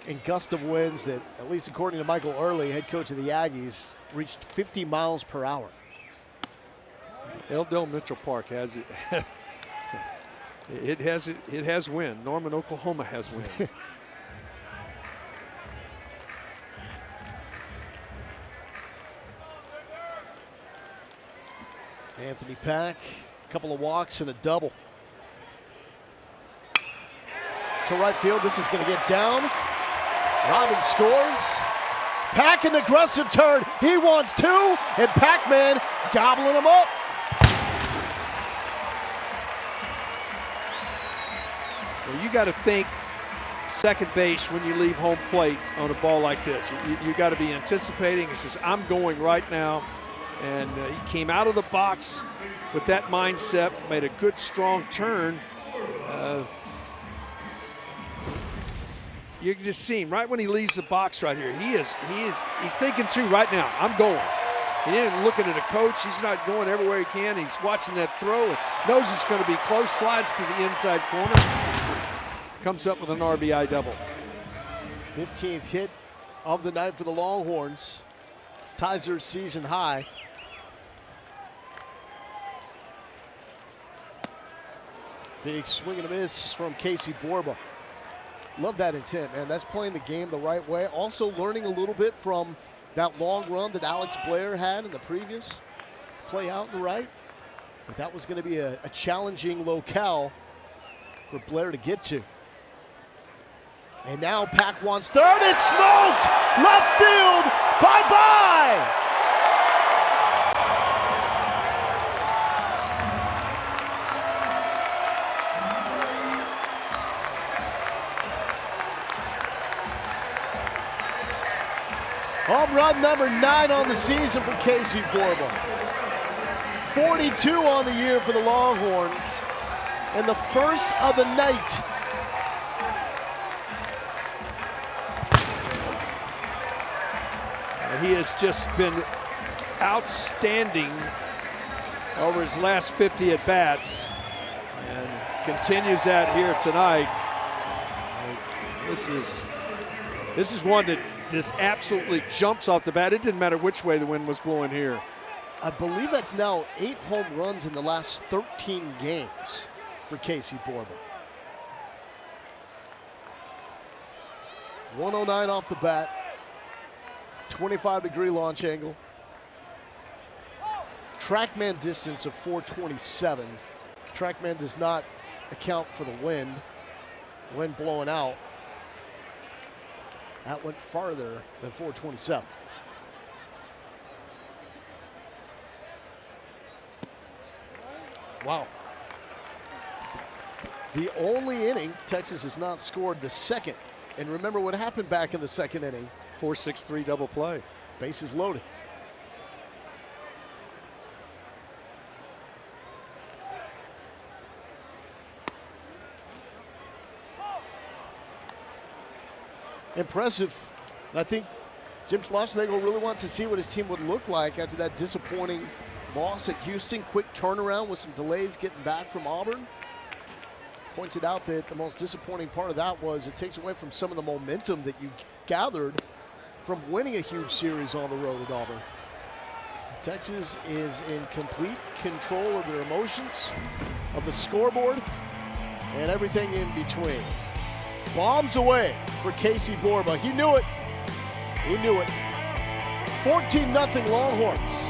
S1: in gust of winds that, at least according to Michael Early, head coach of the Aggies, reached 50 miles per hour.
S2: L. Mitchell Park has it. It has wind. Norman, Oklahoma has wind.
S1: Anthony Pack, a couple of walks and a double. To right field, this is going to get down. Robin scores. Pack an aggressive turn. He wants two, and Pac-Man gobbling him up.
S2: Well, you got to think second base when you leave home plate on a ball like this. You got to be anticipating. He says, I'm going right now. And he came out of the box with that mindset, made a good, strong turn. You can just see him right when he leaves the box right here. He's thinking too right now, I'm going. He ain't looking at a coach. He's not going everywhere he can. He's watching that throw and knows it's going to be close, slides to the inside corner. Comes up with an RBI double.
S1: 15th hit of the night for the Longhorns. Ties their season high. Big swing and a miss from Casey Borba. Love that intent, man. That's playing the game the right way. Also learning a little bit from that long run that Alex Blair had in the previous play out and right. But that was going to be a challenging locale for Blair to get to. And now Pack wants third. It's smoked! Left field! Bye-bye! Home run number 9 on the season for Casey Borba. 42 on the year for the Longhorns. And the first of the night.
S2: He has just been outstanding over his last 50 at-bats and continues that here tonight. This is one that just absolutely jumps off the bat. It didn't matter which way the wind was blowing here.
S1: I believe that's now 8 home runs in the last 13 games for Casey Borba. 109 off the bat. 25-degree launch angle. TrackMan distance of 427. TrackMan does not account for the wind. Wind blowing out. That went farther than 427. Wow. The only inning Texas has not scored the second. And remember what happened back in the second inning.
S2: 4-6-3 double play.
S1: Bases loaded. Impressive. And I think Jim Schlossnagle really wants to see what his team would look like after that disappointing loss at Houston. Quick turnaround with some delays getting back from Auburn. Pointed out that the most disappointing part of that was it takes away from some of the momentum that you gathered from winning a huge series on the road at Auburn. Texas is in complete control of their emotions, of the scoreboard, and everything in between. Bombs away for Casey Borba. He knew it. He knew it. 14-0 Longhorns.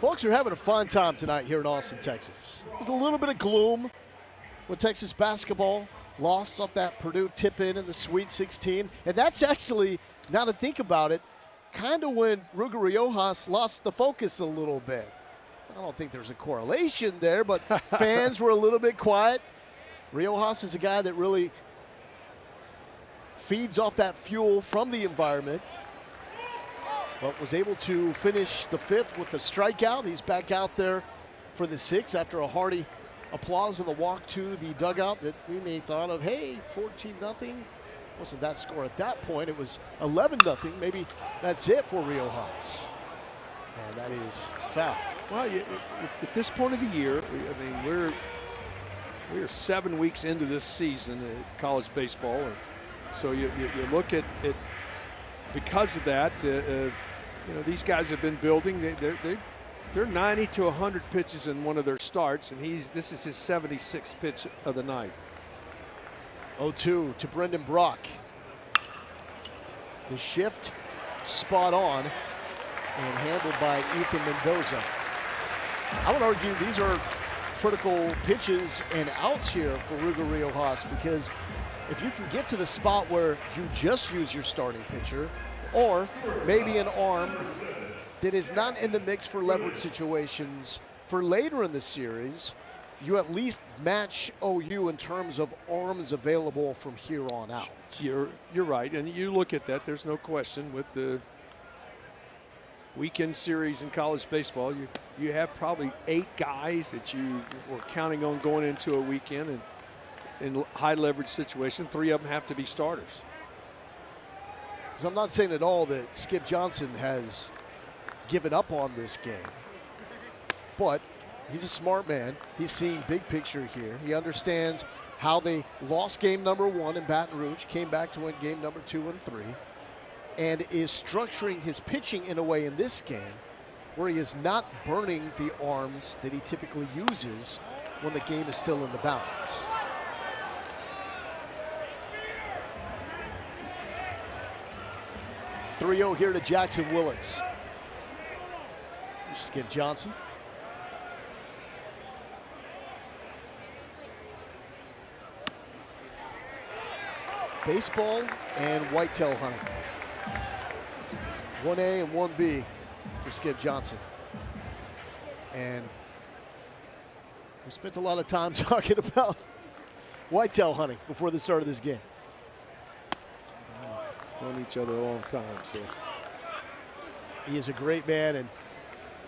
S1: Folks are having a fun time tonight here in Austin, Texas. There's a little bit of gloom when Texas basketball lost off that Purdue tip-in the Sweet 16. And that's actually, now to think about it, kind of when Ruger Riojas lost the focus a little bit. I don't think there's a correlation there, but fans were a little bit quiet. Riojas is a guy that really feeds off that fuel from the environment, but was able to finish the fifth with a strikeout. He's back out there for the sixth after a hearty applause on the walk to the dugout that we may have thought of, hey, 14-0. Wasn't that score at that point. It was 11-0. Maybe that's it for Riojas. And that is foul.
S2: Well, at this point of the year, I mean, we're 7 weeks into this season in college baseball. And so you look at it because of that. You know, these guys have been building. They're 90 to 100 pitches in one of their starts, and this is his 76th pitch of the night.
S1: 0-2 to Brendan Brock. The shift spot on and handled by Ethan Mendoza. I would argue these are critical pitches and outs here for Ruger Riojas, because if you can get to the spot where you just use your starting pitcher, or maybe an arm that is not in the mix for leverage situations for later in the series, you at least match OU in terms of arms available from here on out.
S2: You're right, and you look at that, there's no question with the weekend series in college baseball, you have probably 8 guys that you were counting on going into a weekend, and in high leverage situation, 3 of them have to be starters.
S1: So I'm not saying at all that Skip Johnson has given up on this game, but he's a smart man. He's seeing big picture here. He understands how they lost game number 1 in Baton Rouge, came back to win game number 2 and 3, and is structuring his pitching in a way in this game where he is not burning the arms that he typically uses when the game is still in the balance. .3-0 here to Jackson Willits. Skip Johnson. Baseball and whitetail hunting. 1A and 1B for Skip Johnson. And we spent a lot of time talking about whitetail hunting before the start of this game.
S2: Known each other a long time, so.
S1: He is a great man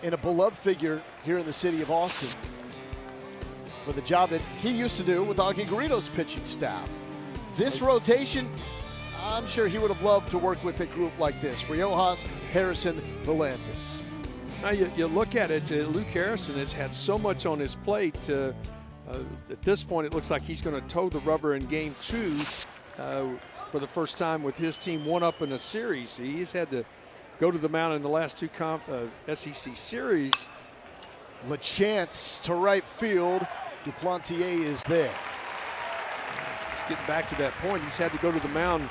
S1: and a beloved figure here in the city of Austin for the job that he used to do with Augie Garrido's pitching staff. This rotation, I'm sure he would have loved to work with a group like this. Riojas, Harrison, Belantes.
S2: Now you look at it, Luke Harrison has had so much on his plate. At this point, it looks like he's going to toe the rubber in game 2 for the first time with his team 1-up in a series. He's had to go to the mound in the last 2 SEC series.
S1: LeChance to right field. Duplantier is there.
S2: Just getting back to that point, he's had to go to the mound,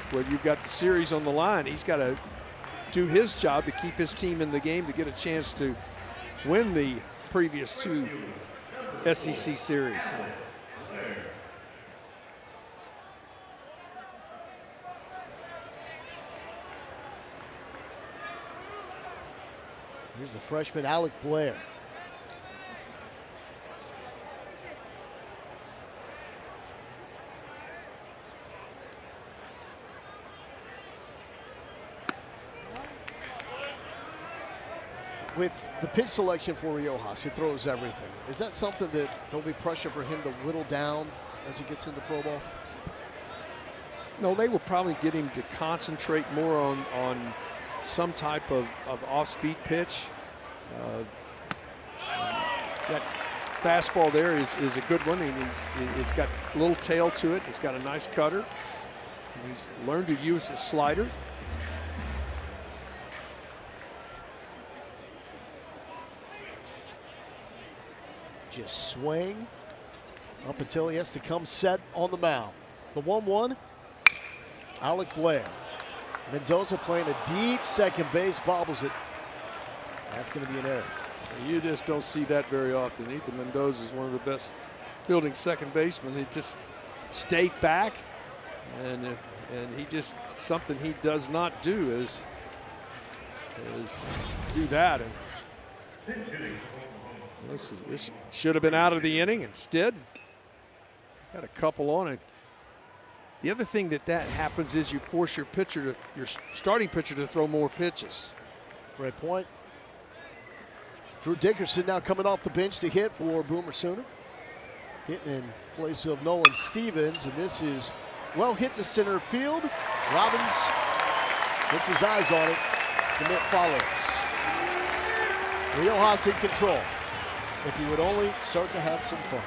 S2: where you've got the series on the line. He's got to do his job to keep his team in the game to get a chance to win the previous 2 SEC series.
S1: Here's the freshman Alec Blair. With the pitch selection for Riojas, he throws everything. Is that something that there'll be pressure for him to whittle down as he gets into pro ball?
S2: No, they will probably get him to concentrate more on some type of off-speed pitch. That fastball there is a good one. He's got a little tail to it. He's got a nice cutter. And he's learned to use the slider.
S1: Just swing up until he has to come set on the mound. The 1-1, Alec Blair. Mendoza playing a deep second base, bobbles it That's going to be an error.
S2: You just don't see that very often. Ethan Mendoza is one of the best fielding second basemen. He just stayed back, and he just, something he does not do is do that. And this should have been out of the inning. Instead, got a couple on it. The other thing that happens is you force your starting pitcher to throw more pitches.
S1: Great point. Drew Dickerson now coming off the bench to hit for Boomer Sooner. Hitting in place of Nolan Stevens, and this is well hit to center field. Robbins gets his eyes on it. Commit follows. Riojas in control. If he would only start to have some fun.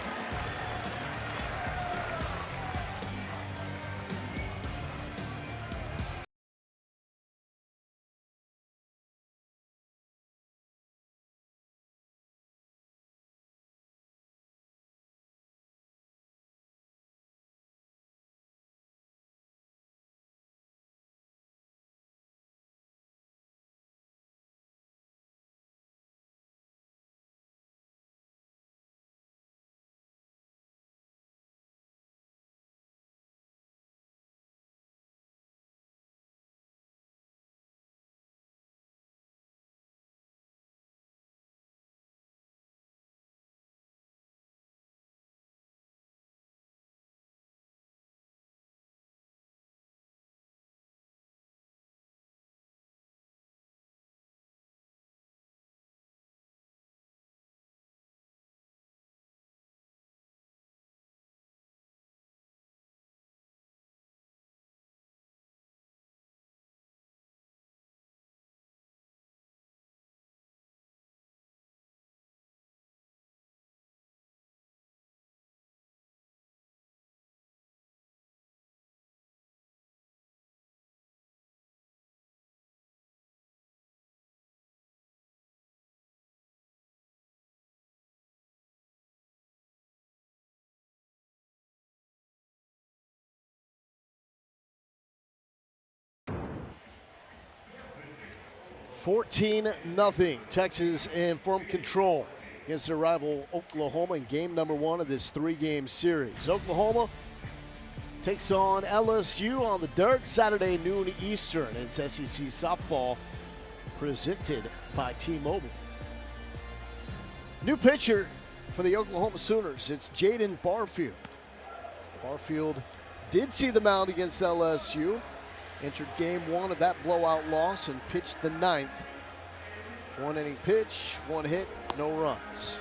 S1: (14-0). Texas in firm control against their rival Oklahoma in game number 1 of this 3-game series. Oklahoma takes on LSU on the dirt Saturday noon Eastern. It's SEC softball presented by T-Mobile. New pitcher for the Oklahoma Sooners. It's Jaden Barfield. Barfield did see the mound against LSU. Entered game 1 of that blowout loss and pitched the 9th. 1-inning pitch, 1 hit, no runs.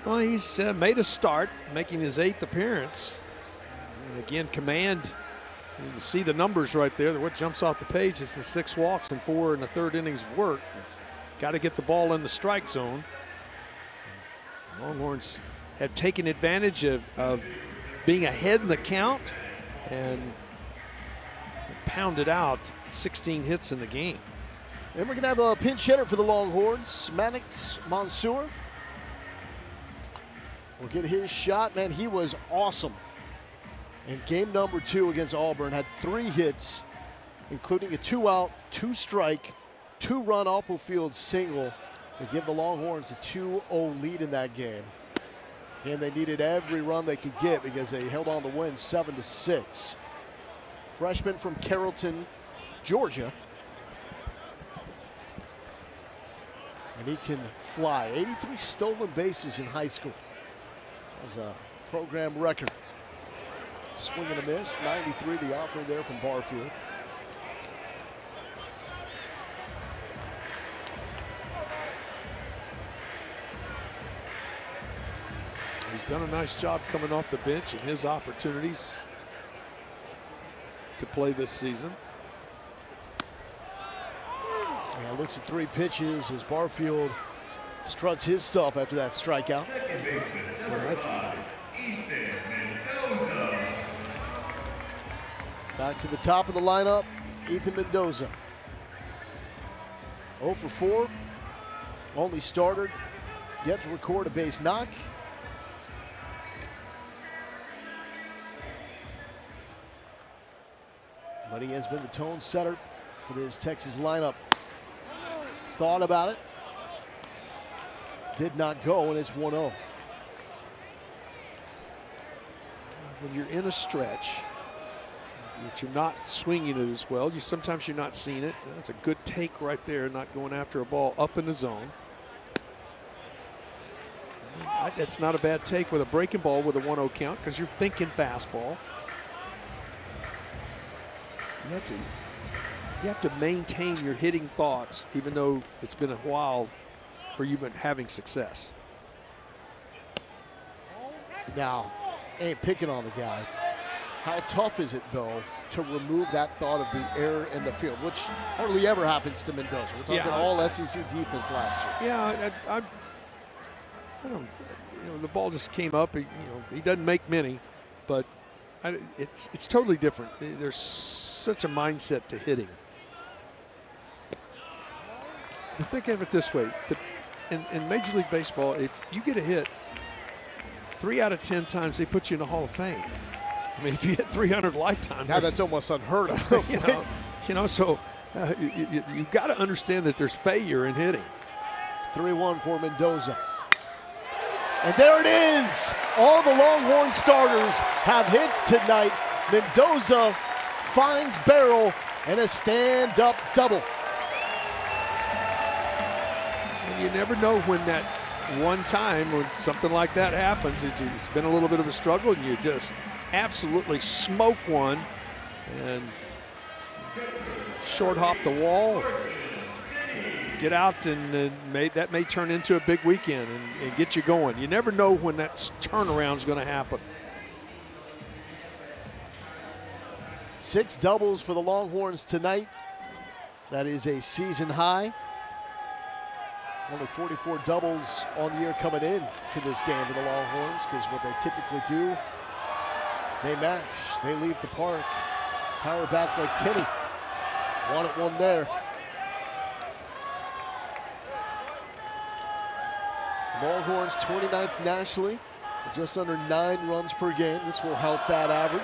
S2: Well, he's made a start, making his 8th appearance. And again, command. You can see the numbers right there. What jumps off the page is the 6 walks and 4 in the 3rd innings of work. Got to get the ball in the strike zone. Longhorns have taken advantage of being ahead in the count and pounded out 16 hits in the game.
S1: And we're going to have a pinch hitter for the Longhorns, Mannix Mansour. We'll get his shot. Man, he was awesome in game number 2 against Auburn. Had 3 hits, including a 2-out, 2-strike, 2-run off-field single to give the Longhorns a 2-0 lead in that game. And they needed every run they could get because they held on to win 7-6. Freshman from Carrollton, Georgia. And he can fly. 83 stolen bases in high school. That was a program record. Swing and a miss. 93 the offering there from Barfield.
S2: He's done a nice job coming off the bench and his opportunities to play this season.
S1: Yeah, looks at 3 pitches as Barfield struts his stuff after that strikeout. Back to the top of the lineup, Ethan Mendoza. 0 for 4, only started, yet to record a base knock. But he has been the tone setter for this Texas lineup. thought about it. Did not go, and it's 1-0.
S2: When you're in a stretch that you're not swinging it as well, sometimes you're not seeing it. That's a good take right there, not going after a ball up in the zone. That's not a bad take with a breaking ball with a 1-0 count because you're thinking fastball. You have to maintain your hitting thoughts even though it's been a while where you've been having success.
S1: Now, ain't picking on the guy. How tough is it, though, to remove that thought of the error in the field, which hardly ever happens to Mendoza. We're talking all SEC defense last year.
S2: Yeah, I don't. The ball just came up. He doesn't make many, but it's totally different. There's such a mindset to hitting. To think of it this way, in Major League Baseball, if you get a hit 3 out of 10 times, they put you in the Hall of Fame. I mean, if you hit 300 lifetimes,
S1: now that's almost unheard of.
S2: So you've got to understand that there's failure in hitting.
S1: 3-1 for Mendoza. And there it is. All the Longhorn starters have hits tonight. Mendoza finds barrel and a stand-up double.
S2: And you never know when that one time when something like that happens. It's been a little bit of a struggle, and you just absolutely smoke one and short hop the wall. Get out, and that may turn into a big weekend and get you going. You never know when that turnaround is going to happen.
S1: 6 doubles for the Longhorns tonight. That is a season high. Only 44 doubles on the year coming in to this game for the Longhorns, because what they typically do, they mash, they leave the park. Power bats like Tenney. 1-1 there. Longhorns 29th nationally, just under 9 runs per game. This will help that average.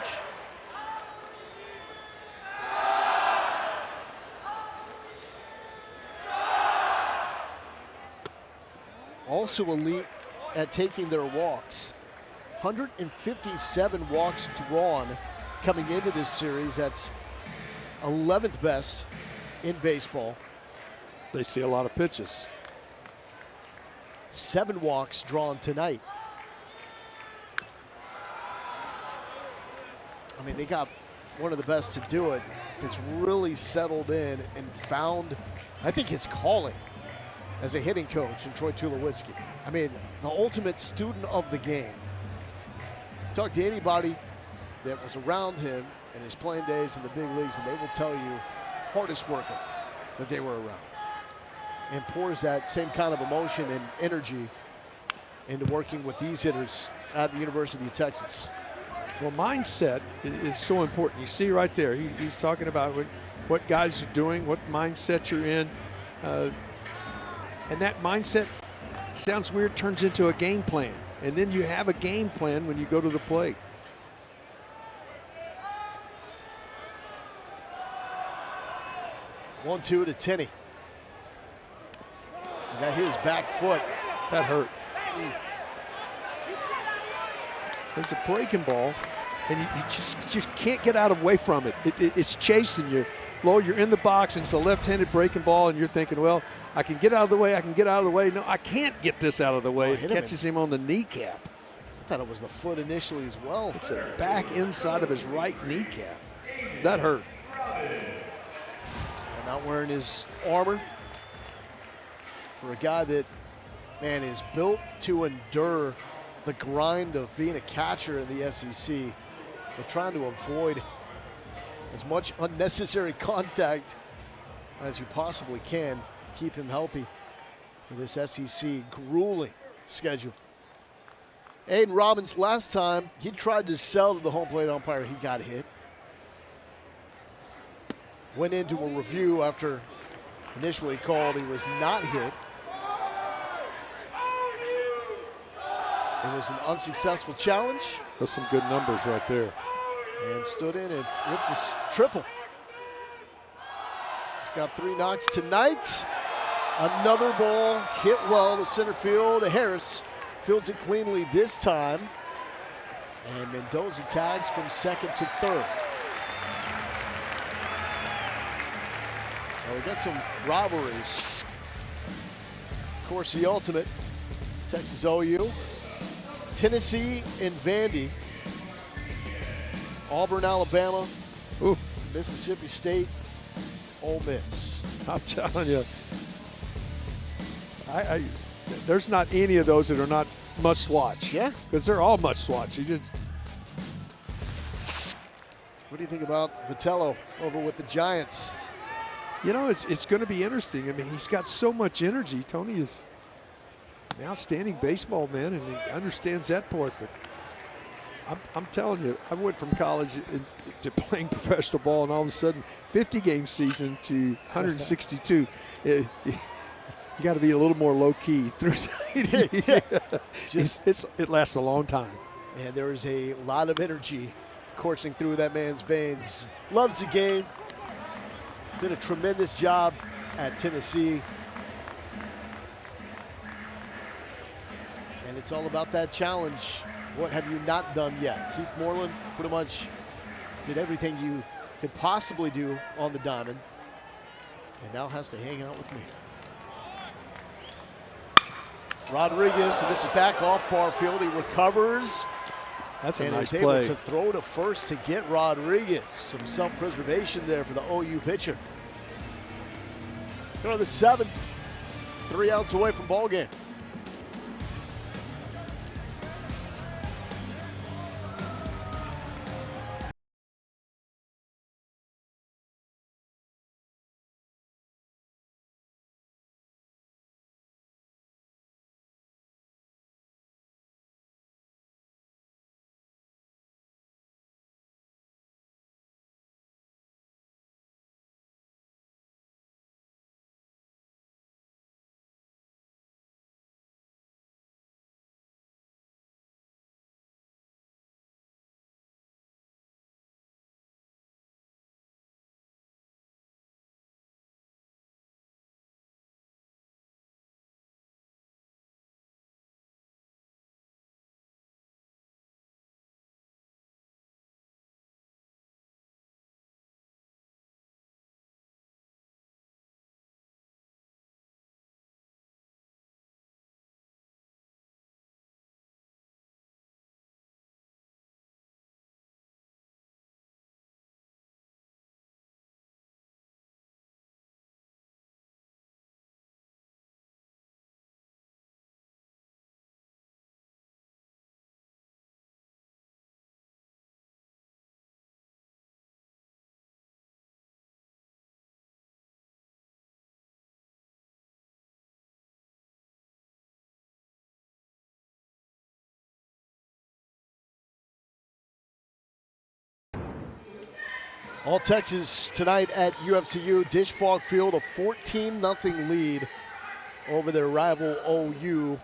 S1: Also elite at taking their walks. 157 walks drawn coming into this series. That's 11th best in baseball.
S2: They see a lot of pitches.
S1: 7 walks drawn tonight. I mean, they got one of the best to do it that's really settled in and found, I think, his calling as a hitting coach in Troy Tulowitzki. I mean, the ultimate student of the game. Talk to anybody that was around him in his playing days in the big leagues, and they will tell you hardest worker that they were around. And pours that same kind of emotion and energy into working with these hitters at the University of Texas.
S2: Well, mindset is so important. You see right there, he's talking about what guys are doing, what mindset you're in. And that mindset, sounds weird, turns into a game plan. And then you have a game plan when you go to the plate.
S1: One-two to Tenney. And that hit his back foot.
S2: That hurt. There's a breaking ball, and you just can't get out away from it. It's chasing you. Lowell, you're in the box, and it's a left-handed breaking ball, and you're thinking, well, I can get out of the way, I can get out of the way. No, I can't get this out of the way. It catches him on the kneecap.
S1: I thought it was the foot initially as well.
S2: It's a back inside of his right kneecap. That hurt.
S1: And not wearing his armor. For a guy that, man, is built to endure the grind of being a catcher in the SEC, but trying to avoid as much unnecessary contact as you possibly can. Keep him healthy for this SEC grueling schedule. Aiden Robbins, last time he tried to sell to the home plate umpire, he got hit. Went into a review after initially called he was not hit. It was an unsuccessful challenge.
S2: Those some good numbers right there.
S1: And stood in and ripped his triple. He's got 3 knocks tonight. Another ball hit well to center field. Harris fields it cleanly this time. And Mendoza tags from second to third. Well, we got some rivalries. Of course, the ultimate, Texas OU, Tennessee and Vandy, Auburn, Alabama,
S2: Ooh.
S1: Mississippi State, Ole Miss.
S2: I'm telling you, there's not any of those that are not must watch.
S1: Yeah.
S2: Because they're all must watch. You just.
S1: What do you think about Vitello over with the Giants?
S2: You know, it's going to be interesting. I mean, he's got so much energy. Tony is an outstanding baseball man, and he understands that part. But I'm telling you, I went from college to playing professional ball, and all of a sudden, 50-game season to 162. You got to be a little more low-key through. It lasts a long time.
S1: And there is a lot of energy coursing through that man's veins. Loves the game. Did a tremendous job at Tennessee. And it's all about that challenge. What have you not done yet? Keith Moreland pretty much did everything you could possibly do on the diamond, and now has to hang out with me. Rodriguez, and this is back off Barfield. He recovers.
S2: That's a
S1: and
S2: nice
S1: is
S2: play.
S1: able to throw to first to get Rodriguez. Some self-preservation there for the OU pitcher. Go to the seventh, 3 outs away from ball game. All Texas tonight at UFCU. Dish Falk Field, a 14-0 lead over their rival OU.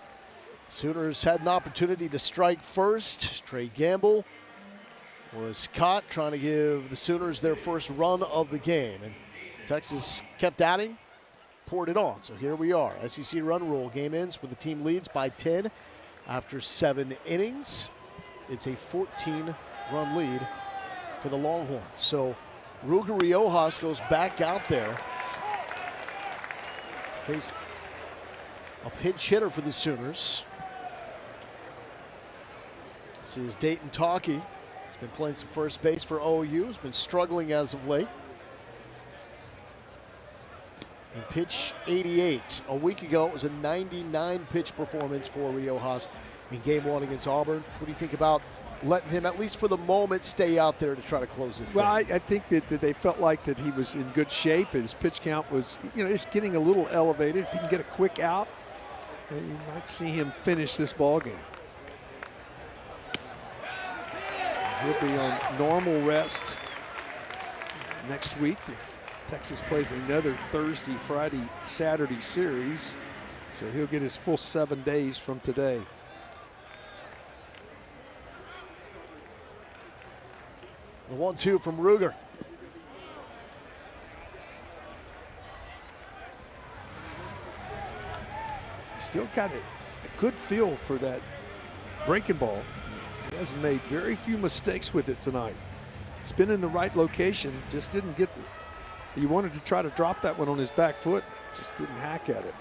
S1: Sooners had an opportunity to strike first. Trey Gamble was caught trying to give the Sooners their first run of the game. And Texas kept at him, poured it on. So here we are. SEC run rule. Game ends with the team leads by 10 after 7 innings. It's a 14-run lead for the Longhorns. So Ruger Riojas goes back out there. Faced a pinch hitter for the Sooners. This is Dayton Talkie. He's been playing some first base for OU. He's been struggling as of late. And pitch 88. A week ago, it was a 99 pitch performance for Riojas in game 1 against Auburn. What do you think about letting him, at least for the moment, stay out there to try to close this
S2: Well,
S1: thing?
S2: I think that they felt like that he was in good shape. His pitch count was, it's getting a little elevated. If he can get a quick out, you might see him finish this ball game. He'll be on normal rest next week. Texas plays another Thursday, Friday, Saturday series, so he'll get his full 7 days from today.
S1: The 1-2 from Ruger.
S2: still got a good feel for that breaking ball. He has made very few mistakes with it tonight. It's been in the right location, just didn't get the. He wanted to try to drop that one on his back foot, just didn't hack at it.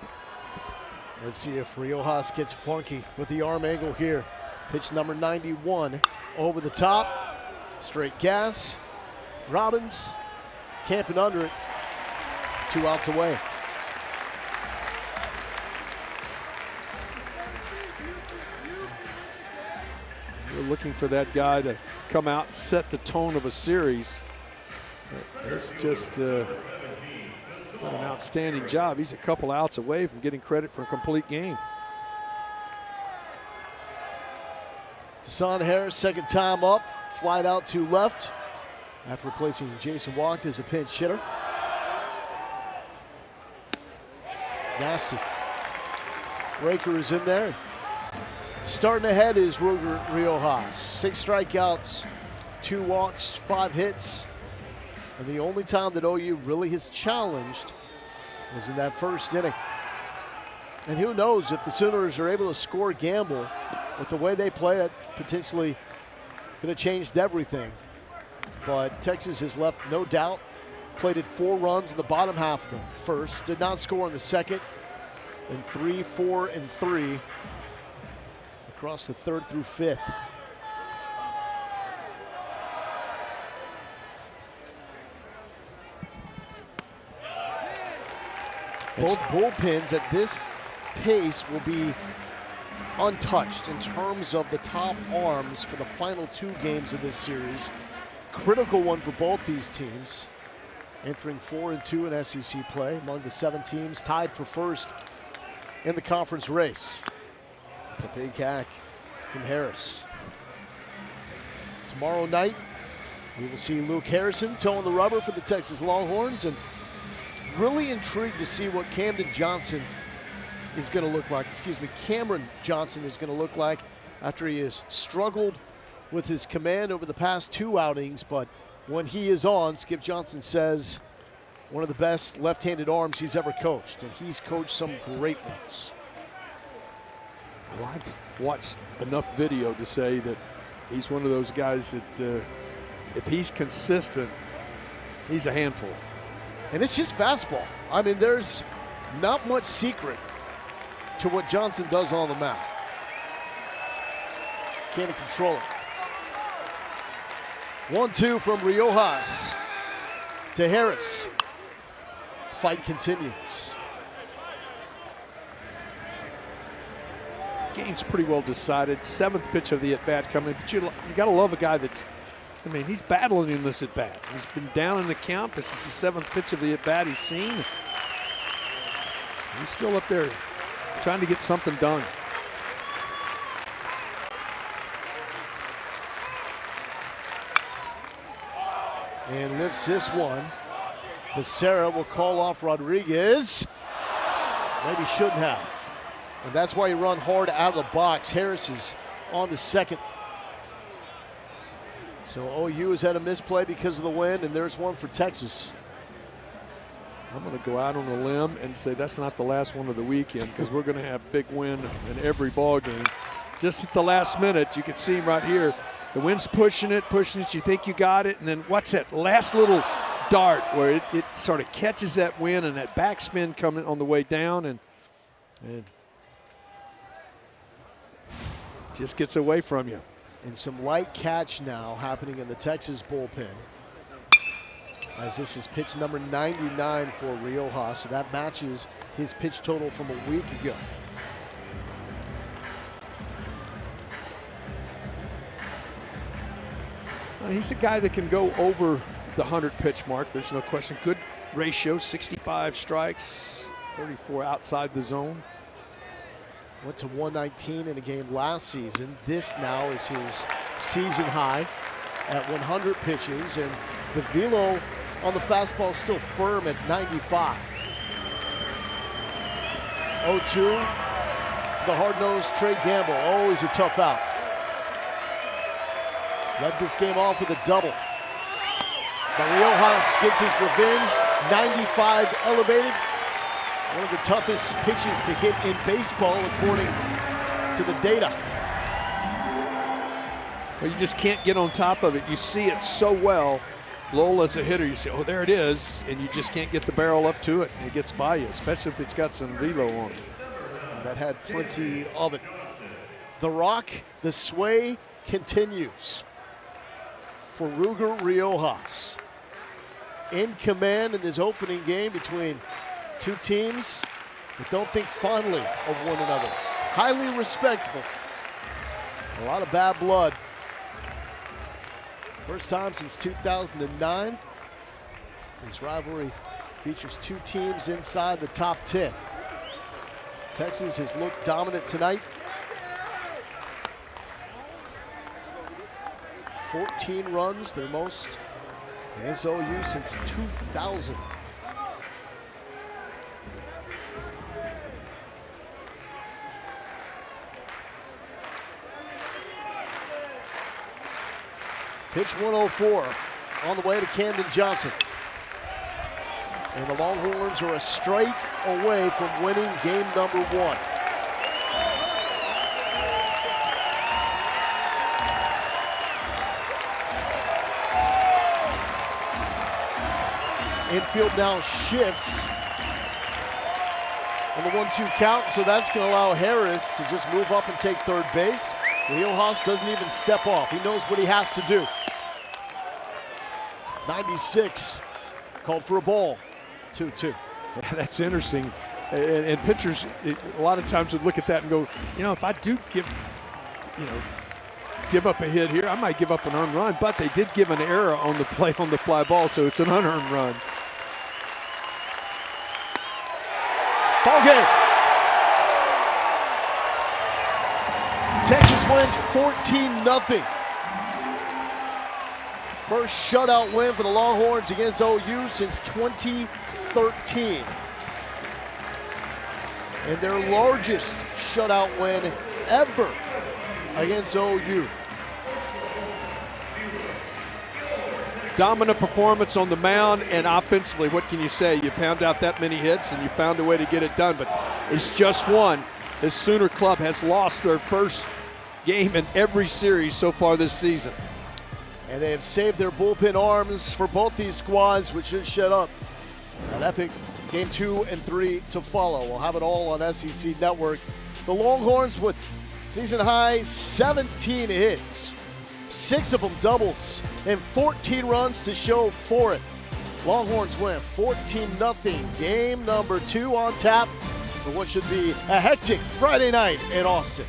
S1: Let's see if Riojas gets funky with the arm angle here. Pitch number 91 over the top. Straight gas. Robbins camping under it. 2 outs away.
S2: You're looking for that guy to come out and set the tone of a series. It's just done an outstanding job. He's a couple outs away from getting credit for a complete game.
S1: Desan Harris, second time up, flied out to left after replacing Jason Walker as a pinch hitter. Nasty. Raker is in there. Starting ahead is Ruger Riojas. 6 strikeouts, 2 walks, 5 hits. And the only time that OU really has challenged was in that first inning. And who knows if the Sooners are able to score Gamble with the way they play, it potentially could have changed everything. But Texas has left no doubt. Plated 4 runs in the bottom half of the first. Did not score in the second. And 3, 4, and 3 across the 3rd through 5th. Both bullpens at this pace will be untouched in terms of the top arms for the final 2 games of this series. Critical one for both these teams. Entering 4-2 in SEC play among the 7 teams tied for first in the conference race. It's a big hack from Harris. Tomorrow night, we will see Luke Harrison towing the rubber for the Texas Longhorns, and really intrigued to see what Cameron Johnson is going to look like after he has struggled with his command over the past 2 outings. But when he is on, Skip Johnson says one of the best left-handed arms he's ever coached, and he's coached some great ones.
S2: Well, I've watched enough video to say that he's one of those guys that if he's consistent, he's a handful.
S1: And it's just fastball. I mean, there's not much secret to what Johnson does on the mound. Can't control it. 1-2 from Riojas to Harris. Fight continues.
S2: Game's pretty well decided. 7th pitch of the at-bat coming. But you got to love a guy that's, I mean, he's battling in this at-bat. He's been down in the count. This is the 7th pitch of the at-bat he's seen. He's still up there trying to get something done.
S1: And lifts this one. Becerra will call off Rodriguez. Maybe shouldn't have. And that's why you run hard out of the box. Harris is on to second. So OU has had a misplay because of the wind, and there's one for Texas.
S2: I'm going to go out on a limb and say that's not the last one of the weekend, because we're going to have big wind in every ball game. Just at the last minute, you can see him right here. The wind's pushing it. You think you got it, and then what's that last little dart where it sort of catches that wind and that backspin coming on the way down and just gets away from you.
S1: And some light catch now happening in the Texas bullpen, as this is pitch number 99 for Riojas. So that matches his pitch total from a week ago.
S2: He's a guy that can go over the 100 pitch mark. There's no question. Good ratio, 65 strikes, 34 outside the zone.
S1: Went to 119 in a game last season. This now is his season high at 100 pitches, and the velo on the fastball still firm at 95. 0-2 to the hard-nosed Trey Gamble. Always a tough out. Led this game off with a double. But Riojas gets his revenge. 95 elevated. One of the toughest pitches to hit in baseball, according to the data.
S2: Well, you just can't get on top of it. You see it so well. Lowell as a hitter, you say, oh, there it is, and you just can't get the barrel up to it, and it gets by you, especially if it's got some velo on it.
S1: And that had plenty of it. The rock, the sway continues for Ruger Riojas. In command in this opening game between two teams that don't think fondly of one another. Highly respectful. A lot of bad blood. First time since 2009. This rivalry features two teams inside the top 10. Texas has looked dominant tonight. 14 runs, their most against OU since 2000. Pitch 104 on the way to Camden Johnson. And the Longhorns are a strike away from winning game number 1. Infield now shifts on the 1-2 count, so that's going to allow Harris to just move up and take third base. Riojas doesn't even step off. He knows what he has to do. 96, called for a ball, 2-2.
S2: Yeah, that's interesting. And pitchers, a lot of times would look at that and go, you know, if I do give up a hit here, I might give up an earned run. But they did give an error on the play on the fly ball, so it's an unearned run.
S1: Ball game. Texas wins 14-0. First shutout win for the Longhorns against OU since 2013. And their largest shutout win ever against OU.
S2: Dominant performance on the mound, and offensively, what can you say? You pound out that many hits and you found a way to get it done, but it's just one. The Sooner Club has lost their first game in every series so far this season.
S1: And they have saved their bullpen arms for both these squads, which should shut up an epic game 2 and 3 to follow. We'll have it all on SEC Network. The Longhorns with season high 17 hits, 6 of them doubles, and 14 runs to show for it. Longhorns win 14-0. Game number 2 on tap for what should be a hectic Friday night in Austin.